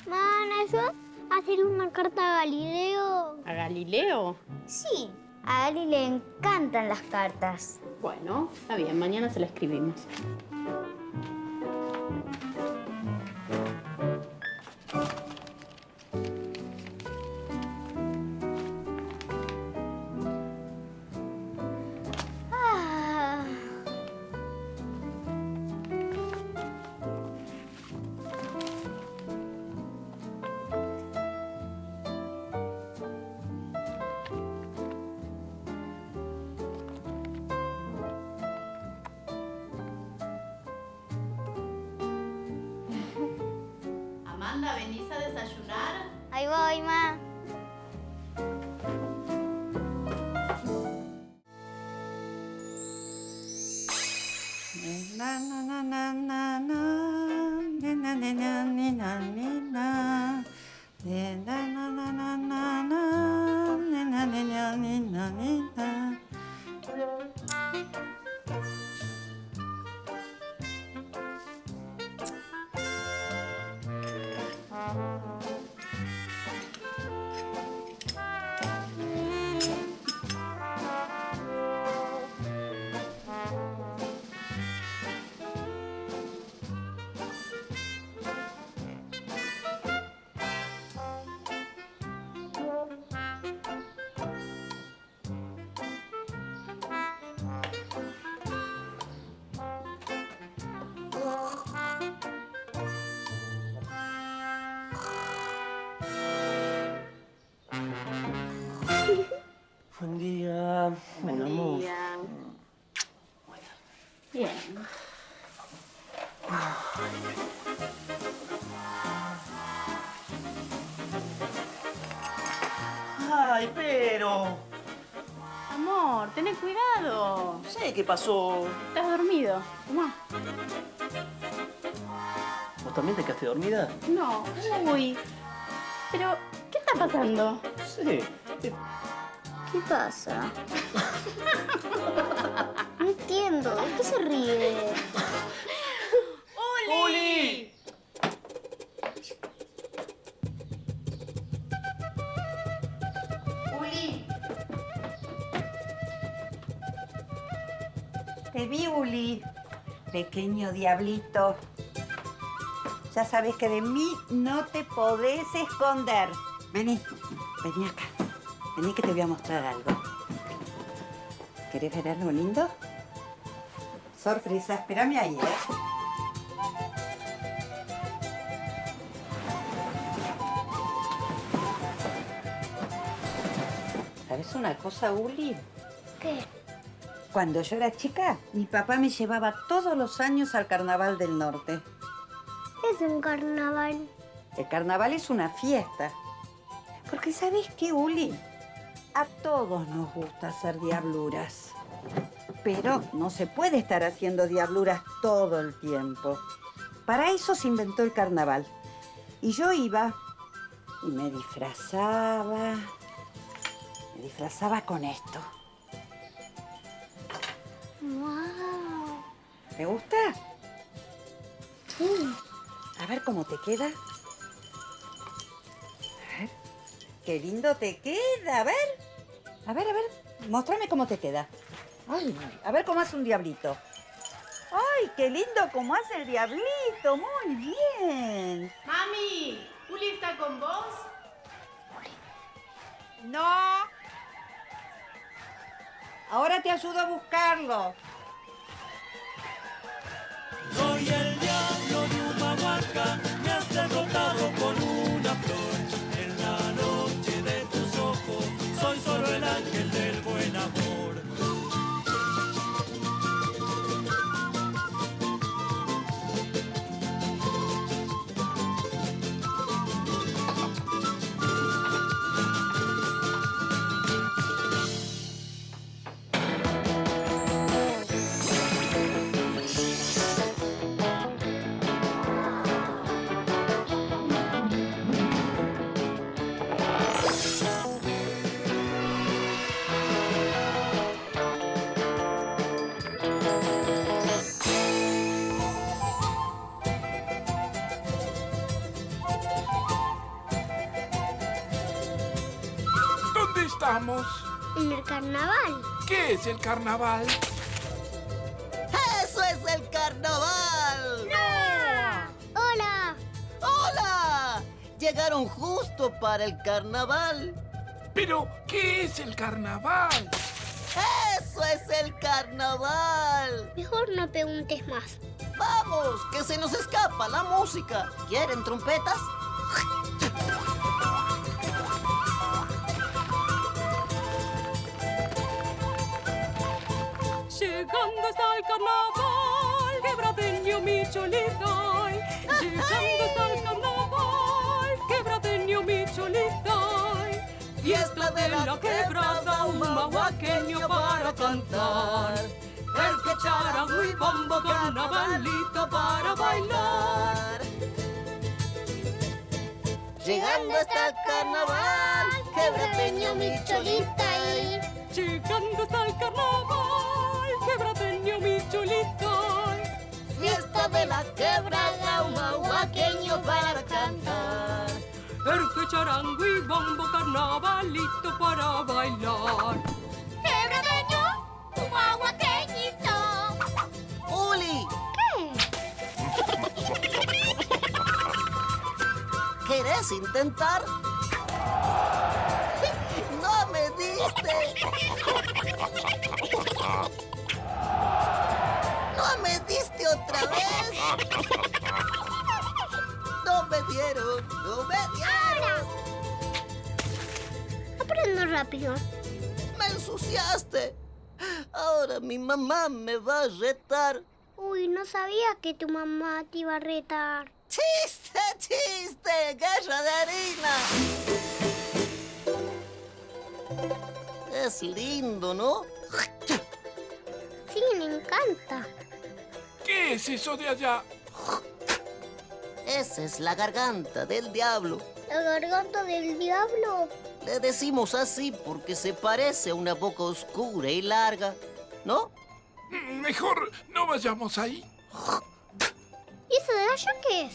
Mana, ¿eso? ¿Hacer una carta a Galileo? ¿A Galileo? Sí, a Gali le encantan las cartas. Bueno, está bien, mañana se la escribimos. Amanda, ¿venís a desayunar? Ahí voy, ma. Na na na na na na, na na na na na na, na na na na na na, na na na na na. Buen día, mi amor. Bien. Ay, pero... Amor, tené cuidado. No sé qué pasó. ¿Estás dormido? Tomá. ¿Vos también te quedaste dormida? No. Uy. Pero, ¿qué está pasando? Sí. ¿Qué pasa? No entiendo. ¿De qué se ríe? ¡Uli! Uli. Te vi, Uli. Pequeño diablito. Ya sabes que de mí no te podés esconder. Vení, vení acá. Vení que te voy a mostrar algo. ¿Querés ver algo lindo? Sorpresa, espérame ahí, ¿Sabes una cosa, Uli? ¿Qué? Cuando yo era chica, mi papá me llevaba todos los años al Carnaval del Norte. ¿Qué es un carnaval? El carnaval es una fiesta. Porque ¿sabés qué, Uli? A todos nos gusta hacer diabluras. Pero no se puede estar haciendo diabluras todo el tiempo. Para eso se inventó el carnaval. Y yo iba y me disfrazaba. Me disfrazaba con esto. ¡Wow! ¿Te gusta? Sí. A ver cómo te queda. A ver. ¡Qué lindo te queda! A ver. A ver, a ver. Muéstrame cómo te queda. Ay, a ver cómo hace un diablito. ¡Ay, qué lindo cómo hace el diablito! ¡Muy bien! Mami, ¿Uli está con vos? ¡No! Ahora te ayudo a buscarlo. Soy el diablo de Humahuaca, me has derrotado con una flor. En la noche de tus ojos, soy solo el ángel del buen amor. ¿Dónde estamos? En el carnaval. ¿Qué es el carnaval? ¡Eso es el carnaval! ¡No! ¡Hola! ¡Hola! Llegaron justo para el carnaval. ¿Pero qué es el carnaval? ¡Eso es el carnaval! Mejor no preguntes más. ¡Vamos! ¡Que se nos escapa la música! ¿Quieren trompetas? Llegando está el carnaval, quebradeño mi cholita. Llegando está el carnaval, quebradeño mi cholita. Fiesta de la quebrada, un mahuaqueño para cantar. El que charango y bombo, carnavalito para bailar. Llegando está el carnaval, quebradeño mi cholita. Llegando está el carnaval, quebradeño mi cholita. Fiesta de la quebrada, un mahuaqueño para cantar. El que charango y bombo, carnavalito para bailar. ¡Quebradeño! ¡Un aguaqueñito! ¡Uli! ¿Qué? ¿Querés intentar? ¡No me diste! ¡No me diste otra vez! ¡No me dieron! ¡No me dieron! Aprendo rápido. ¡Me ensuciaste! Ahora mi mamá me va a retar. Uy, no sabía que tu mamá te iba a retar. ¡Chiste, chiste! ¡Guerra de harina! Es lindo, ¿no? Sí, me encanta. ¿Qué es eso de allá? Esa es la garganta del diablo. ¿La garganta del diablo? Le decimos así porque se parece a una boca oscura y larga, ¿no? Mejor no vayamos ahí. ¿Y eso de allá qué es?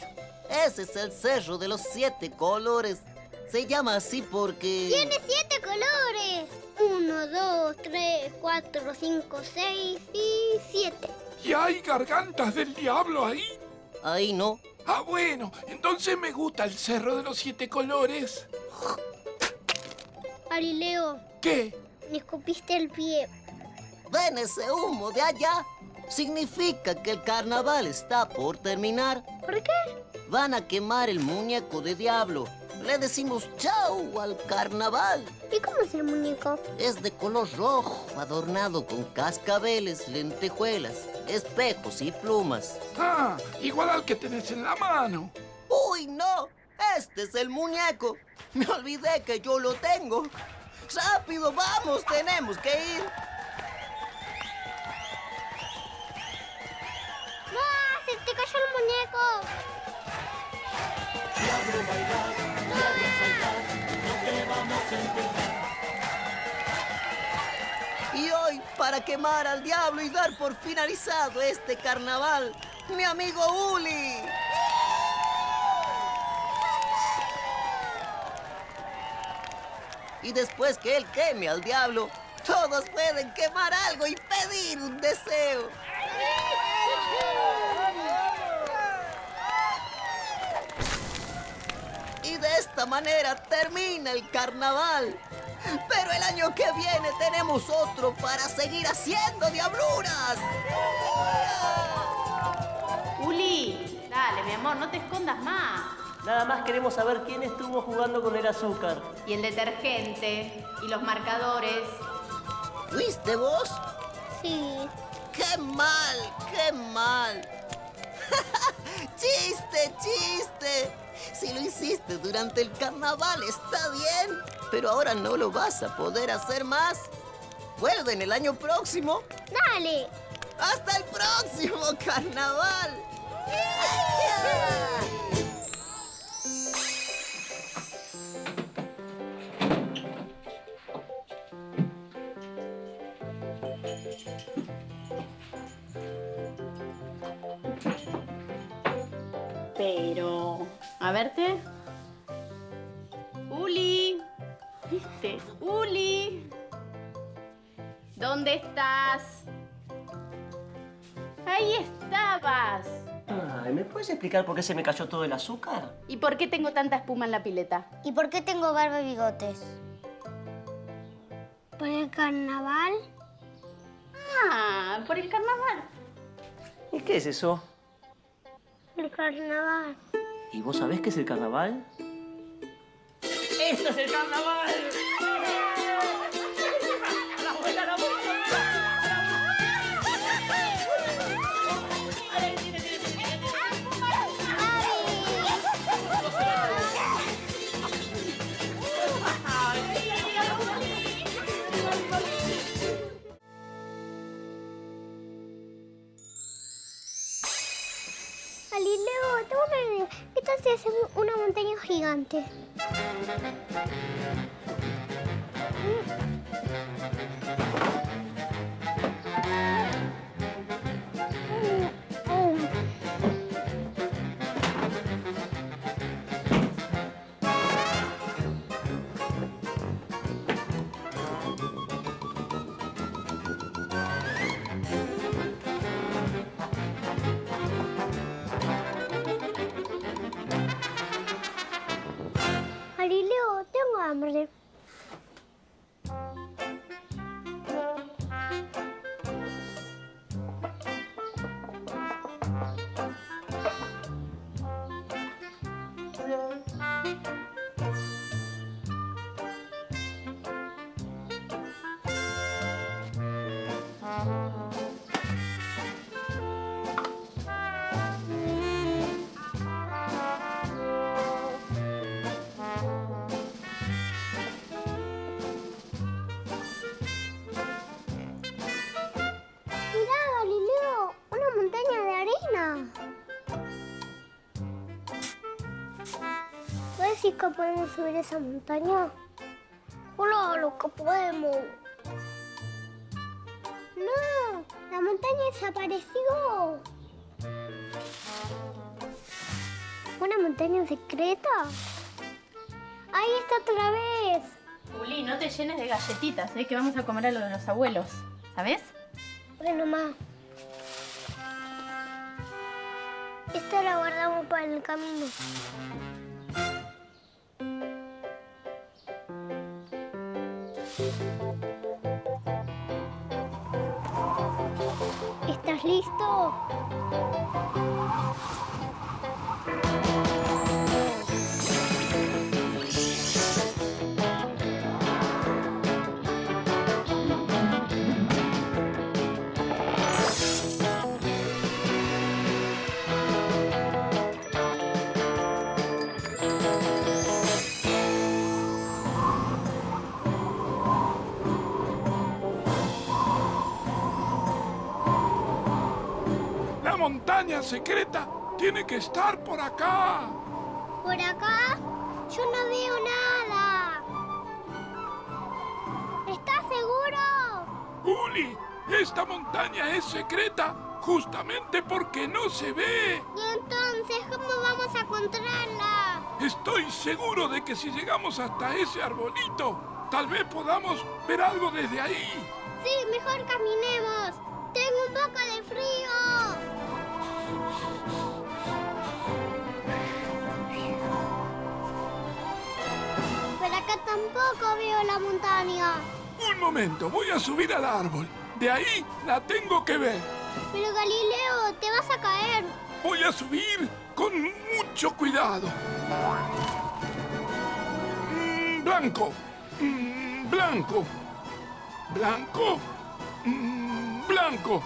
Ese es el cerro de los 7 colores. Se llama así porque... ¡Tiene 7 colores! 1, 2, 3, 4, 5, 6 y 7. ¿Y hay gargantas del diablo ahí? Ahí no. Ah, bueno, entonces me gusta el cerro de los 7 colores. Galileo. ¿Qué? Me escupiste el pie. ¿Ven ese humo de allá? Significa que el carnaval está por terminar. ¿Por qué? Van a quemar el muñeco de diablo. Le decimos chau al carnaval. ¿Y cómo es el muñeco? Es de color rojo, adornado con cascabeles, lentejuelas, espejos y plumas. Ah, igual al que tenés en la mano. ¡Uy, no! ¡Este es el muñeco! Me olvidé que yo lo tengo. ¡Rápido, vamos! ¡Tenemos que ir! ¡Ah! ¡Se te cayó el muñeco! Y hoy, para quemar al diablo y dar por finalizado este carnaval, mi amigo Uli. Y después que él queme al diablo, todos pueden quemar algo y pedir un deseo. Y de esta manera termina el carnaval. Pero el año que viene tenemos otro para seguir haciendo diabluras. Uli, dale, mi amor, no te escondas más. Nada más queremos saber quién estuvo jugando con el azúcar. Y el detergente, y los marcadores. ¿Fuiste vos? Sí. ¡Qué mal! ¡Qué mal! ¡Chiste, chiste! Si lo hiciste durante el carnaval está bien, pero ahora no lo vas a poder hacer más. Vuelven el año próximo. ¡Dale! ¡Hasta el próximo carnaval! Pero... a verte. Uli. ¿Viste? Uli. ¿Dónde estás? Ahí estabas. Ay, ¿me puedes explicar por qué se me cayó todo el azúcar? ¿Y por qué tengo tanta espuma en la pileta? ¿Y por qué tengo barba y bigotes? ¿Por el carnaval? Ah, por el carnaval. ¿Y qué es eso? El carnaval. ¿Y vos sabés qué es el carnaval? ¡Esto es el carnaval! ¡A la vuelta, a la vuelta! Galileo, tengo una idea. ¿Qué tal si hacemos una montaña gigante? Galileo, tengo hambre. decís que podemos subir esa montaña? Claro que podemos. No, la montaña desapareció. ¿Una montaña secreta? Ahí está otra vez. Juli, no te llenes de galletitas, que vamos a comer a lo de los abuelos. ¿Sabes? Bueno, ma. Esta la guardamos para el camino. ¿Estás listo? La montaña secreta tiene que estar por acá. ¿Por acá? Yo no veo nada. ¿Estás seguro? Juli, esta montaña es secreta justamente porque no se ve. ¿Y entonces cómo vamos a encontrarla? Estoy seguro de que si llegamos hasta ese arbolito, tal vez podamos ver algo desde ahí. Sí, mejor caminemos. Tengo un poco de frío. Pero acá tampoco veo la montaña. Un momento, voy a subir al árbol. De ahí la tengo que ver. Pero Galileo, te vas a caer. Voy a subir con mucho cuidado. Blanco. Blanco. Blanco. Blanco.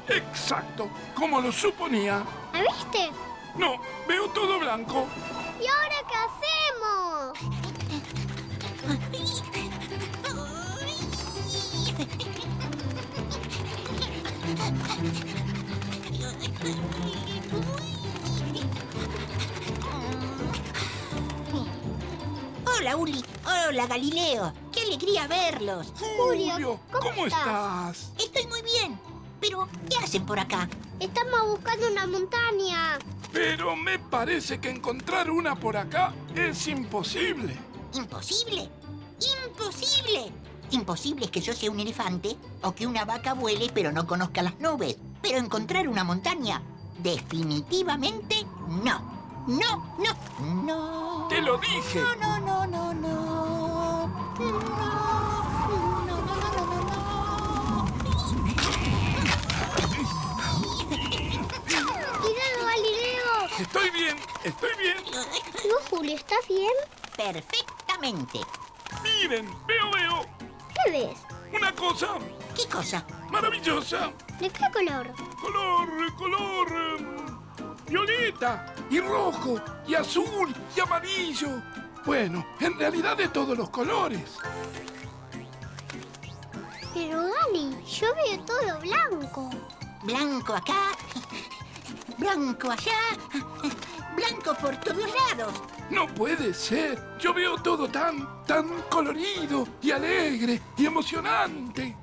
Exacto, como lo suponía. ¿La viste? No, veo todo blanco. ¿Y ahora qué hacemos? Hola, Uli. Hola, Galileo. ¡Qué alegría verlos! Julio, ¿cómo estás? Estoy muy bien. Pero, ¿qué hacen por acá? Estamos buscando una montaña. Pero me parece que encontrar una por acá es imposible. ¿Imposible? ¡Imposible! Imposible es que yo sea un elefante o que una vaca vuele pero no conozca las nubes. Pero encontrar una montaña, definitivamente no. No, no, no. ¡Te lo dije! No, no, no, no, no. ¡Cuidado, Galileo! Estoy bien, estoy bien. ¿No, Julio, estás bien? Perfectamente. Miren, veo. ¿Qué ves? Una cosa. ¿Qué cosa? Maravillosa. ¿De qué color? Color violeta y rojo y azul y amarillo. Bueno, en realidad de todos los colores. Pero Gali, yo veo todo blanco. Blanco acá, blanco allá, blanco por todos lados. No puede ser. Yo veo todo tan colorido y alegre y emocionante.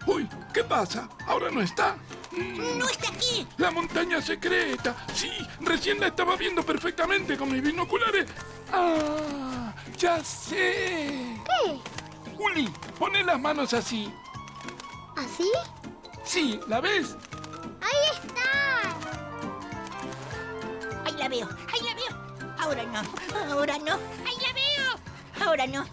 Uy, ¿qué pasa? ¿Ahora no está? ¡No está aquí! ¡La montaña secreta! Sí, recién la estaba viendo perfectamente con mis binoculares. ¡Ah! ¡Ya sé! ¿Qué? Uli, poné las manos así. ¿Así? Sí, ¿la ves? ¡Ahí está! ¡Ahí la veo! ¡Ahí la veo! Ahora no, ahora no. ¡Ahí la veo! Ahora no.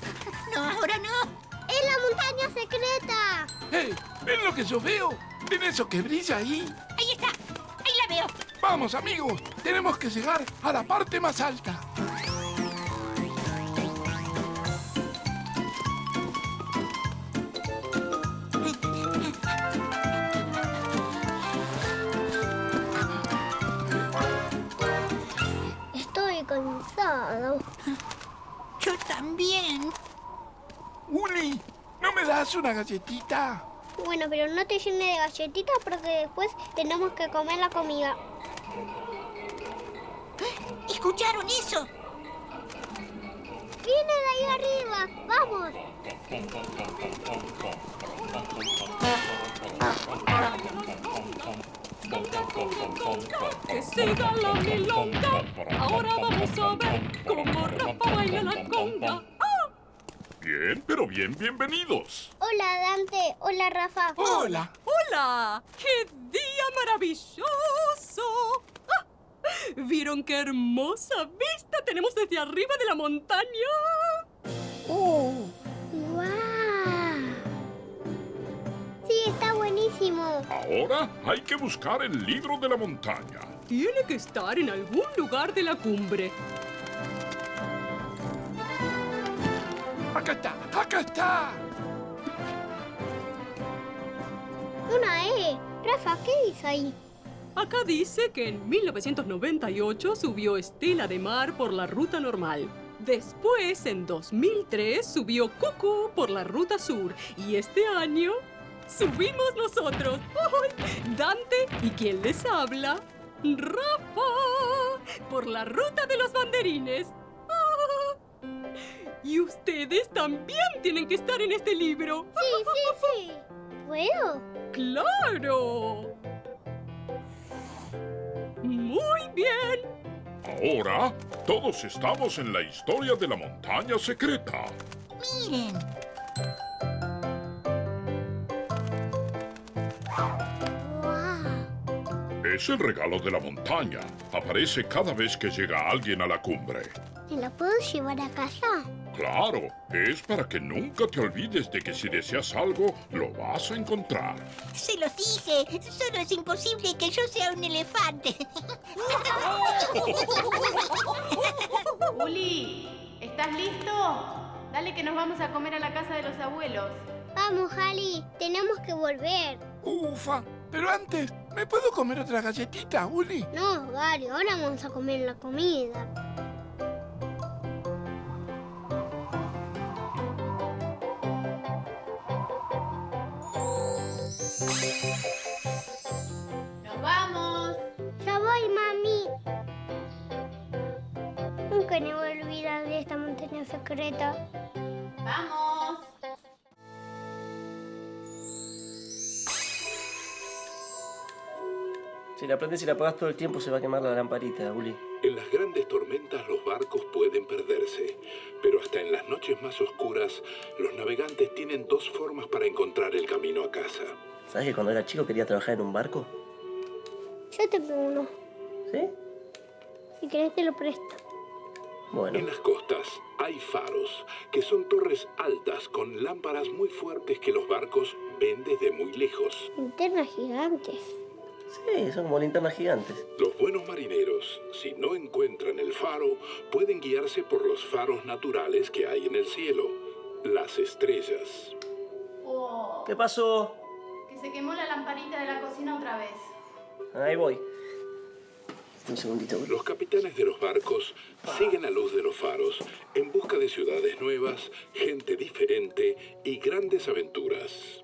No, ahora no. ¡Es la montaña secreta! ¡Hey! ¿Ven lo que yo veo? ¿Ven eso que brilla ahí? ¡Ahí está! ¡Ahí la veo! Vamos, amigos. Tenemos que llegar a la parte más alta. Estoy cansado. Yo también. Uli, ¿no me das una galletita? Bueno, pero no te llenes de galletitas porque después tenemos que comer la comida. ¿Escucharon eso? ¡Viene de ahí arriba! ¡Vamos! Que siga la milonga. Ahora vamos a ver cómo Rafa baila la conga. Bien, pero bienvenidos. Hola, Dante. Hola, Rafa. Hola. ¡Hola! ¡Qué día maravilloso! ¡Ah! ¿Vieron qué hermosa vista tenemos desde arriba de la montaña? ¡Guau! Sí, está buenísimo. Ahora hay que buscar el libro de la montaña. Tiene que estar en algún lugar de la cumbre. ¡Acá está! ¡Acá está! Una E. Rafa, ¿qué dice ahí? Acá dice que en 1998 subió Estela de Mar por la ruta normal. Después, en 2003, subió Cucú por la ruta sur. Y este año subimos nosotros. ¡Ay! Dante y quien les habla, Rafa, por la ruta de los banderines. ¡Ah! Y ustedes también tienen que estar en este libro. Sí. ¿Puedo? ¡Claro! Muy bien. Ahora, todos estamos en la historia de la montaña secreta. Miren. Es el regalo de la montaña. Aparece cada vez que llega alguien a la cumbre. ¿Me lo puedo llevar a casa? Claro, es para que nunca te olvides de que si deseas algo, lo vas a encontrar. Se los dije. Solo es imposible que yo sea un elefante. Uli, ¿estás listo? Dale que nos vamos a comer a la casa de los abuelos. Vamos, Jali. Tenemos que volver. Ufa, pero antes, ¿me puedo comer otra galletita, Uli? No, Gary. Ahora vamos a comer la comida. ¡Nos vamos! Ya voy, mami. Nunca me voy a olvidar de esta montaña secreta. ¡Vamos! Si la prendes y la apagas todo el tiempo, se va a quemar la lamparita, Uli. En las grandes tormentas los barcos pueden perderse, pero hasta en las noches más oscuras, los navegantes tienen dos formas para encontrar el camino a casa. ¿Sabes que cuando era chico quería trabajar en un barco? Yo tengo uno. ¿Sí? Si querés te lo presto. Bueno. En las costas hay faros, que son torres altas con lámparas muy fuertes que los barcos ven desde muy lejos. Linternas gigantes. Sí, son como linternas gigantes. Los buenos marineros, si no encuentran el faro, pueden guiarse por los faros naturales que hay en el cielo, las estrellas. Oh, ¿Qué pasó? que se quemó la lamparita de la cocina otra vez. Ahí voy. Un segundito. Los capitanes de los barcos siguen la luz de los faros en busca de ciudades nuevas, gente diferente y grandes aventuras.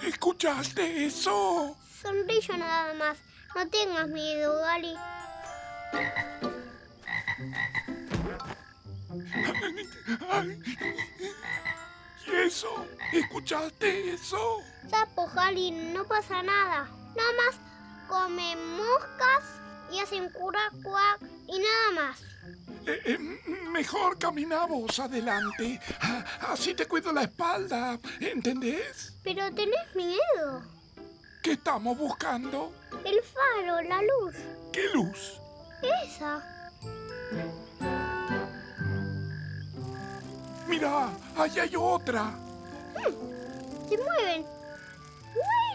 ¿Escuchaste eso? Sonríe nada más. No tengas miedo, Gali. ¿Y eso? ¿Escuchaste eso? Sapo, Gali, no pasa nada. Nada más comen moscas y hacen curacuac y nada más. Mejor camina vos adelante. Así te cuido la espalda, ¿entendés? Pero tenés miedo. ¿Qué estamos buscando? El faro, la luz. ¿Qué luz? Esa. Mira, allá hay otra. Se mueven.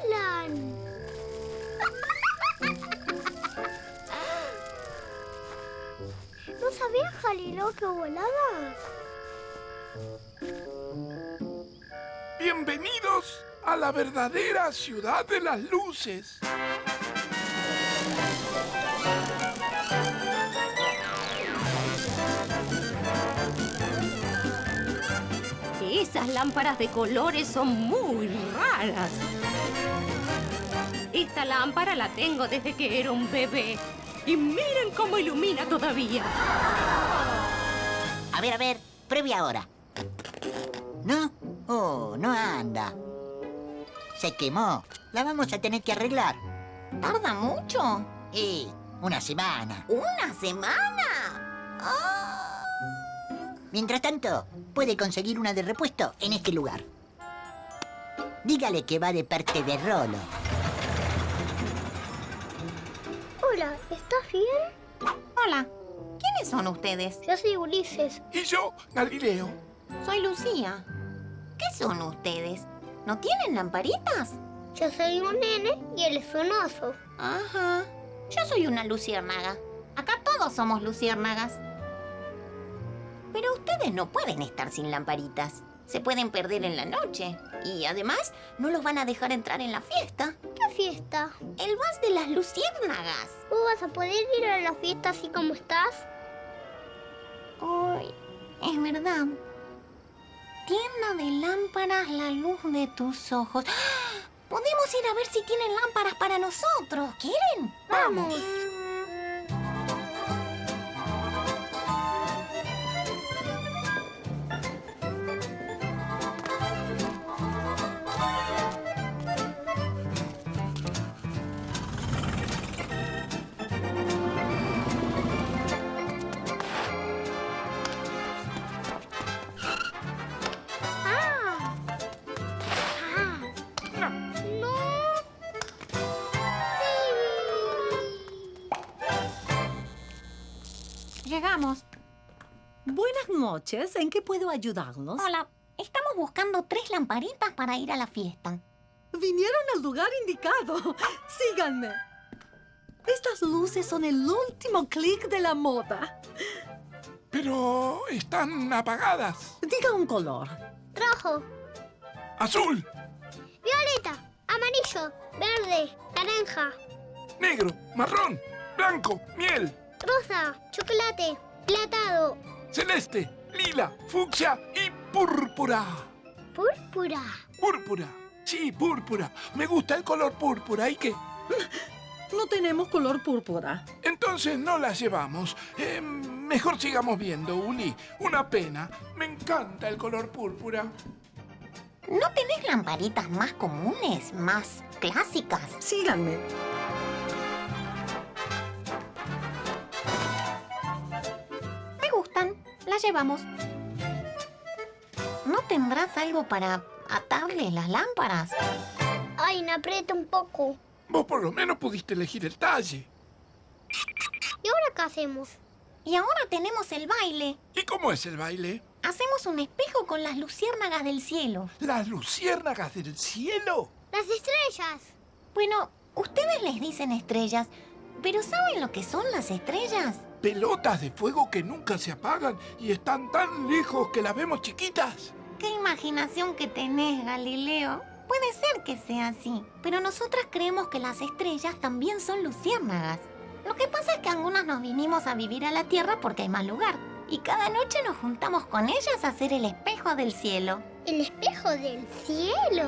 ¡Vuelan! ¿No sabía Galileo que volaba? Bienvenidos a la verdadera ciudad de las luces. Esas lámparas de colores son muy raras. Esta lámpara la tengo desde que era un bebé. Y miren cómo ilumina todavía. A ver, pruebe ahora. ¿No? Oh, no anda. Se quemó. La vamos a tener que arreglar. ¿Tarda mucho? Una semana. ¿Una semana? ¡Ah! Mientras tanto, puede conseguir una de repuesto en este lugar. Dígale que va de parte de Rolo. Hola, ¿estás bien? Hola, ¿quiénes son ustedes? Yo soy Ulises. Y yo, Galileo. Soy Lucía. ¿Qué son ustedes? ¿No tienen lamparitas? Yo soy un nene y él es un oso. Ajá. Yo soy una luciérnaga. Acá todos somos luciérnagas. Pero ustedes no pueden estar sin lamparitas. Se pueden perder en la noche. Y además, no los van a dejar entrar en la fiesta. ¿Qué fiesta? El vals de las luciérnagas. ¿Vos vas a poder ir a la fiesta así como estás? Ay, es verdad. Tienda de lámparas, la luz de tus ojos. ¡Ah! Podemos ir a ver si tienen lámparas para nosotros. ¿Quieren? ¡Vamos! Llegamos. Buenas noches. ¿En qué puedo ayudarlos? Hola. Estamos buscando 3 lamparitas para ir a la fiesta. Vinieron al lugar indicado. Síganme. Estas luces son el último clic de la moda. Pero están apagadas. Diga un color. Rojo. Azul. Violeta. Amarillo. Verde. Naranja. Negro. Marrón. Blanco. Miel. Rosa. Chocolate. Platado. Celeste. Lila. Fucsia y púrpura. ¿Púrpura? Púrpura. Sí, púrpura. Me gusta el color púrpura. ¿Y qué? No tenemos color púrpura. Entonces no las llevamos. Mejor sigamos viendo, Uli. Una pena. Me encanta el color púrpura. ¿No tenés lamparitas más comunes, más clásicas? Síganme. Me gustan. Las llevamos. ¿No tendrás algo para atarle las lámparas? Ay, me aprieta un poco. Vos por lo menos pudiste elegir el talle. ¿Y ahora qué hacemos? Y ahora tenemos el baile. ¿Y cómo es el baile? Hacemos un espejo con las luciérnagas del cielo. ¿Las luciérnagas del cielo? ¡Las estrellas! Bueno, ustedes les dicen estrellas, pero ¿saben lo que son las estrellas? Pelotas de fuego que nunca se apagan y están tan lejos que las vemos chiquitas. ¡Qué imaginación que tenés, Galileo! Puede ser que sea así, pero nosotras creemos que las estrellas también son luciérnagas. Lo que pasa es que algunas nos vinimos a vivir a la Tierra porque hay más lugar. Y cada noche nos juntamos con ellas a hacer el espejo del cielo. ¿El espejo del cielo?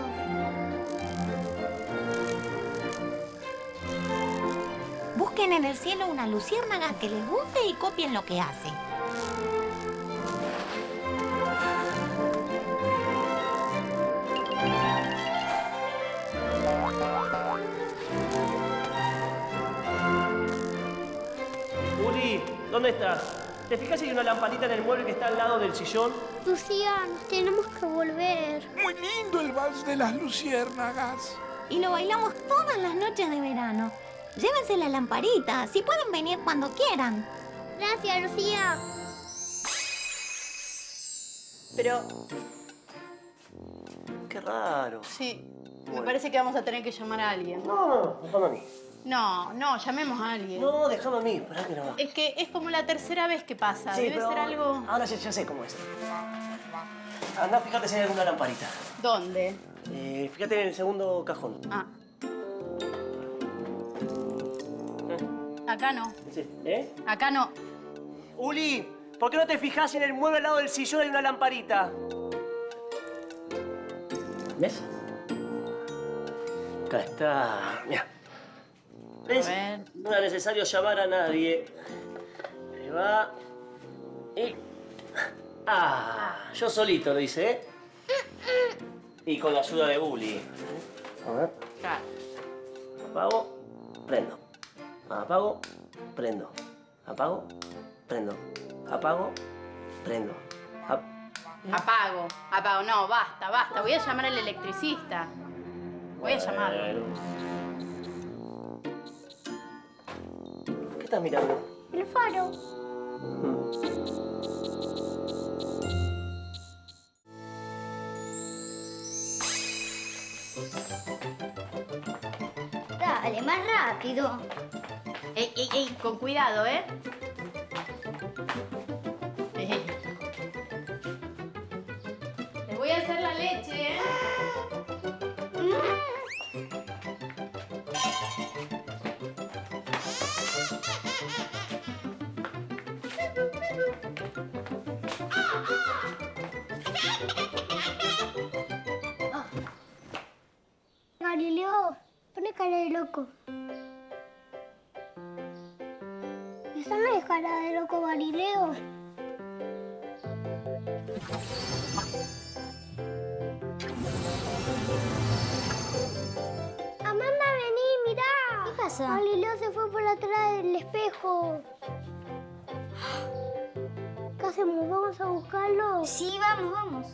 Busquen en el cielo una luciérnaga que les guste y copien lo que hace. Uli, ¿dónde estás? ¿Te fijas si hay una lamparita en el mueble que está al lado del sillón? Lucía, nos tenemos que volver. Muy lindo el vals de las luciérnagas. y lo bailamos todas las noches de verano. Llévense la lamparita, así pueden venir cuando quieran. Gracias, Lucía. Pero Qué raro. sí, me parece que vamos a tener que llamar a alguien. No, déjame a mí. No, llamemos a alguien. No, déjame a mí, esperá que no va. Es que es como la tercera vez que pasa. Sí, Debe pero ser algo... Ahora ya sé cómo es. Andá, fíjate si hay alguna lamparita. ¿Dónde? Fíjate en el segundo cajón. Ah. Acá no. Sí. ¿Eh? Acá no. Uli, ¿por qué no te fijas en el mueble al lado del sillón hay una lamparita? ¿Ves? Acá está. Mira. ¿Ves? No era necesario llamar a nadie. Ahí va. Y... yo solito lo hice, ¿eh? Y con la ayuda de Uli. A ver. Apago, prendo. Apago, prendo. Apago, prendo. Apago, prendo. Apago. No, basta. Voy a llamar al electricista. Voy a llamarlo. ¿Qué estás mirando? El faro. Dale, más rápido. Ey, con cuidado, ¿eh? Les voy a hacer la leche, ¿eh? Galileo, pone cara de loco. Esa no es cara de loco, Galileo. Amanda, vení, mirá. ¿Qué pasa? Galileo se fue por atrás del espejo. ¿Qué hacemos? ¿Vamos a buscarlo? Sí, vamos.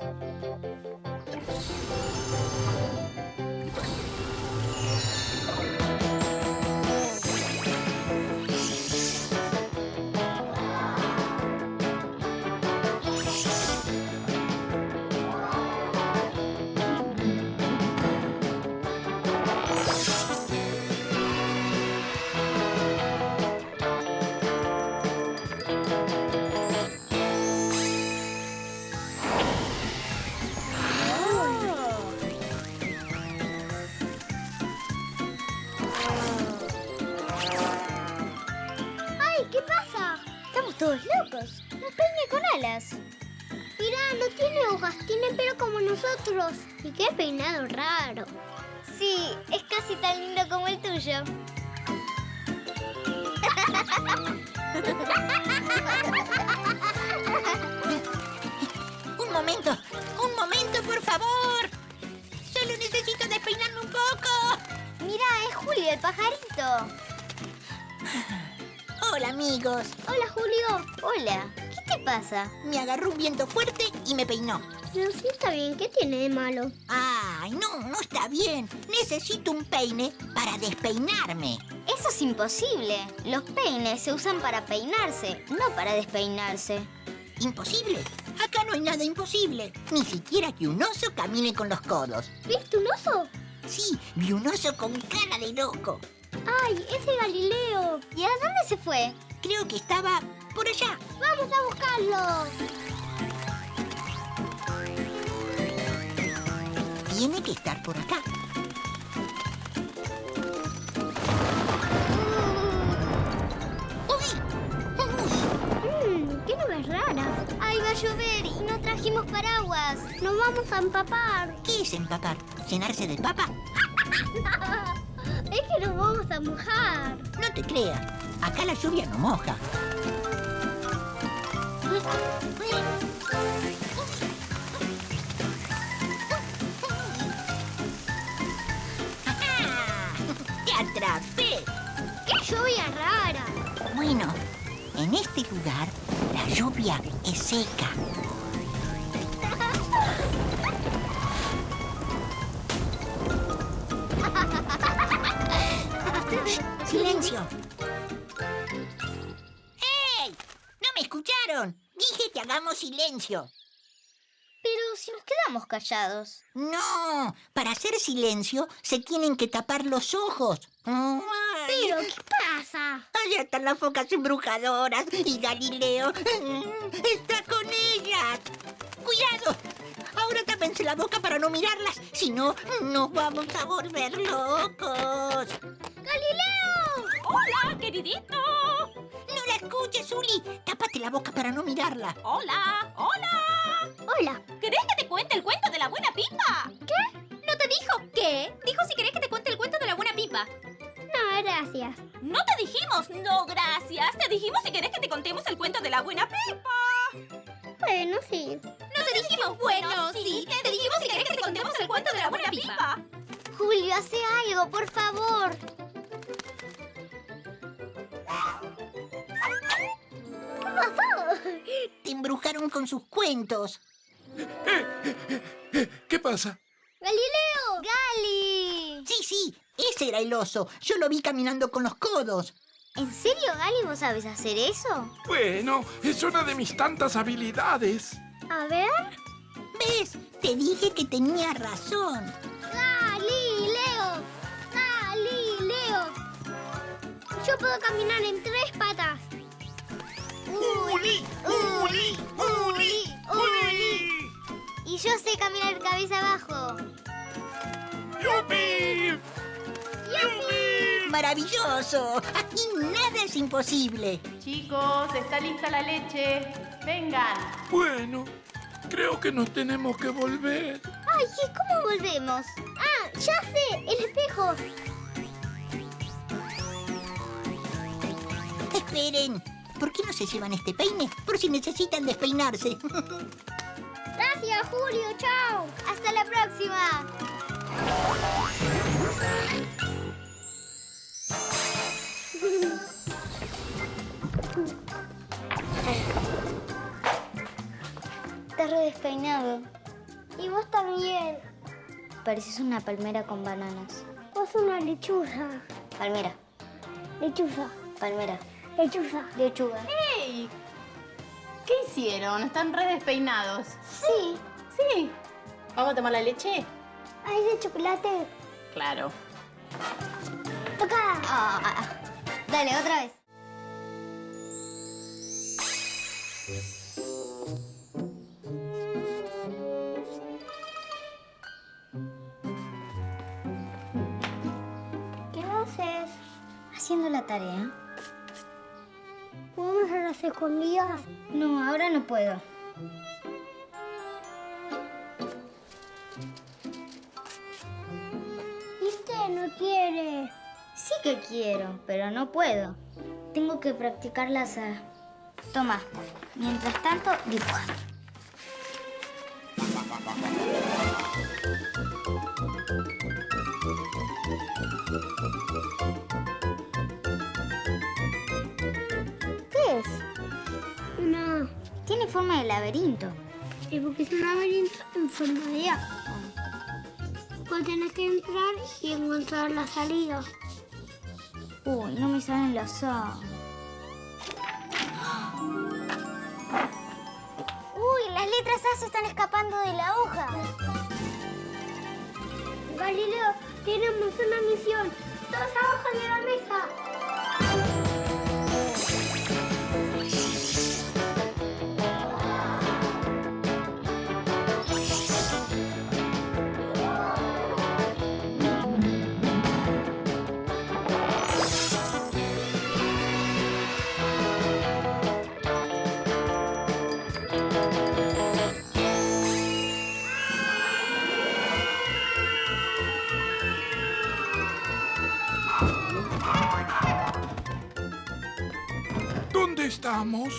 ¡Ay, qué pasa! Estamos todos locos. Un peine con alas. Mirá, no tiene hojas, tiene pelo como nosotros. Y qué peinado raro. Sí, es casi tan lindo como el tuyo. Un momento, por favor. Solo necesito despeinarme un poco. Mira, es Julio, el pajarito. Hola, amigos. Hola, Julio. Hola, ¿qué te pasa? Me agarró un viento fuerte y me peinó. Pero sí está bien, ¿qué tiene de malo? Ay, no está bien. Necesito un peine para despeinarme. Eso es imposible. Los peines se usan para peinarse, no para despeinarse. ¿Imposible? Acá no hay nada imposible. Ni siquiera que un oso camine con los codos. ¿Viste un oso? Sí, vi un oso con cara de loco. ¡Ay, ese Galileo! ¿Y a dónde se fue? Creo que estaba por allá. ¡Vamos a buscarlo! Tiene que estar por acá. ¡Qué nubes raras! ¡Ay, va a llover y no trajimos paraguas! ¡Nos vamos a empapar! ¿Qué es empapar? ¿Llenarse de papa? ¡Es que nos vamos a mojar! No te creas. Acá la lluvia no moja. ¡Te atrapé! ¡Qué lluvia rara! Bueno, en este lugar la lluvia es seca. ¡Silencio! ¡Hey! ¡No me escucharon! Dije que hagamos silencio. Pero si nos quedamos callados. No, para hacer silencio se tienen que tapar los ojos. ¿Pero qué pasa? Allá están las focas embrujadoras y Galileo está con ellas. ¡Cuidado! Ahora tápense la boca para no mirarlas, si no, nos vamos a volver locos. ¡Galileo! ¡Hola, queridito! No la escuches, Uli. Tápate la boca para no mirarla. ¡Hola! ¡Hola! Hola. ¿Querés que te cuente el cuento de la buena pipa? ¿Qué? ¿No te dijo qué? Dijo si querés que te cuente el cuento de la buena pipa. No, gracias. No te dijimos no gracias. Te dijimos si querés que te contemos el cuento de la buena pipa. Bueno, sí. No te dijimos bueno, sí. Te dijimos si querés que te contemos el cuento de la buena pipa. Julio, hace algo, por favor. ¿Qué pasó? Te embrujaron con sus cuentos. ¿Qué pasa? ¡Galileo! ¡Gali! Sí, ese era el oso. Yo lo vi caminando con los codos. ¿En serio, Gali, vos sabés hacer eso? Bueno, es una de mis tantas habilidades. A ver. ¿Ves? Te dije que tenía razón. ¡Galileo! ¡Galileo! Yo puedo caminar en 3 patas. ¡Uli! ¡Uli! ¡Uli! ¡Uli! Y yo sé caminar cabeza abajo. ¡Yupi! ¡Yupi! ¡Maravilloso! Aquí nada es imposible. Chicos, está lista la leche. Vengan. Bueno, creo que nos tenemos que volver. Ay, ¿cómo volvemos? Ah, ya sé, el espejo. Esperen, ¿por qué no se llevan este peine? Por si necesitan despeinarse. Gracias, Julio, chao. Hasta la próxima. Estás re despeinado. Y vos también. Pareces una palmera con bananas. Vos una lechuza. Palmera. Lechuza. Palmera. Lechuza. Lechuga. ¡Ey! ¿Qué hicieron? ¿Están re despeinados? Sí. Sí. ¿Vamos a tomar la leche? ¿Hay de chocolate? Claro. Toca. Dale, otra vez. ¿Qué haces? Haciendo la tarea. ¿Podemos hacer las escondidas? No, ahora no puedo. ¿Viste? No quiere. Sí que quiero, pero no puedo. Tengo que practicar las... Toma. Mientras tanto, dibuja. ¿Qué es? Una... Tiene forma de laberinto. Es porque es un laberinto en forma de A. Vos tenés que entrar y encontrar la salida. Uy, no me salen las A. Uy, las letras A se están escapando de la hoja. Galileo, tenemos una misión. Todos abajo de la mesa. ¿Dónde estamos?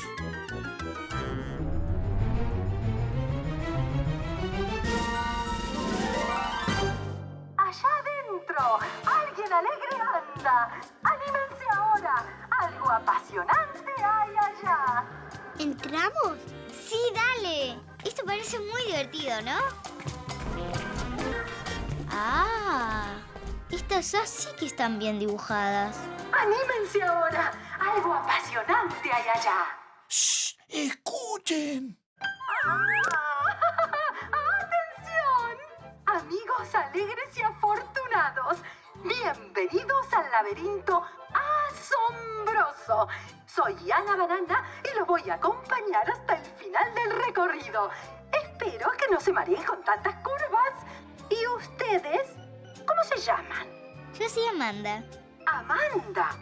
Allá adentro, alguien alegre anda. Anímense ahora, algo apasionante hay allá. ¿Entramos? Sí, dale. Esto parece muy divertido, ¿no? Ah, Estas sí que están bien dibujadas. ¡Anímense ahora! ¡Algo apasionante hay allá! ¡Shh! ¡Escuchen! ¡Atención! Amigos alegres y afortunados, bienvenidos al laberinto asombroso. Soy Ana Banana y los voy a acompañar hasta el final del recorrido. Espero que no se mareen con tantas curvas. ¿Y ustedes? ¿Cómo se llaman? Yo soy Amanda. ¡Amanda!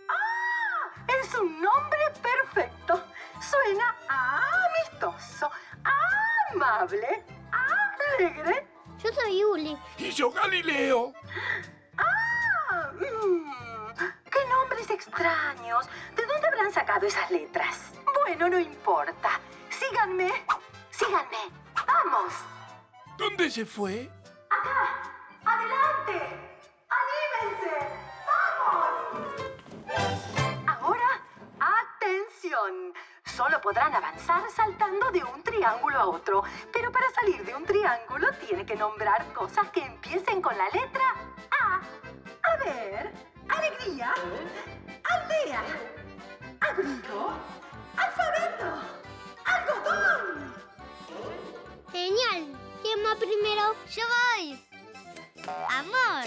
¡Ah! Es un nombre perfecto. Suena amistoso, amable, alegre. Yo soy Uli. Y yo Galileo. ¡Ah! ¡Qué nombres extraños! ¿De dónde habrán sacado esas letras? Bueno, no importa. Síganme. Síganme. ¡Vamos! ¿Dónde se fue? ¡Acá! ¡Adelante! ¡Anímense! ¡Vamos! Ahora, atención. Solo podrán avanzar saltando de un triángulo a otro. Pero para salir de un triángulo tiene que nombrar cosas que empiecen con la letra A. A ver, alegría, aldea, abrigo, alfabeto, algodón. Genial. ¿Quién va primero? ¡Yo voy! Amor,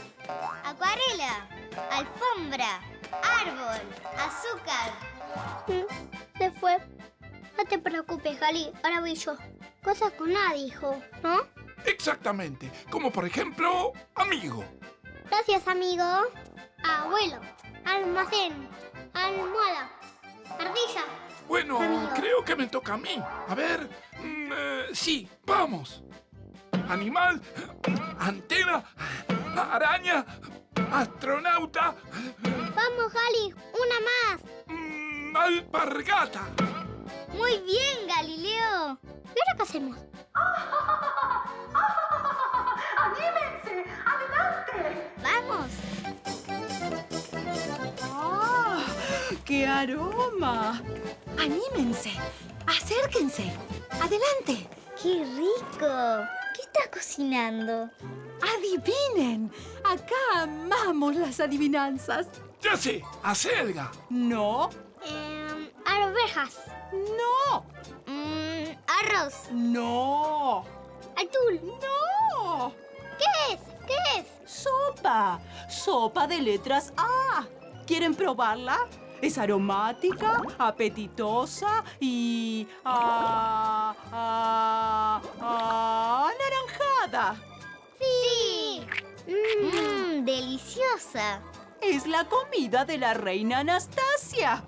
acuarela, alfombra, árbol, azúcar. Se fue. No te preocupes, Gali. Ahora voy yo. Cosas con A, dijo, ¿no? Exactamente. Como por ejemplo, amigo. Gracias, amigo. Abuelo. Almacén. Almohada. Ardilla. Bueno, Amigo. creo que me toca a mí. A ver, sí, vamos. Animal, antena, araña, astronauta, Vamos, Gali. Una más. alpargata. Muy bien, Galileo. ¿Y ahora qué hacemos? ¡Anímense! ¡Adelante! ¡Vamos! ¡Ah! ¡Qué aroma! ¡Anímense! ¡Acérquense! ¡Adelante! ¡Qué rico! ¿Qué estás cocinando? ¡Adivinen! Acá amamos las adivinanzas. Ya sé, acelga. ¿No? Arvejas. ¡No! Arroz. ¡No! Atul. ¡No! ¿Qué es? ¿Qué es? ¡Sopa! ¡Sopa de letras A! ¿Quieren probarla? Es aromática, apetitosa y... anaranjada. Sí. Deliciosa. Es la comida de la reina Anastasia.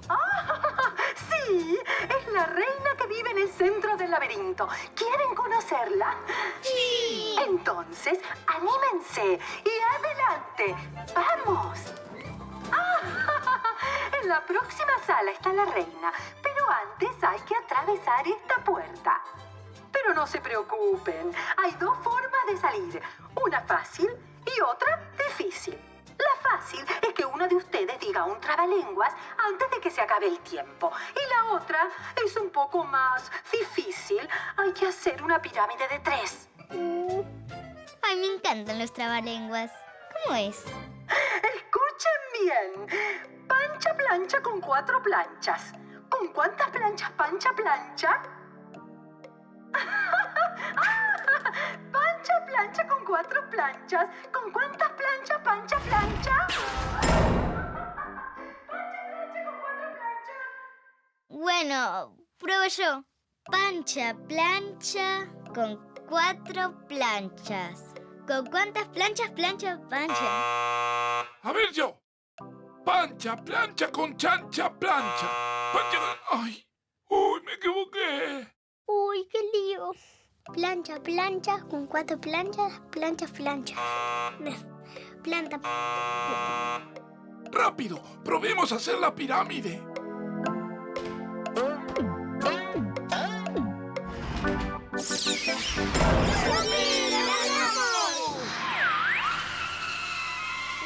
Sí, es la reina que vive en el centro del laberinto. ¿Quieren conocerla? Sí. Entonces, anímense y adelante. ¡Vamos! En la próxima sala está la reina, pero antes hay que atravesar esta puerta. Pero no se preocupen, hay dos formas de salir. Una fácil y otra difícil. La fácil es que uno de ustedes diga un trabalenguas antes de que se acabe el tiempo. Y la otra es un poco más difícil. Hay que hacer una pirámide de 3. Ay, me encantan los trabalenguas. ¿Cómo es? Escuchen bien. Pancha plancha con 4 planchas. ¿Con cuántas planchas pancha plancha? Pancha plancha con 4 planchas. ¿Con cuántas planchas pancha plancha? Bueno, pruebo yo. Pancha plancha con 4 planchas. ¿Con cuántas planchas plancha? A ver yo. Pancha, plancha con chancha, plancha. Pancha... ¡Ay! ¡Uy, me equivoqué! Uy, qué lío. Plancha, plancha, con 4 planchas, plancha, plancha. Planta. ¡Rápido! ¡Probemos a hacer la pirámide!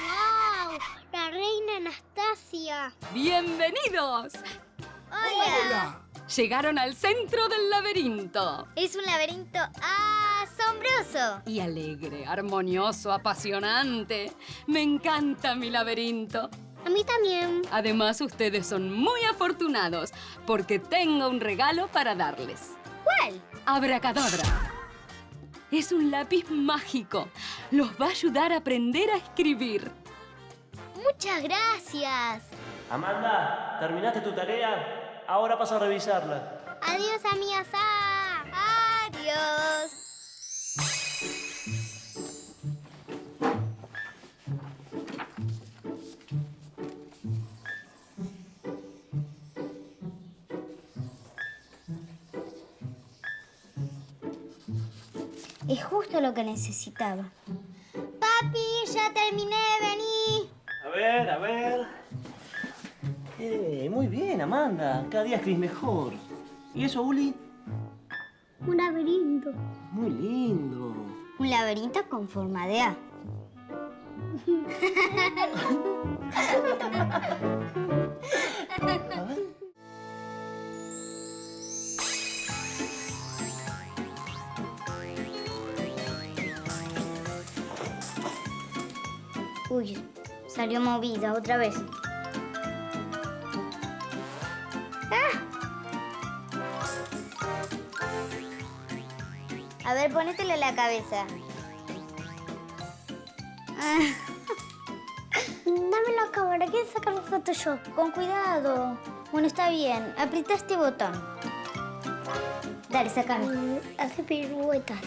¡Wow! La reina Anastasia. ¡Bienvenidos! ¡Hola! Llegaron al centro del laberinto. Es un laberinto asombroso. hermoso. Y alegre, armonioso, apasionante. Me encanta mi laberinto. A mí también. Además, ustedes son muy afortunados porque tengo un regalo para darles. ¿Cuál? Abracadabra. Es un lápiz mágico. Los va a ayudar a aprender a escribir. Muchas gracias. Amanda, ¿terminaste tu tarea? Ahora paso a revisarla. Adiós, amiga Sa. Adiós. Es justo lo que necesitaba. Papi, ya terminé, vení. A ver. Muy bien, Amanda. Cada día escribís mejor. ¿Y eso, Uli? Un laberinto. Muy lindo. Un laberinto con forma de A. Uy, salió movida otra vez. A ver, ponételo en la cabeza. Dame la cámara, quiero sacar la foto yo. Con cuidado. Bueno, está bien. Aprieta este botón. Dale, sácalo. Hace piruetas.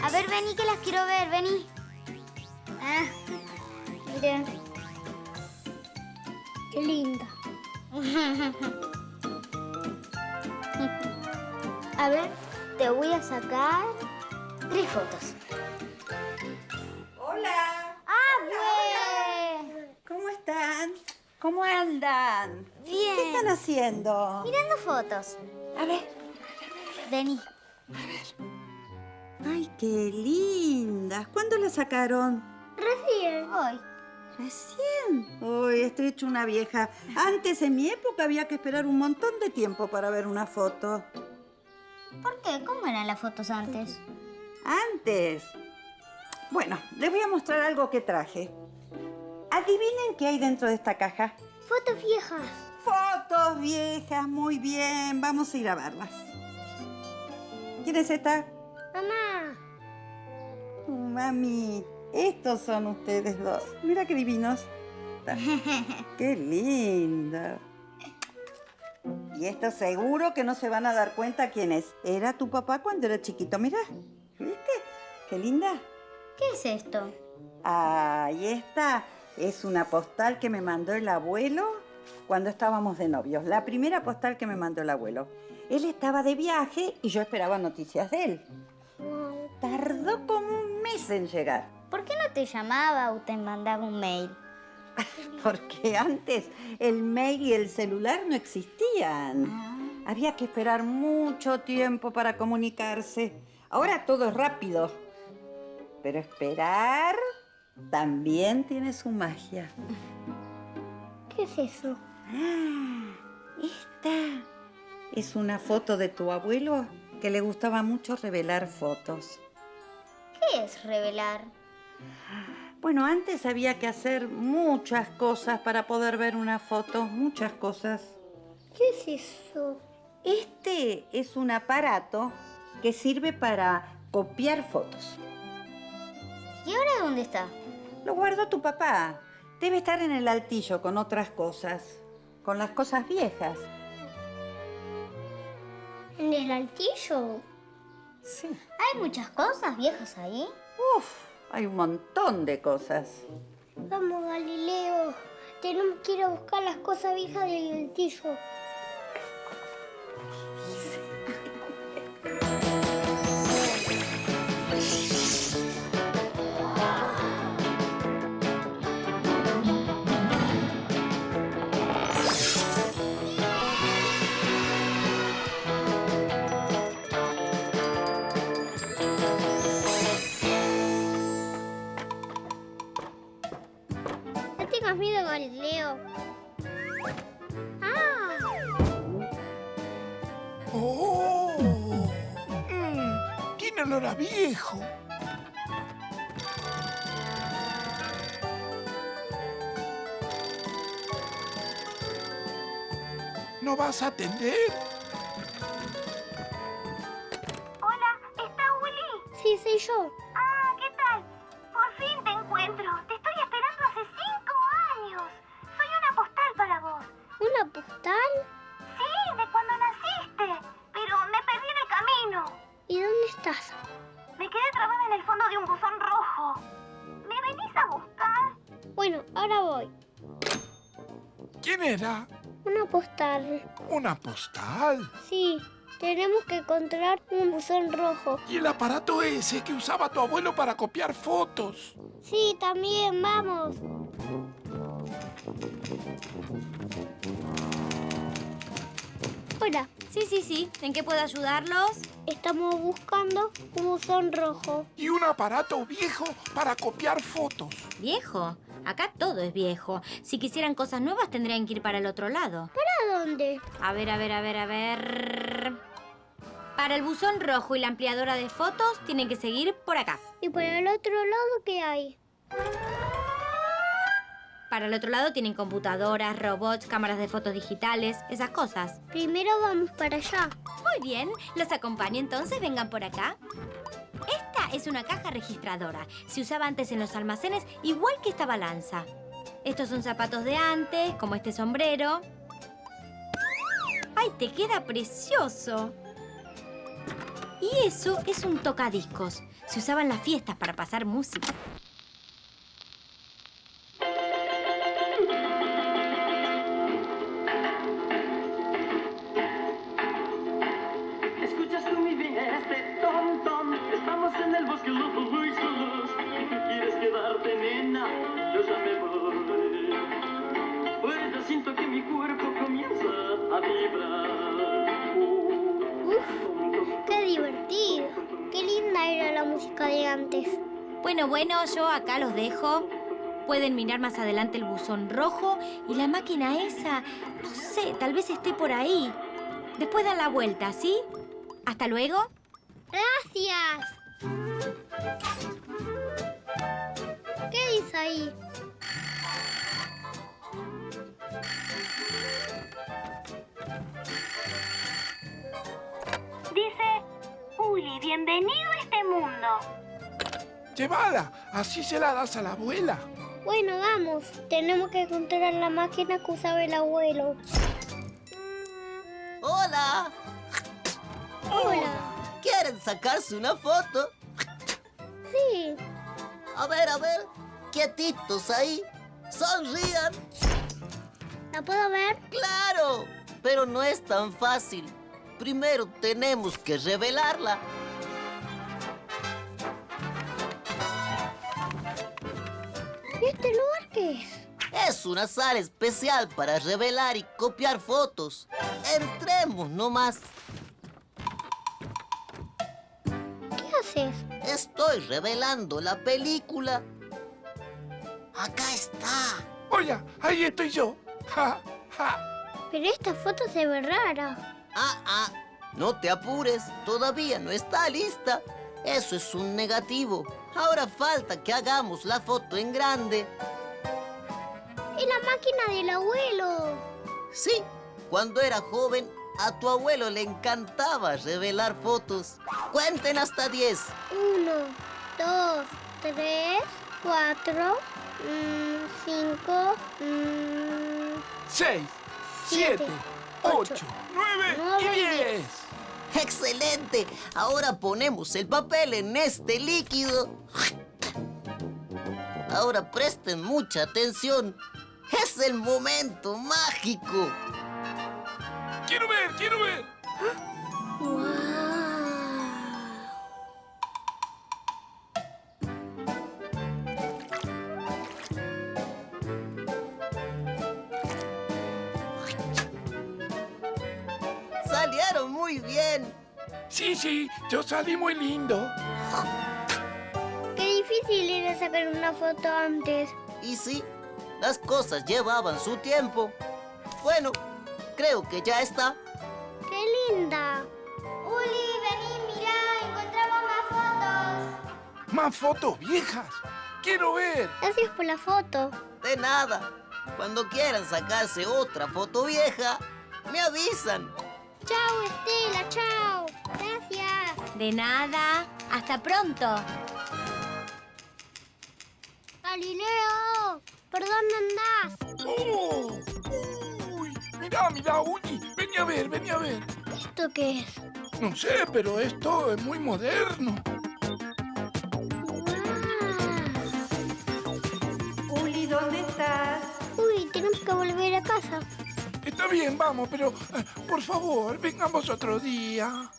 A ver, vení que las quiero ver, vení. Mira. Qué linda. A ver, te voy a sacar 3 fotos. Hola. ¡Hola! ¿Cómo están? ¿Cómo andan? Bien. ¿Qué están haciendo? Mirando fotos. A ver. Vení. Ay, qué lindas. ¿Cuándo las sacaron? Recién. Hoy. ¿Recién? Uy, estoy hecho una vieja. Antes, en mi época, había que esperar un montón de tiempo para ver una foto. ¿Por qué? ¿Cómo eran las fotos antes? ¿Antes? Bueno, les voy a mostrar algo que traje. Adivinen qué hay dentro de esta caja. Fotos viejas. Fotos viejas, muy bien. Vamos a ir a verlas. ¿Quién es esta? Mamá. Mami, estos son ustedes dos. Mira qué divinos. Qué lindo. Y esto seguro que no se van a dar cuenta quién es. Era tu papá cuando era chiquito. Mira, ¿viste? Qué linda. ¿Qué es esto? Ah, y esta es una postal que me mandó el abuelo cuando estábamos de novios. La primera postal que me mandó el abuelo. Él estaba de viaje y yo esperaba noticias de él. Tardó como un mes en llegar. ¿Por qué no te llamaba o te mandaba un mail? Porque antes el mail y el celular no existían. Había que esperar mucho tiempo para comunicarse. Ahora todo es rápido. Pero esperar también tiene su magia. ¿Qué es eso? Esta es una foto de tu abuelo que le gustaba mucho revelar fotos. ¿Qué es revelar? Bueno, antes había que hacer muchas cosas para poder ver una foto, muchas cosas. ¿Qué es eso? Este es un aparato que sirve para copiar fotos. ¿Y ahora dónde está? Lo guardó tu papá. Debe estar en el altillo con otras cosas, con las cosas viejas. ¿En el altillo? Sí. ¿Hay muchas cosas viejas ahí? Uf, hay un montón de cosas. Vamos, Galileo. Tenemos que ir a buscar las cosas viejas del altillo. No tengas miedo, Galileo. Leo. Ah. ¡Oh! Tiene olor a viejo. ¿No vas a atender? Hola, ¿está Uli? Sí, soy yo. Ah, ¿qué tal? Por fin te encuentro. Te estoy esperando hace 5 años. Soy una postal para vos. ¿Una postal? Sí, de cuando naciste. Pero me perdí en el camino. ¿Y dónde estás? Me quedé trabada en el fondo de un buzón rojo. ¿Me venís a buscar? Bueno, ahora voy. ¿Quién era? Una postal. ¿Una postal? Sí, tenemos que encontrar un buzón rojo. ¿Y el aparato ese que usaba tu abuelo para copiar fotos? Sí, también, vamos. Hola. Sí. ¿En qué puedo ayudarlos? Estamos buscando un buzón rojo. Y un aparato viejo para copiar fotos. ¿Viejo? Acá todo es viejo. Si quisieran cosas nuevas tendrían que ir para el otro lado. ¿Para dónde? A ver. Para el buzón rojo y la ampliadora de fotos tienen que seguir por acá. ¿Y por el otro lado qué hay? Para el otro lado tienen computadoras, robots, cámaras de fotos digitales, esas cosas. Primero vamos para allá. Muy bien, los acompaño entonces, vengan por acá. Esta es una caja registradora. Se usaba antes en los almacenes, igual que esta balanza. Estos son zapatos de antes, como este sombrero. ¡Ay, te queda precioso! Y eso es un tocadiscos. Se usaba en las fiestas para pasar música. ¿Escuchas tú muy bien este tom-tom? Estamos en el bosque los dos muy solos. ¿Y tú quieres quedarte, nena? Yo ya me voy. Pues yo siento que mi cuerpo comienza a vibrar. ¡Qué divertido! ¡Qué linda era la música de antes! Bueno, yo acá los dejo. Pueden mirar más adelante el buzón rojo y la máquina esa, no sé, tal vez esté por ahí. Después dan la vuelta, ¿sí? Hasta luego. ¡Gracias! ¿Qué dice ahí? Dice, Uli, bienvenido a este mundo. Llévala, así se la das a la abuela. Bueno, vamos. Tenemos que encontrar la máquina que usaba el abuelo. ¡Hola! Hola. ¿Quieren sacarse una foto? Sí. A ver, quietitos ahí. Sonrían. ¿La puedo ver? ¡Claro! Pero no es tan fácil. Primero tenemos que revelarla. ¿Y este lugar qué es? Es una sala especial para revelar y copiar fotos. Entremos nomás. ¿Qué haces? Estoy revelando la película. Acá está. Oye, ahí estoy yo. Ja, ja. Pero esta foto se ve rara. No te apures, todavía no está lista. Eso es un negativo. Ahora falta que hagamos la foto en grande. ¡Es la máquina del abuelo! Sí, cuando era joven, a tu abuelo le encantaba revelar fotos. Cuenten hasta 10. 1, 2, 3, 4, 5, 6, 7, 8, 9 y 10. ¡Excelente! Ahora ponemos el papel en este líquido. Ahora presten mucha atención. ¡Es el momento mágico! ¡Quiero ver! ¡Salieron muy bien! Sí, yo salí muy lindo. Qué difícil era sacar una foto antes. Y sí, Las cosas llevaban su tiempo. Bueno, creo que ya está. ¡Qué linda! Uli, vení, mirá, encontramos más fotos. ¿Más fotos viejas? ¡Quiero ver! Gracias por la foto. De nada. Cuando quieran sacarse otra foto vieja, me avisan. Chao, Estela, chao. Gracias. De nada. Hasta pronto. Galileo, ¿por dónde andás? ¡Oh! ¡Uy! Mirá, Uli. Vení a ver. ¿Esto qué es? No sé, pero esto es muy moderno. Uli, ¿dónde estás? Uy, tenemos que volver a casa. Está bien, vamos, pero por favor, vengamos otro día.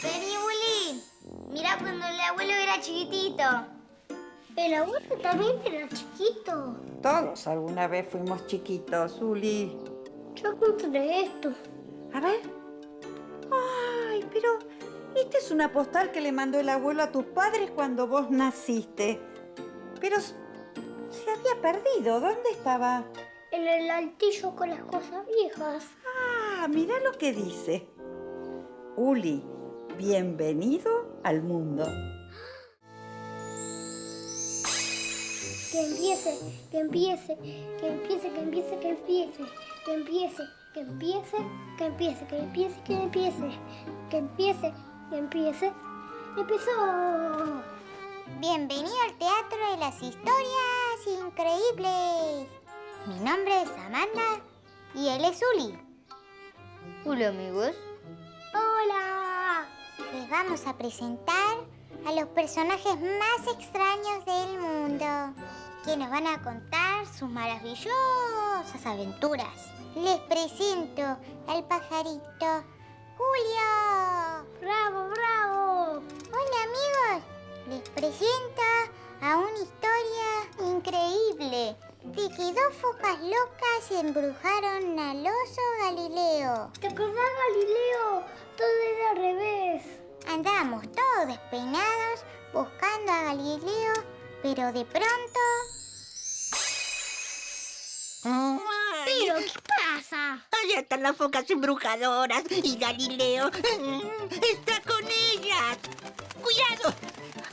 Vení, Uli. Mirá cuando el abuelo era chiquitito. El abuelo también era chiquito. Todos alguna vez fuimos chiquitos, Uli. Yo encontré esto. A ver. Ay, pero esta es una postal que le mandó el abuelo a tus padres cuando vos naciste. Pero se había perdido. ¿Dónde estaba? En el altillo con las cosas viejas. Ah, mirá lo que dice. Uli, bienvenido al mundo. Que empiece, que empiece, que empiece, que empiece, que empiece, que empiece, que empiece, que empiece, que empiece, que empiece, que empiece, que empiece. ¡Empezó! Bienvenido al Teatro de las Historias Increíbles. Mi nombre es Amanda y él es Uli. Hola, amigos. ¡Hola! Les vamos a presentar a los personajes más extraños del mundo, que nos van a contar sus maravillosas aventuras. Les presento al pajarito Julio. ¡Bravo, bravo! Hola, amigos. Les presento a una historia increíble de que dos focas locas embrujaron al oso Galileo. ¿Te acordás, Galileo? Todo era al revés. Andábamos todos despeinados buscando a Galileo, pero de pronto... ¿Pero qué pasa? Allá están las focas embrujadoras y Galileo está con ellas. ¡Cuidado!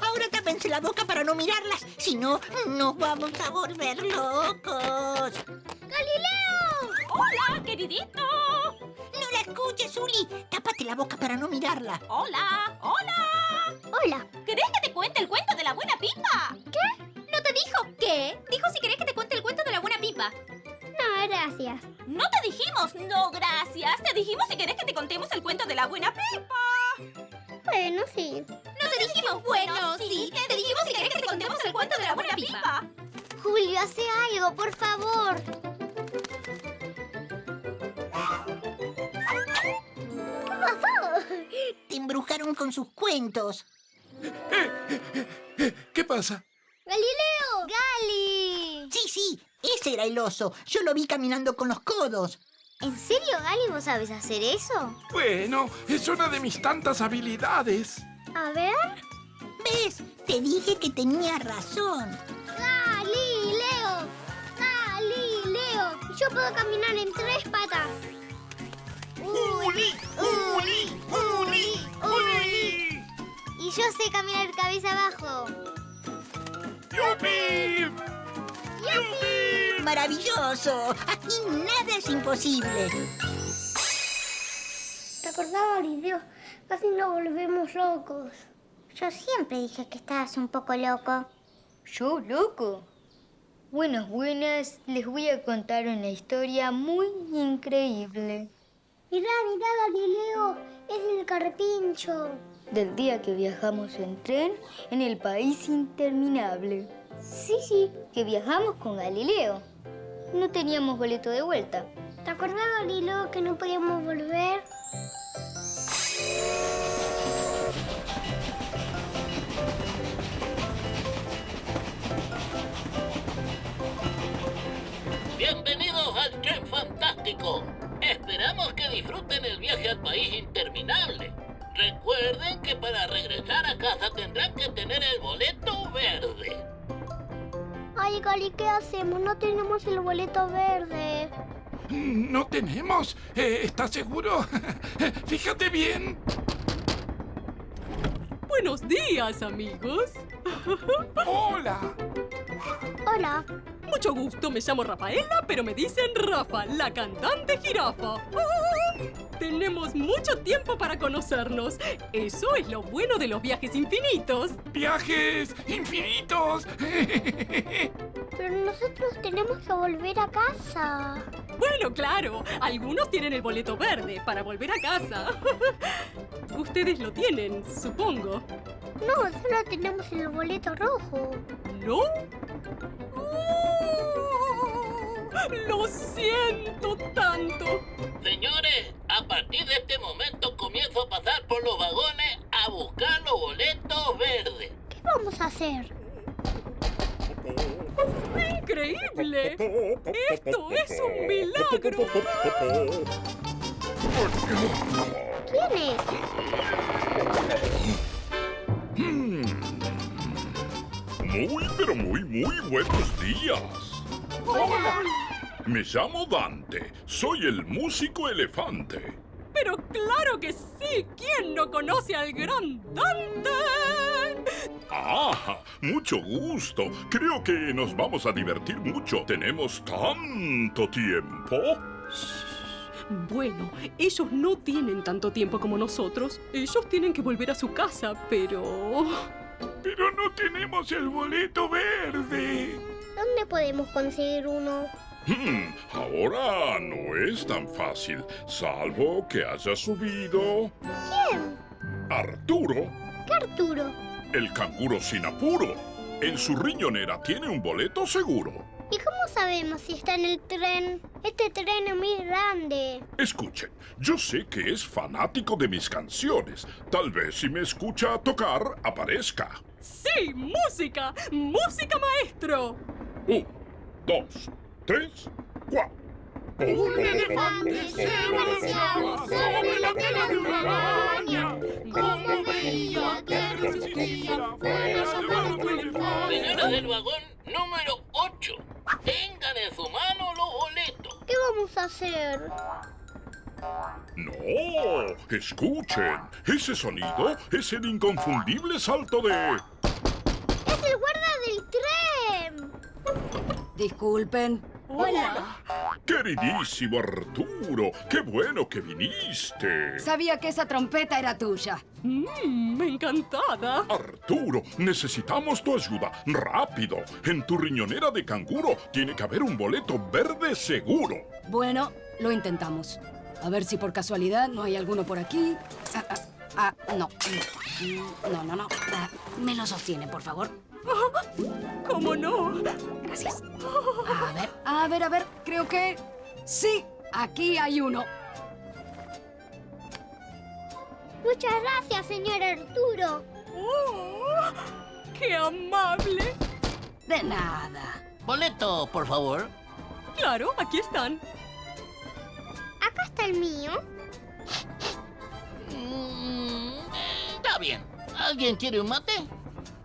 Ahora tápense la boca para no mirarlas, si no, nos vamos a volver locos. ¡Galileo! ¡Hola, queridito! No la escuches, Uli. Tápate la boca para no mirarla. ¡Hola! Hola. ¿Querés que te cuente el cuento de la buena pipa? ¿Qué? ¿No te dijo qué? Dijo si querés que te cuente el cuento de la buena pipa. No, gracias. No te dijimos no gracias. Te dijimos si querés que te contemos el cuento de la buena pipa. Bueno, sí. No te dijimos bueno, sí. Te dijimos si querés que te contemos el cuento de la buena pipa. Julio, hace algo, por favor. ¿Qué pasó? Te embrujaron con sus cuentos. ¿Qué pasa? ¡Galileo! ¡Gali! Sí, ese era el oso. Yo lo vi caminando con los codos. ¿En serio, Gali, vos sabés hacer eso? Bueno, es una de mis tantas habilidades. A ver. ¿Ves? Te dije que tenía razón. ¡Galileo! ¡Galileo! Yo puedo caminar en 3 patas. ¡Uli! ¡Uli! ¡Uli! ¡Uli! Y yo sé caminar cabeza abajo. ¡Yupi! ¡Yupi! ¡Maravilloso! Aquí nada es imposible. ¿Te acordás, Galileo? Casi nos volvemos locos. Yo siempre dije que estabas un poco loco. ¿Yo loco? Buenas, les voy a contar una historia muy increíble. Mirá, Galileo, es el carpincho. Del día que viajamos en tren en el país interminable. Sí. Que viajamos con Galileo. No teníamos boleto de vuelta. ¿Te acordás, Galileo, que no podíamos volver? Bienvenidos al Tren Fantástico. Esperamos que disfruten el viaje al país interminable. Recuerden que para regresar a casa tendrán que tener el boleto verde. Ay, Gali, ¿qué hacemos? No tenemos el boleto verde. ¿No tenemos? ¿Estás seguro? Fíjate bien. Buenos días, amigos. Hola. Hola. Mucho gusto, me llamo Rafaela, pero me dicen Rafa, la cantante jirafa. Tenemos mucho tiempo para conocernos. Eso es lo bueno de los viajes infinitos. ¡Viajes infinitos! Pero nosotros tenemos que volver a casa. Bueno, claro. Algunos tienen el boleto verde para volver a casa. Ustedes lo tienen, supongo. No, solo tenemos el boleto rojo. ¿No? ¡Lo siento tanto! Señores, a partir de este momento comienzo a pasar por los vagones a buscar los boletos verdes. ¿Qué vamos a hacer? ¡Increíble! ¡Esto es un milagro! ¿Quién es? Muy, pero muy buenos días. Hola. Me llamo Dante. Soy el músico elefante. ¡Pero claro que sí! ¿Quién no conoce al gran Dante? Ah, mucho gusto. Creo que nos vamos a divertir mucho. Tenemos tanto tiempo. Bueno, ellos no tienen tanto tiempo como nosotros. Ellos tienen que volver a su casa, pero... Pero no tenemos el boleto verde. ¿Dónde podemos conseguir uno? Ahora no es tan fácil, salvo que haya subido... ¿Quién? Arturo. ¿Qué Arturo? El canguro sin apuro. En su riñonera tiene un boleto seguro. ¿Y cómo sabemos si está en el tren? Este tren es muy grande. Escuchen, yo sé que es fanático de mis canciones. Tal vez si me escucha tocar, aparezca. ¡Sí! ¡Música! ¡Música, maestro! 1, 2, 3, 4. Un elefante se balanceaba sobre la tela de una araña. Como veía que resistía, fue a llamar tu elefante. Señores del vagón número 8, tengan en su mano los boletos. ¿Qué vamos a hacer? No, escuchen. Ese sonido es el inconfundible salto de... ¡Es el guarda del tren! Disculpen. Hola. Queridísimo Arturo, qué bueno que viniste. Sabía que esa trompeta era tuya. Encantada. Arturo, necesitamos tu ayuda. Rápido. En tu riñonera de canguro tiene que haber un boleto verde seguro. Bueno, lo intentamos. A ver si por casualidad no hay alguno por aquí. No. No. Me lo sostiene, por favor. ¿Cómo no? Gracias. A ver. Creo que... sí, aquí hay uno. Muchas gracias, señor Arturo. ¡Qué amable! De nada. Boleto, por favor. Claro, aquí están. Acá está el mío. Está bien. ¿Alguien quiere un mate?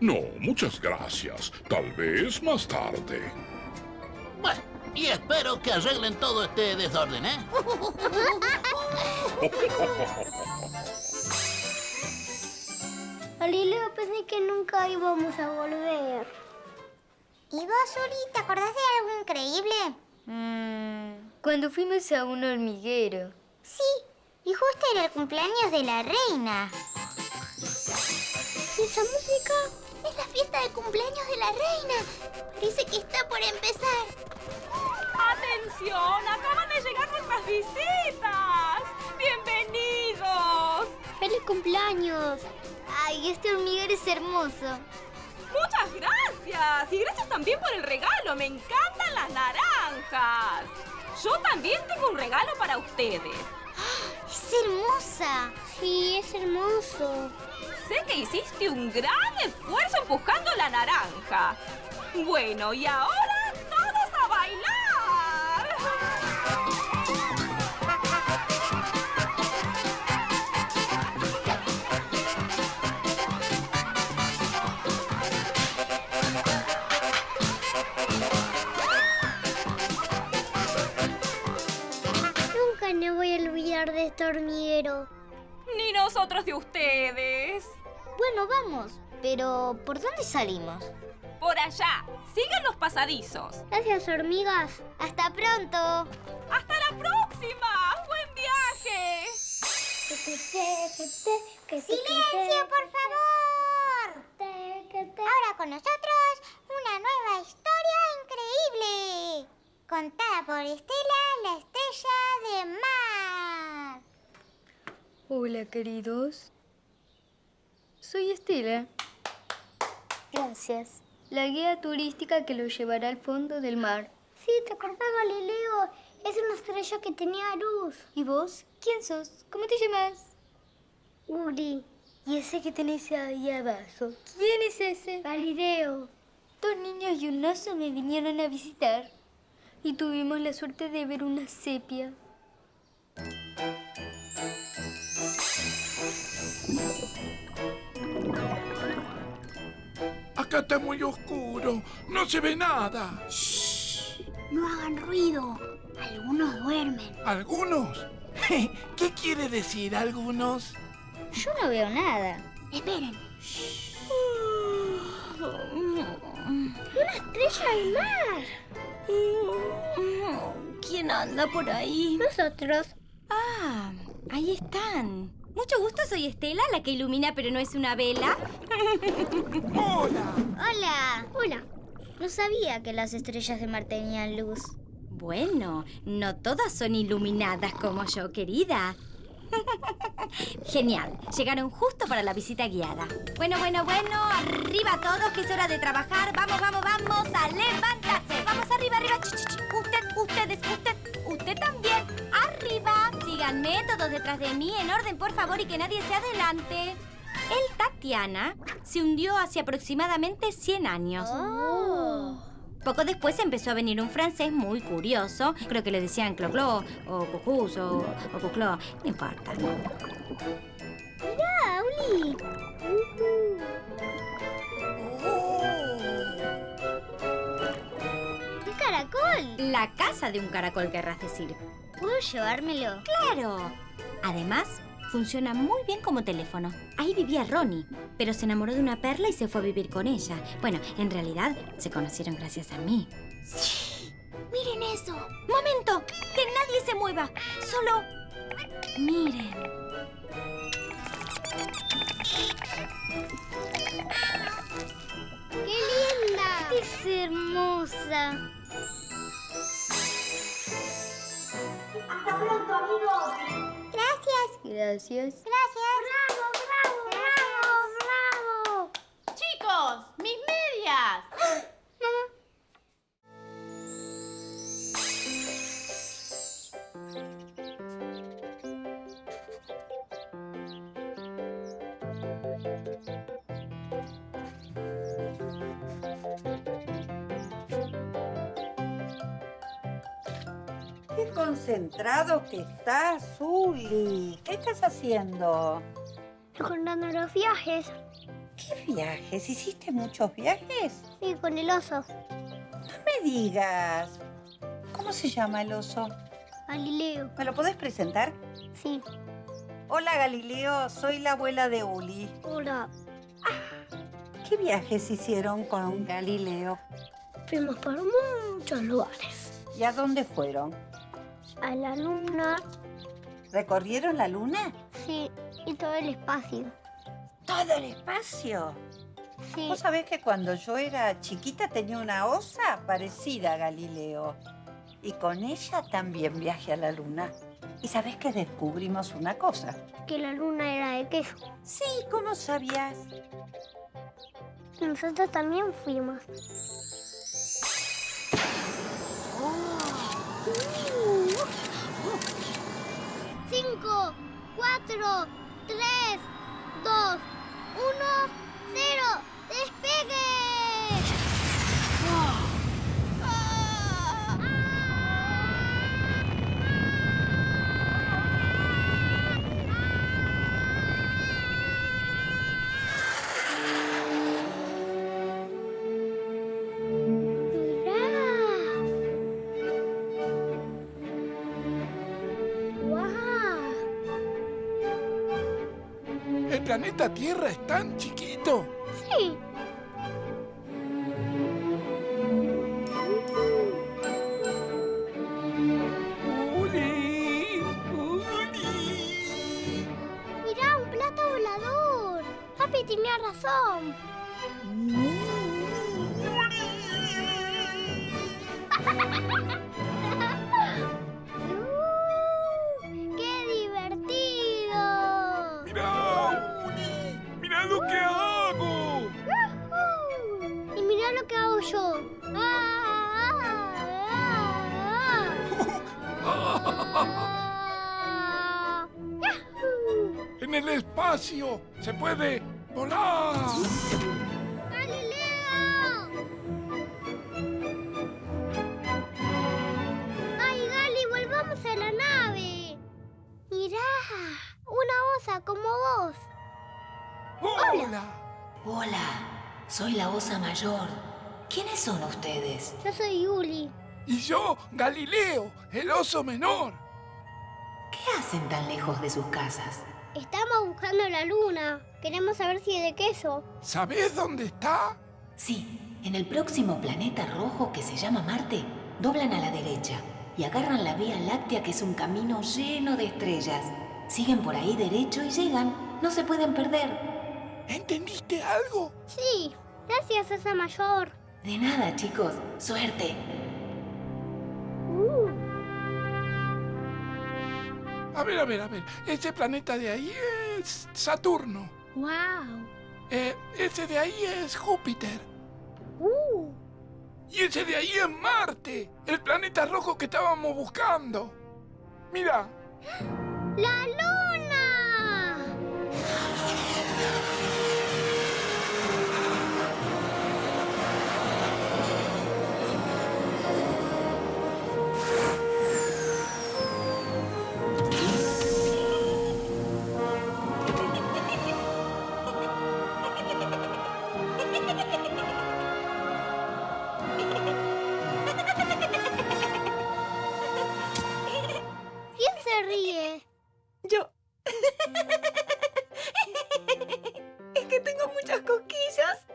No, muchas gracias. Tal vez más tarde. Bueno, y espero que arreglen todo este desorden, ¿eh? Galileo, pensé que nunca íbamos a volver. ¿Y vos, Uri, te acordás de algo increíble? Cuando fuimos a un hormiguero. Sí, y justo era el cumpleaños de la reina. ¿Y esa música? Es la fiesta de cumpleaños de la reina. Parece que está por empezar. ¡Atención! ¡Acaban de llegar nuestras visitas! ¡Bienvenidos! ¡Feliz cumpleaños! Ay, este hormiguero es hermoso. ¡Muchas gracias! Y gracias también por el regalo. ¡Me encantan las naranjas! Yo también tengo un regalo para ustedes. ¡Es hermosa! Sí, es hermoso. Sé que hiciste un gran esfuerzo empujando la naranja. Bueno, y ahora todos a bailar. cuidar de este hormiguero. Ni nosotros de ustedes. Bueno, vamos. Pero, ¿por dónde salimos? Por allá. Sigan los pasadizos. Gracias, hormigas. ¡Hasta pronto! ¡Hasta la próxima! ¡Buen viaje! ¡Silencio, por favor! Ahora con nosotros, una nueva historia increíble. Contada por Estela, la estrella de mar. Hola, queridos. Soy Estela. Gracias. La guía turística que los llevará al fondo del mar. Sí, ¿te acordás, Galileo? Es una estrella que tenía luz. ¿Y vos? ¿Quién sos? ¿Cómo te llamas? Uri. Y ese que tenés ahí abajo. ¿Quién es ese? Galileo. 2 niños y un oso me vinieron a visitar. Y tuvimos la suerte de ver una sepia. Acá está muy oscuro. No se ve nada. Shh, no hagan ruido. Algunos duermen. ¿Algunos? ¿Qué quiere decir algunos? Yo no veo nada. Esperen. Una estrella del mar. ¿Quién anda por ahí? Nosotros. Ah, ahí están. Mucho gusto, soy Estela, la que ilumina pero no es una vela. ¡Hola! ¡Hola! Hola. No sabía que las estrellas de mar tenían luz. Bueno, no todas son iluminadas como yo, querida. Genial, llegaron justo para la visita guiada. Bueno, arriba todos, que es hora de trabajar. Vamos a levantarse. Vamos arriba. Usted también. Arriba. Síganme todos detrás de mí, en orden, por favor, y que nadie se adelante. El Tatiana se hundió hace aproximadamente 100 años. Poco después empezó a venir un francés muy curioso. Creo que le decían clocló, o cucús, o cucló. No importa. Mirá, Uli. ¡Un caracol! La casa de un caracol, querrás decir. ¿Puedo llevármelo? ¡Claro! Además, funciona muy bien como teléfono. Ahí vivía Ronnie, pero se enamoró de una perla y se fue a vivir con ella. Bueno, en realidad, se conocieron gracias a mí. Sí. Miren eso. ¡Momento! ¡Que nadie se mueva! Solo miren. ¡Qué linda! ¡Es hermosa! Hasta pronto, amigos. Gracias. Gracias. Bravo. ¡Chicos! ¡Mis medias! ¡Qué concentrado que estás, Uli! ¿Qué estás haciendo? Recordando los viajes. ¿Qué viajes? ¿Hiciste muchos viajes? Sí, con el oso. No me digas. ¿Cómo se llama el oso? Galileo. ¿Me lo podés presentar? Sí. Hola, Galileo. Soy la abuela de Uli. Hola. ¿Qué viajes hicieron con Galileo? Fuimos por muchos lugares. ¿Y a dónde fueron? A la luna. ¿Recorrieron la luna? Sí, y todo el espacio. ¿Todo el espacio? Sí. Vos sabés que cuando yo era chiquita tenía una osa parecida a Galileo. Y con ella también viajé a la luna. ¿Y sabés que descubrimos una cosa? Que la luna era de queso. Sí, ¿cómo sabías? Nosotros también fuimos. 5, 4, 3, 2, 1, 0. ¡Despegue! ¡Wow! planeta Tierra es tan chiquito? Sí. Mirá, un plato volador. Papi tenía razón. ¡Qué divertido! ¡Mirá, Uli! ¡Mirá lo que hago! Y mirá lo que hago yo. ¡En el espacio se puede volar! ¡Ay, Gali, volvamos a la nave! Mirá, una osa como vos. ¡Hola! Hola, soy la osa mayor. ¿Quiénes son ustedes? Yo soy Uli. Y yo, Galileo, el oso menor. ¿Qué hacen tan lejos de sus casas? Estamos buscando la luna. Queremos saber si es de queso. ¿Sabés dónde está? Sí, en el próximo planeta rojo que se llama Marte, doblan a la derecha y agarran la Vía Láctea, que es un camino lleno de estrellas. Siguen por ahí derecho y llegan. No se pueden perder. ¿Entendiste algo? Sí, gracias, osa mayor. De nada, chicos. Suerte. A ver. Ese planeta de ahí es Saturno. ¡Wow! Ese de ahí es Júpiter. Y ese de ahí es Marte, el planeta rojo que estábamos buscando. Mira. ¡La luna! ¿Quién se ríe? Yo. Es que tengo muchas cosquillas.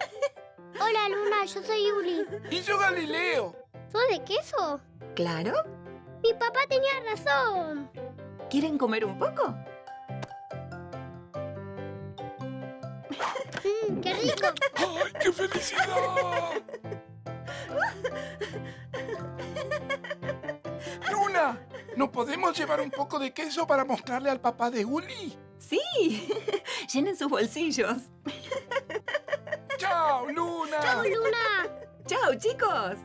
Hola, Luna, yo soy Uli. Y yo, Galileo. ¿Sos de queso? Claro. Mi papá tenía razón. ¿Quieren comer un poco? ¡Qué rico! ¡Ay, qué felicidad! ¡Luna! ¿Nos podemos llevar un poco de queso para mostrarle al papá de Uli? Sí. Llenen sus bolsillos. ¡Chao, Luna! ¡Chao, Luna! ¡Chao, chicos!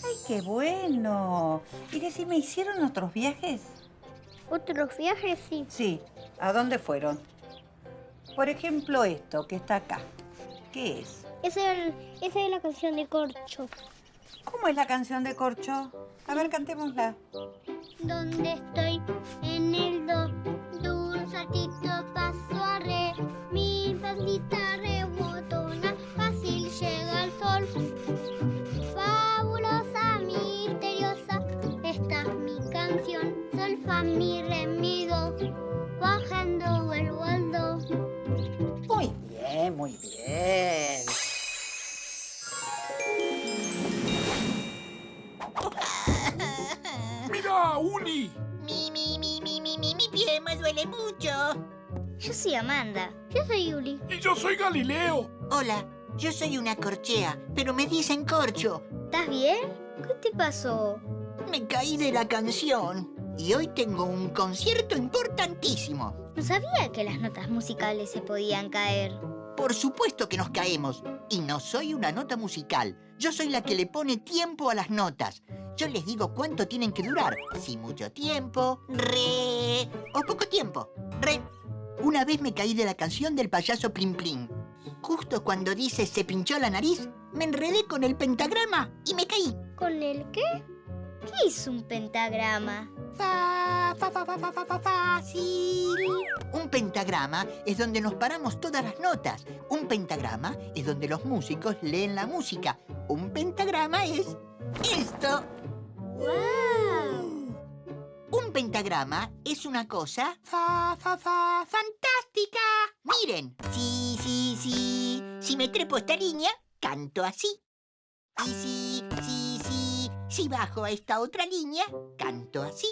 ¡Ay, qué bueno! Y decime, ¿hicieron otros viajes? ¿Otros viajes? Sí. Sí. ¿A dónde fueron? Por ejemplo, esto que está acá. ¿Qué es? Esa es la canción de Corcho. ¿Cómo es la canción de Corcho? A ver, cantémosla. ¿Dónde estoy? En el do. Un saltito paso a re. Mi faldita rebotona. Fácil llega al sol. Fabulosa, misteriosa. Esta es mi canción. Sol, fa, mi, re, mi, do. Bajando vuelvo al do. Muy bien, muy bien. ¡Mira, Uli! Mi pie me duele mucho. Yo soy Amanda. Yo soy Uli. Y yo soy Galileo. Hola, yo soy una corchea, pero me dicen corcho. ¿Estás bien? ¿Qué te pasó? Me caí de la canción y hoy tengo un concierto importantísimo. No sabía que las notas musicales se podían caer. Por supuesto que nos caemos. Y no soy una nota musical. Yo soy la que le pone tiempo a las notas. Yo les digo cuánto tienen que durar. Si mucho tiempo, re. O poco tiempo, re. Una vez me caí de la canción del payaso Plim Plim. Justo cuando dice se pinchó la nariz, me enredé con el pentagrama y me caí. ¿Con el qué? ¿Qué es un pentagrama? Fácil. Un pentagrama es donde nos paramos todas las notas. Un pentagrama es donde los músicos leen la música. Un pentagrama es esto. ¡Wow! Un pentagrama es una cosa fantástica. Miren, si me trepo esta línea, canto así. Y si bajo a esta otra línea, canto así.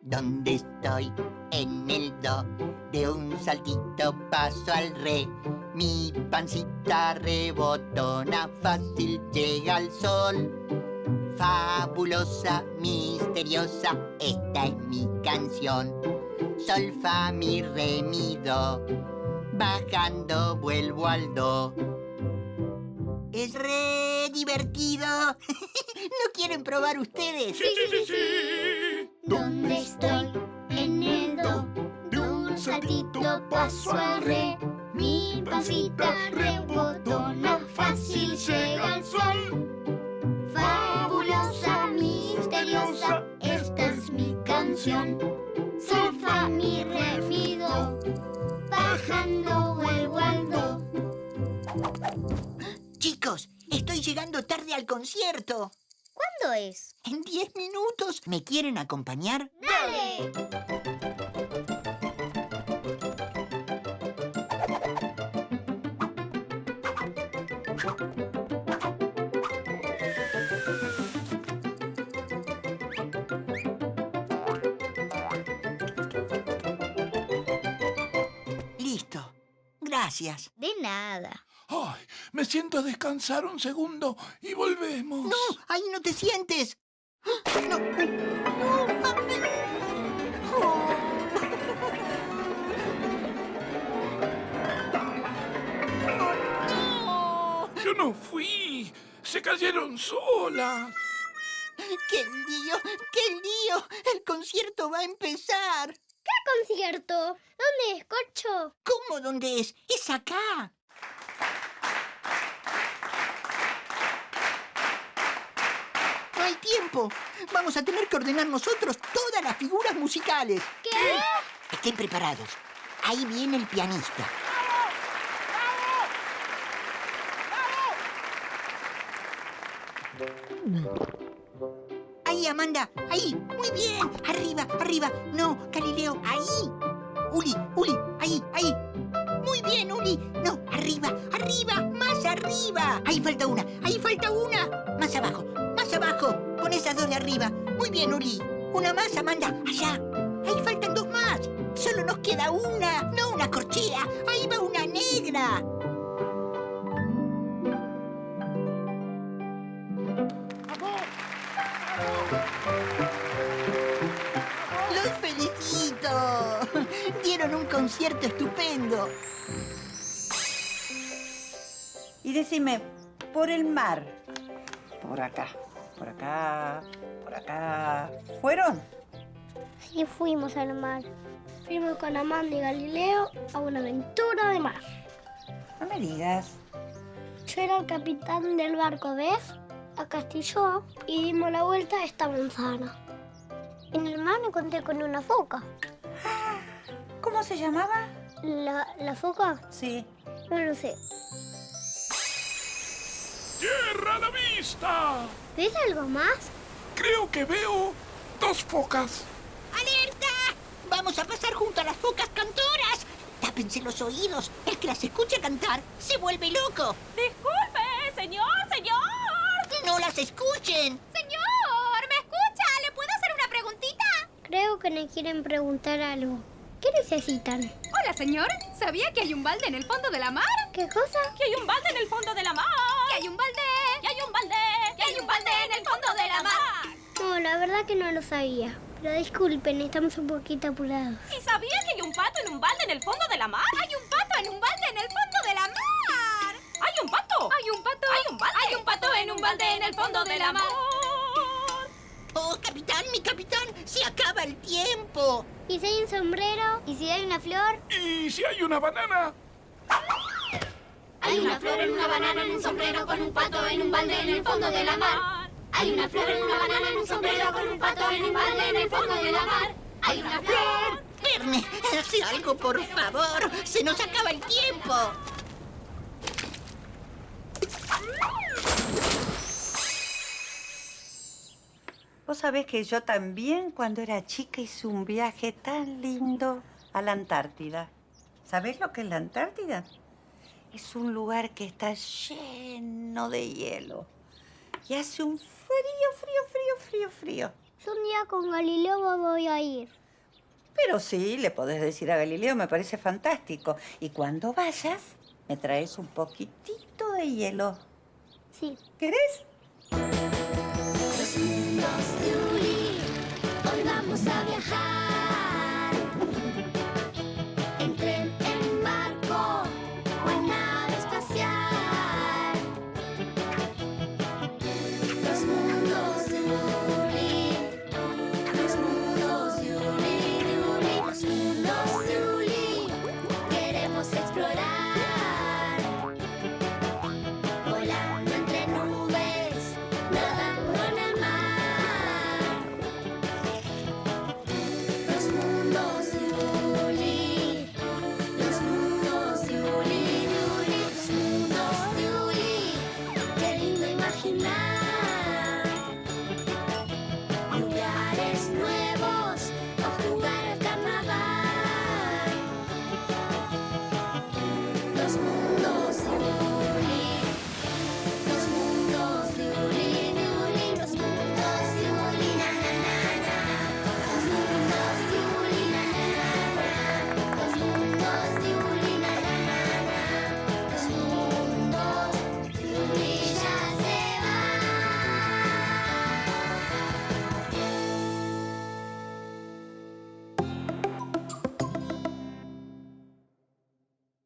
¿Dónde estoy? En el do. De un saltito paso al re. Mi pancita rebotona, fácil llega al sol. Fabulosa, misteriosa, esta es mi canción. Sol, fa, mi, re, mi, do. Bajando vuelvo al do. Es re divertido. ¿No quieren probar ustedes? Sí. ¿Dónde estoy? En el do. De un saltito paso al re. Mi pancita rebotona, fácil llega al sol. Fabulosa, misteriosa, esta es mi canción. Sol, fa, mi, re, mi, do. Bajando vuelvo al do. Chicos, estoy llegando tarde al concierto. ¿Cuándo es? En 10 minutos. ¿Me quieren acompañar? ¡Dale! Listo. Gracias. De nada. Ay, me siento a descansar un segundo y volvemos. No, ahí no te sientes. No. Yo no fui. Se cayeron solas. ¡Qué lío! ¡Qué lío! El concierto va a empezar. ¿Qué concierto? ¿Dónde es, Corcho? ¿Cómo dónde es? ¡Es acá! No hay tiempo. Vamos a tener que ordenar nosotros todas las figuras musicales. ¿Qué? Estén preparados. Ahí viene el pianista. Ahí, Amanda. Ahí. Muy bien. Arriba, arriba. No, Galileo. Ahí. Uli, ahí, ahí. Muy bien, Uli. No, arriba, arriba, más arriba. Ahí falta una, ahí falta una. Más abajo, más abajo. Pon esas dos de arriba. Muy bien, Uli. Una más, Amanda. Allá. Ahí faltan dos más. Solo nos queda una. No una corchea. Ahí va una negra. ¡Los felicito! Dieron un concierto estupendo. Y decime, por el mar, por acá, por acá, por acá, ¿fueron? Sí, fuimos al mar. Fuimos con Amanda y Galileo a una aventura de mar. No me digas. Yo era el capitán del barco, ¿ves? Acá estoy yo y dimos la vuelta a esta manzana. En el mar me encontré con una foca. ¿Cómo se llamaba? ¿La foca? Sí. No lo sé. ¡Tierra a la vista! ¿Ves algo más? Creo que veo dos focas. ¡Alerta! Vamos a pasar junto a las focas cantoras. Tápense los oídos. El que las escucha cantar se vuelve loco. Disculpe, señor. ¡No las escuchen! Señor, ¿me escucha? ¿Le puedo hacer una preguntita? Creo que me quieren preguntar algo. ¿Qué necesitan? Hola, señor. ¿Sabía que hay un balde en el fondo de la mar? ¿Qué cosa? Que hay un balde en el fondo de la mar. ¡Que hay un balde! ¡Que hay un balde! ¡Que hay un balde en el fondo de la mar! No, la verdad que no lo sabía. Pero disculpen, estamos un poquito apurados. ¿Y sabía que hay un pato en un balde en el fondo de la mar? ¡Hay un pato en un balde en el fondo de la mar! ¡Hay un pato! ¡Hay un pato! ¡Hay un balde! ¡Hay un pato en un balde en el fondo de la mar! ¡Oh, capitán, mi capitán! ¡Se acaba el tiempo! ¿Y si hay un sombrero? ¿Y si hay una flor? ¿Y si hay una banana? Hay una flor en una banana en un sombrero con un pato en un balde en el fondo de la mar. Hay una flor en una banana en un sombrero con un pato en un balde en el fondo de la mar. Hay una flor. Verne, hace algo, por favor. Se nos acaba el tiempo. ¿Vos sabés que yo también, cuando era chica, hice un viaje tan lindo a la Antártida. ¿Sabés lo que es la Antártida? Es un lugar que está lleno de hielo. Y hace un frío. Yo un día con Galileo voy a ir. Pero sí, le podés decir a Galileo, me parece fantástico. Y cuando vayas, me traes un poquitito de hielo. Sí. ¿Querés? Los niños de Uli, hoy vamos a viajar.